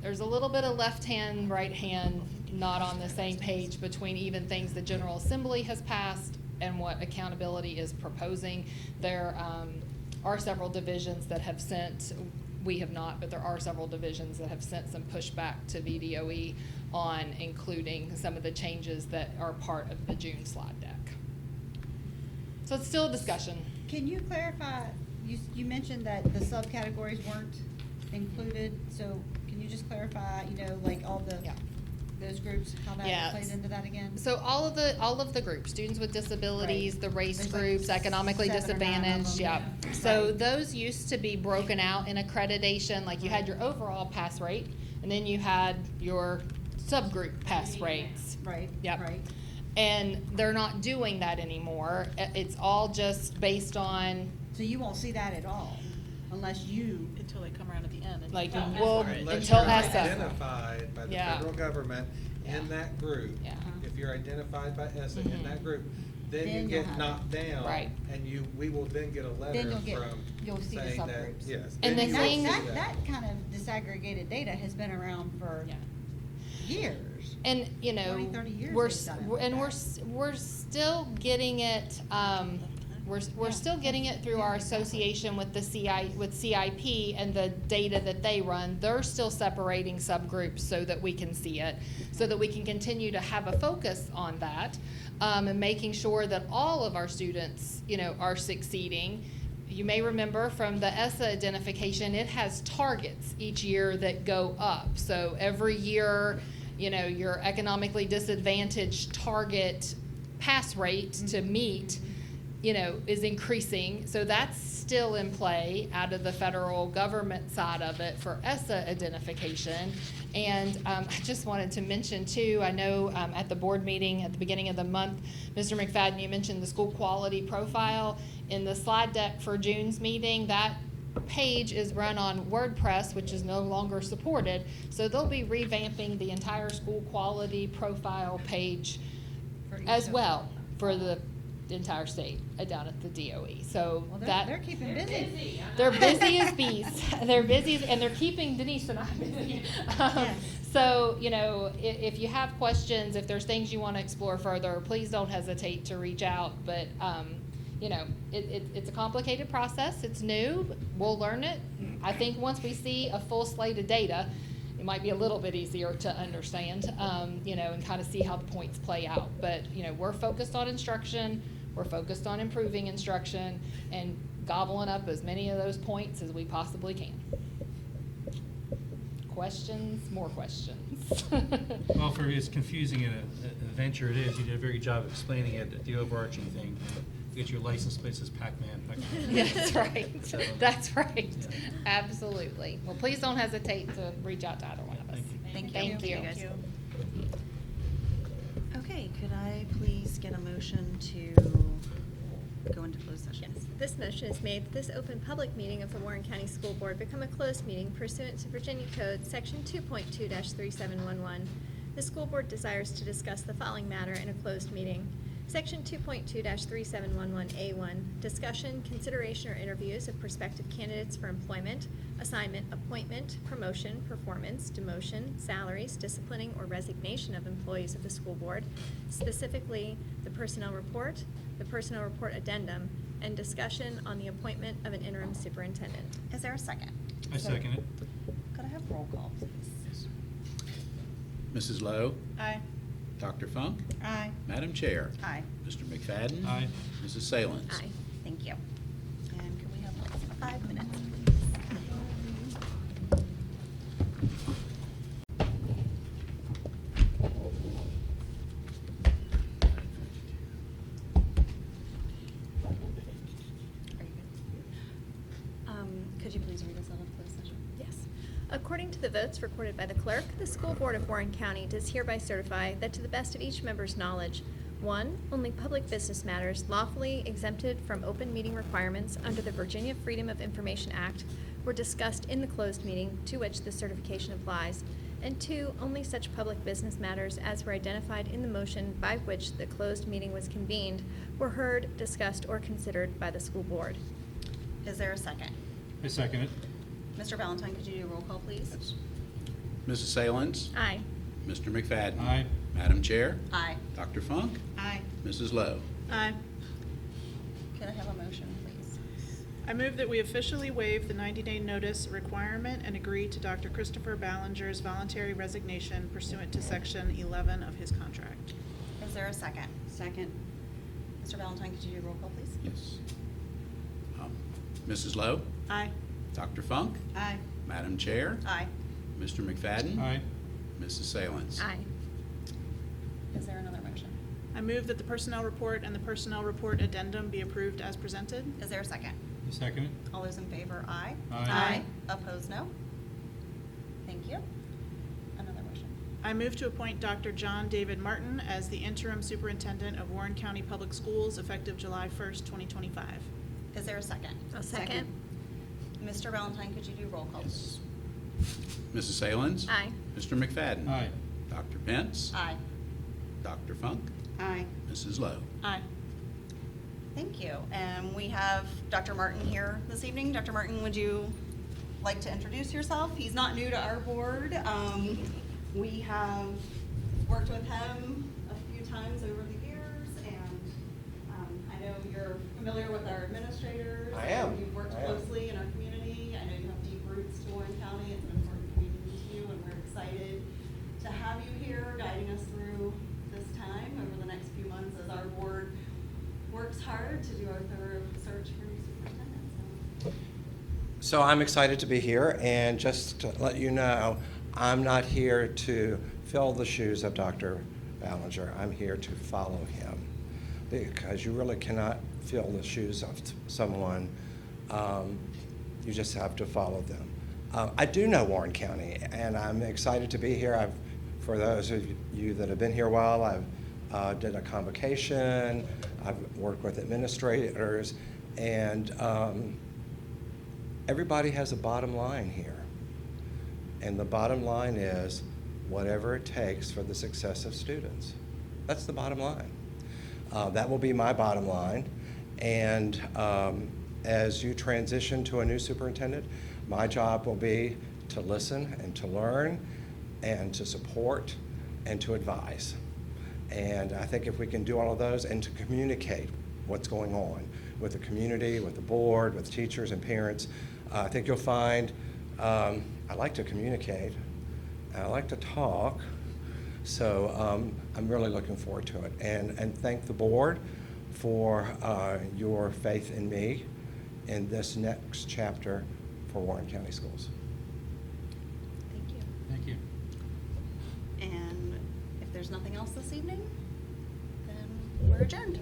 Speaker 12: there's a little bit of left hand, right hand, not on the same page between even things the General Assembly has passed and what accountability is proposing. There are several divisions that have sent, we have not, but there are several divisions that have sent some pushback to VDOE on including some of the changes that are part of the June slide deck. So it's still a discussion.
Speaker 9: Can you clarify, you mentioned that the subcategories weren't included, so can you just clarify, like all the,
Speaker 12: Yeah.
Speaker 9: those groups, how that
Speaker 12: Yeah.
Speaker 9: plays into that again?
Speaker 12: So all of the groups, students with disabilities,
Speaker 9: Right.
Speaker 12: the race
Speaker 9: There's like
Speaker 12: groups, economically
Speaker 9: 7 or 9 of
Speaker 12: disadvantaged,
Speaker 9: them.
Speaker 12: yeah. So
Speaker 9: Right.
Speaker 12: those used to be broken out in accreditation, like you had your overall pass rate, and then you had your subgroup pass rates.
Speaker 9: Right,
Speaker 12: Yep.
Speaker 9: right.
Speaker 12: And they're not doing that anymore. It's all just based on,
Speaker 9: So you won't see that at all, unless you,
Speaker 4: Until they come around at the end. and
Speaker 12: like,
Speaker 4: you ask
Speaker 12: well,
Speaker 4: for it.
Speaker 7: Unless
Speaker 12: until
Speaker 7: you're
Speaker 12: ESSA.
Speaker 7: identified by the
Speaker 12: Yeah.
Speaker 7: federal government
Speaker 12: Yeah.
Speaker 7: in that group.
Speaker 12: Yeah.
Speaker 7: If you're identified by ESSA in
Speaker 12: Mhm.
Speaker 7: that group, then
Speaker 9: Then
Speaker 7: you
Speaker 9: you'll
Speaker 7: get
Speaker 9: have it.
Speaker 7: knocked down.
Speaker 12: Right.
Speaker 7: And we will then get a letter from
Speaker 9: you'll see the
Speaker 7: saying that,
Speaker 9: subgroups.
Speaker 7: yes.
Speaker 12: And
Speaker 7: then
Speaker 12: the
Speaker 7: you will
Speaker 12: thing-
Speaker 7: see
Speaker 9: That kind of disaggregated data has been around for
Speaker 12: yeah.
Speaker 9: years.
Speaker 12: And,
Speaker 9: 20, 30 years
Speaker 12: we're,
Speaker 9: they've
Speaker 12: s-
Speaker 9: done it
Speaker 12: we're- and
Speaker 9: like
Speaker 12: we're,
Speaker 9: that.
Speaker 12: s- we're still getting it, we're
Speaker 9: Yeah.
Speaker 12: still getting it through our association with the with CIP and the data that they run. They're still separating subgroups so that we can see it, so that we can continue to have a focus on that, and making sure that all of our students, are succeeding. You may remember from the ESSA identification, it has targets each year that go up. So every year, your economically disadvantaged target pass rate to meet, is increasing. So that's still in play out of the federal government side of it for ESSA identification. And I just wanted to mention too, I know at the board meeting at the beginning of the month, Mr. McFadden, you mentioned the school quality profile. In the slide deck for June's meeting, that page is run on WordPress, which is no longer supported. So they'll be revamping the entire school quality profile page as well for the entire state down at the DOE. So
Speaker 9: Well,
Speaker 12: that
Speaker 9: they're keeping busy.
Speaker 12: they're busy as bees. They're busy, and they're keeping Denise and I busy.
Speaker 9: Yes.
Speaker 12: So, if you have questions, if there's things you want to explore further, please don't hesitate to reach out. But, it's a complicated process. It's new. We'll learn it. I think once we see a full slate of data, it might be a little bit easier to understand, and kind of see how the points play out. But, we're focused on instruction. We're focused on improving instruction and gobbling up as many of those points as we possibly can. Questions? More questions?
Speaker 11: Well, for as confusing an adventure it is, you did a very good job of explaining it, the overarching thing. You get your license plates as Pac-Man.
Speaker 12: That's right.
Speaker 11: So-
Speaker 12: That's right.
Speaker 11: Yeah.
Speaker 12: Absolutely. Well, please don't hesitate to reach out to either one of us.
Speaker 11: Thank you.
Speaker 1: Thank you.
Speaker 12: Thank you.
Speaker 1: Okay, could I please get a motion to go into closed session?
Speaker 2: Yes, this motion is made that this open public meeting of the Warren County School Board become a closed meeting pursuant to Virginia Code Section 2.2-3711. The school board desires to discuss the following matter in a closed meeting. Section 2.2-3711A1, discussion, consideration, or interviews of prospective candidates for employment, assignment, appointment, promotion, performance, demotion, salaries, disciplining, or resignation of employees of the school board, specifically the personnel report, the personnel report addendum, and discussion on the appointment of an interim superintendent.
Speaker 1: Is there a second?
Speaker 11: I second it.
Speaker 1: Could I have roll call, please?
Speaker 14: Mrs. Lowe?
Speaker 1: Aye.
Speaker 14: Dr. Funk?
Speaker 1: Aye.
Speaker 14: Madam Chair?
Speaker 1: Aye.
Speaker 14: Mr. McFadden?
Speaker 11: Aye.
Speaker 14: Mrs. Salins?
Speaker 2: Aye.
Speaker 1: Thank you. And can we have 5 minutes? Are you good? Could you please read us out of closed session?
Speaker 2: Yes. According to the votes recorded by the clerk, the School Board of Warren County does hereby certify that to the best of each member's knowledge, 1, only public business matters lawfully exempted from open meeting requirements under the Virginia Freedom of Information Act were discussed in the closed meeting to which this certification applies, and 2, only such public business matters as were identified in the motion by which the closed meeting was convened were heard, discussed, or considered by the school board.
Speaker 1: Is there a second?
Speaker 11: I second it.
Speaker 1: Mr. Valentine, could you do a roll call, please?
Speaker 14: Mrs. Salins?
Speaker 2: Aye.
Speaker 14: Mr. McFadden?
Speaker 11: Aye.
Speaker 14: Madam Chair?
Speaker 1: Aye.
Speaker 14: Dr. Funk?
Speaker 9: Aye.
Speaker 14: Mrs. Lowe?
Speaker 4: Aye.
Speaker 1: Can I have a motion, please?
Speaker 4: I move that we officially waive the 90-day notice requirement and agree to Dr. Christopher Ballinger's voluntary resignation pursuant to Section 11 of his contract.
Speaker 1: Is there a second?
Speaker 9: Second.
Speaker 1: Mr. Valentine, could you do a roll call, please?
Speaker 14: Yes. Mrs. Lowe?
Speaker 4: Aye.
Speaker 14: Dr. Funk?
Speaker 9: Aye.
Speaker 14: Madam Chair?
Speaker 1: Aye.
Speaker 14: Mr. McFadden?
Speaker 11: Aye.
Speaker 14: Mrs. Salins?
Speaker 2: Aye.
Speaker 1: Is there another motion?
Speaker 4: I move that the personnel report and the personnel report addendum be approved as presented.
Speaker 1: Is there a second?
Speaker 11: I second it.
Speaker 1: All those in favor, aye.
Speaker 11: Aye.
Speaker 1: Opposed, no. Thank you. Another motion.
Speaker 4: I move to appoint Dr. John David Martin as the interim superintendent of Warren County Public Schools effective July 1st, 2025.
Speaker 1: Is there a second?
Speaker 2: A second.
Speaker 1: Mr. Valentine, could you do roll call?
Speaker 14: Yes. Mrs. Salins?
Speaker 2: Aye.
Speaker 14: Mr. McFadden?
Speaker 11: Aye.
Speaker 14: Dr. Pence?
Speaker 1: Aye.
Speaker 14: Dr. Funk?
Speaker 9: Aye.
Speaker 14: Mrs. Lowe?
Speaker 4: Aye.
Speaker 1: Thank you. And we have Dr. Martin here this evening. Dr. Martin, would you like to introduce yourself? He's not new to our board. We have worked with him a few times over the years, and I know you're familiar with our administrators.
Speaker 16: I am.
Speaker 1: You've worked
Speaker 16: I am.
Speaker 1: closely in our community. I know you have deep roots to Warren County. It's an important community to you, and we're excited to have you here guiding us through this time over the next few months as our board works hard to do our thorough search for new superintendents.
Speaker 16: So I'm excited to be here, and just to let you know, I'm not here to fill the shoes of Dr. Ballinger. I'm here to follow him, because you really cannot fill the shoes of someone. You just have to follow them. I do know Warren County, and I'm excited to be here. For those of you that have been here a while, I've did a convocation. I've worked with administrators, and everybody has a bottom line here. And the bottom line is whatever it takes for the success of students. That's the bottom line. That will be my bottom line. And as you transition to a new superintendent, my job will be to listen and to learn and to support and to advise. And I think if we can do all of those and to communicate what's going on with the community, with the board, with teachers and parents, I think you'll find I like to communicate, and I like to talk, so I'm really looking forward to it. And thank the board for your faith in me in this next chapter for Warren County Schools.
Speaker 1: Thank you.
Speaker 11: Thank you.
Speaker 1: And if there's nothing else this evening, then we're adjourned.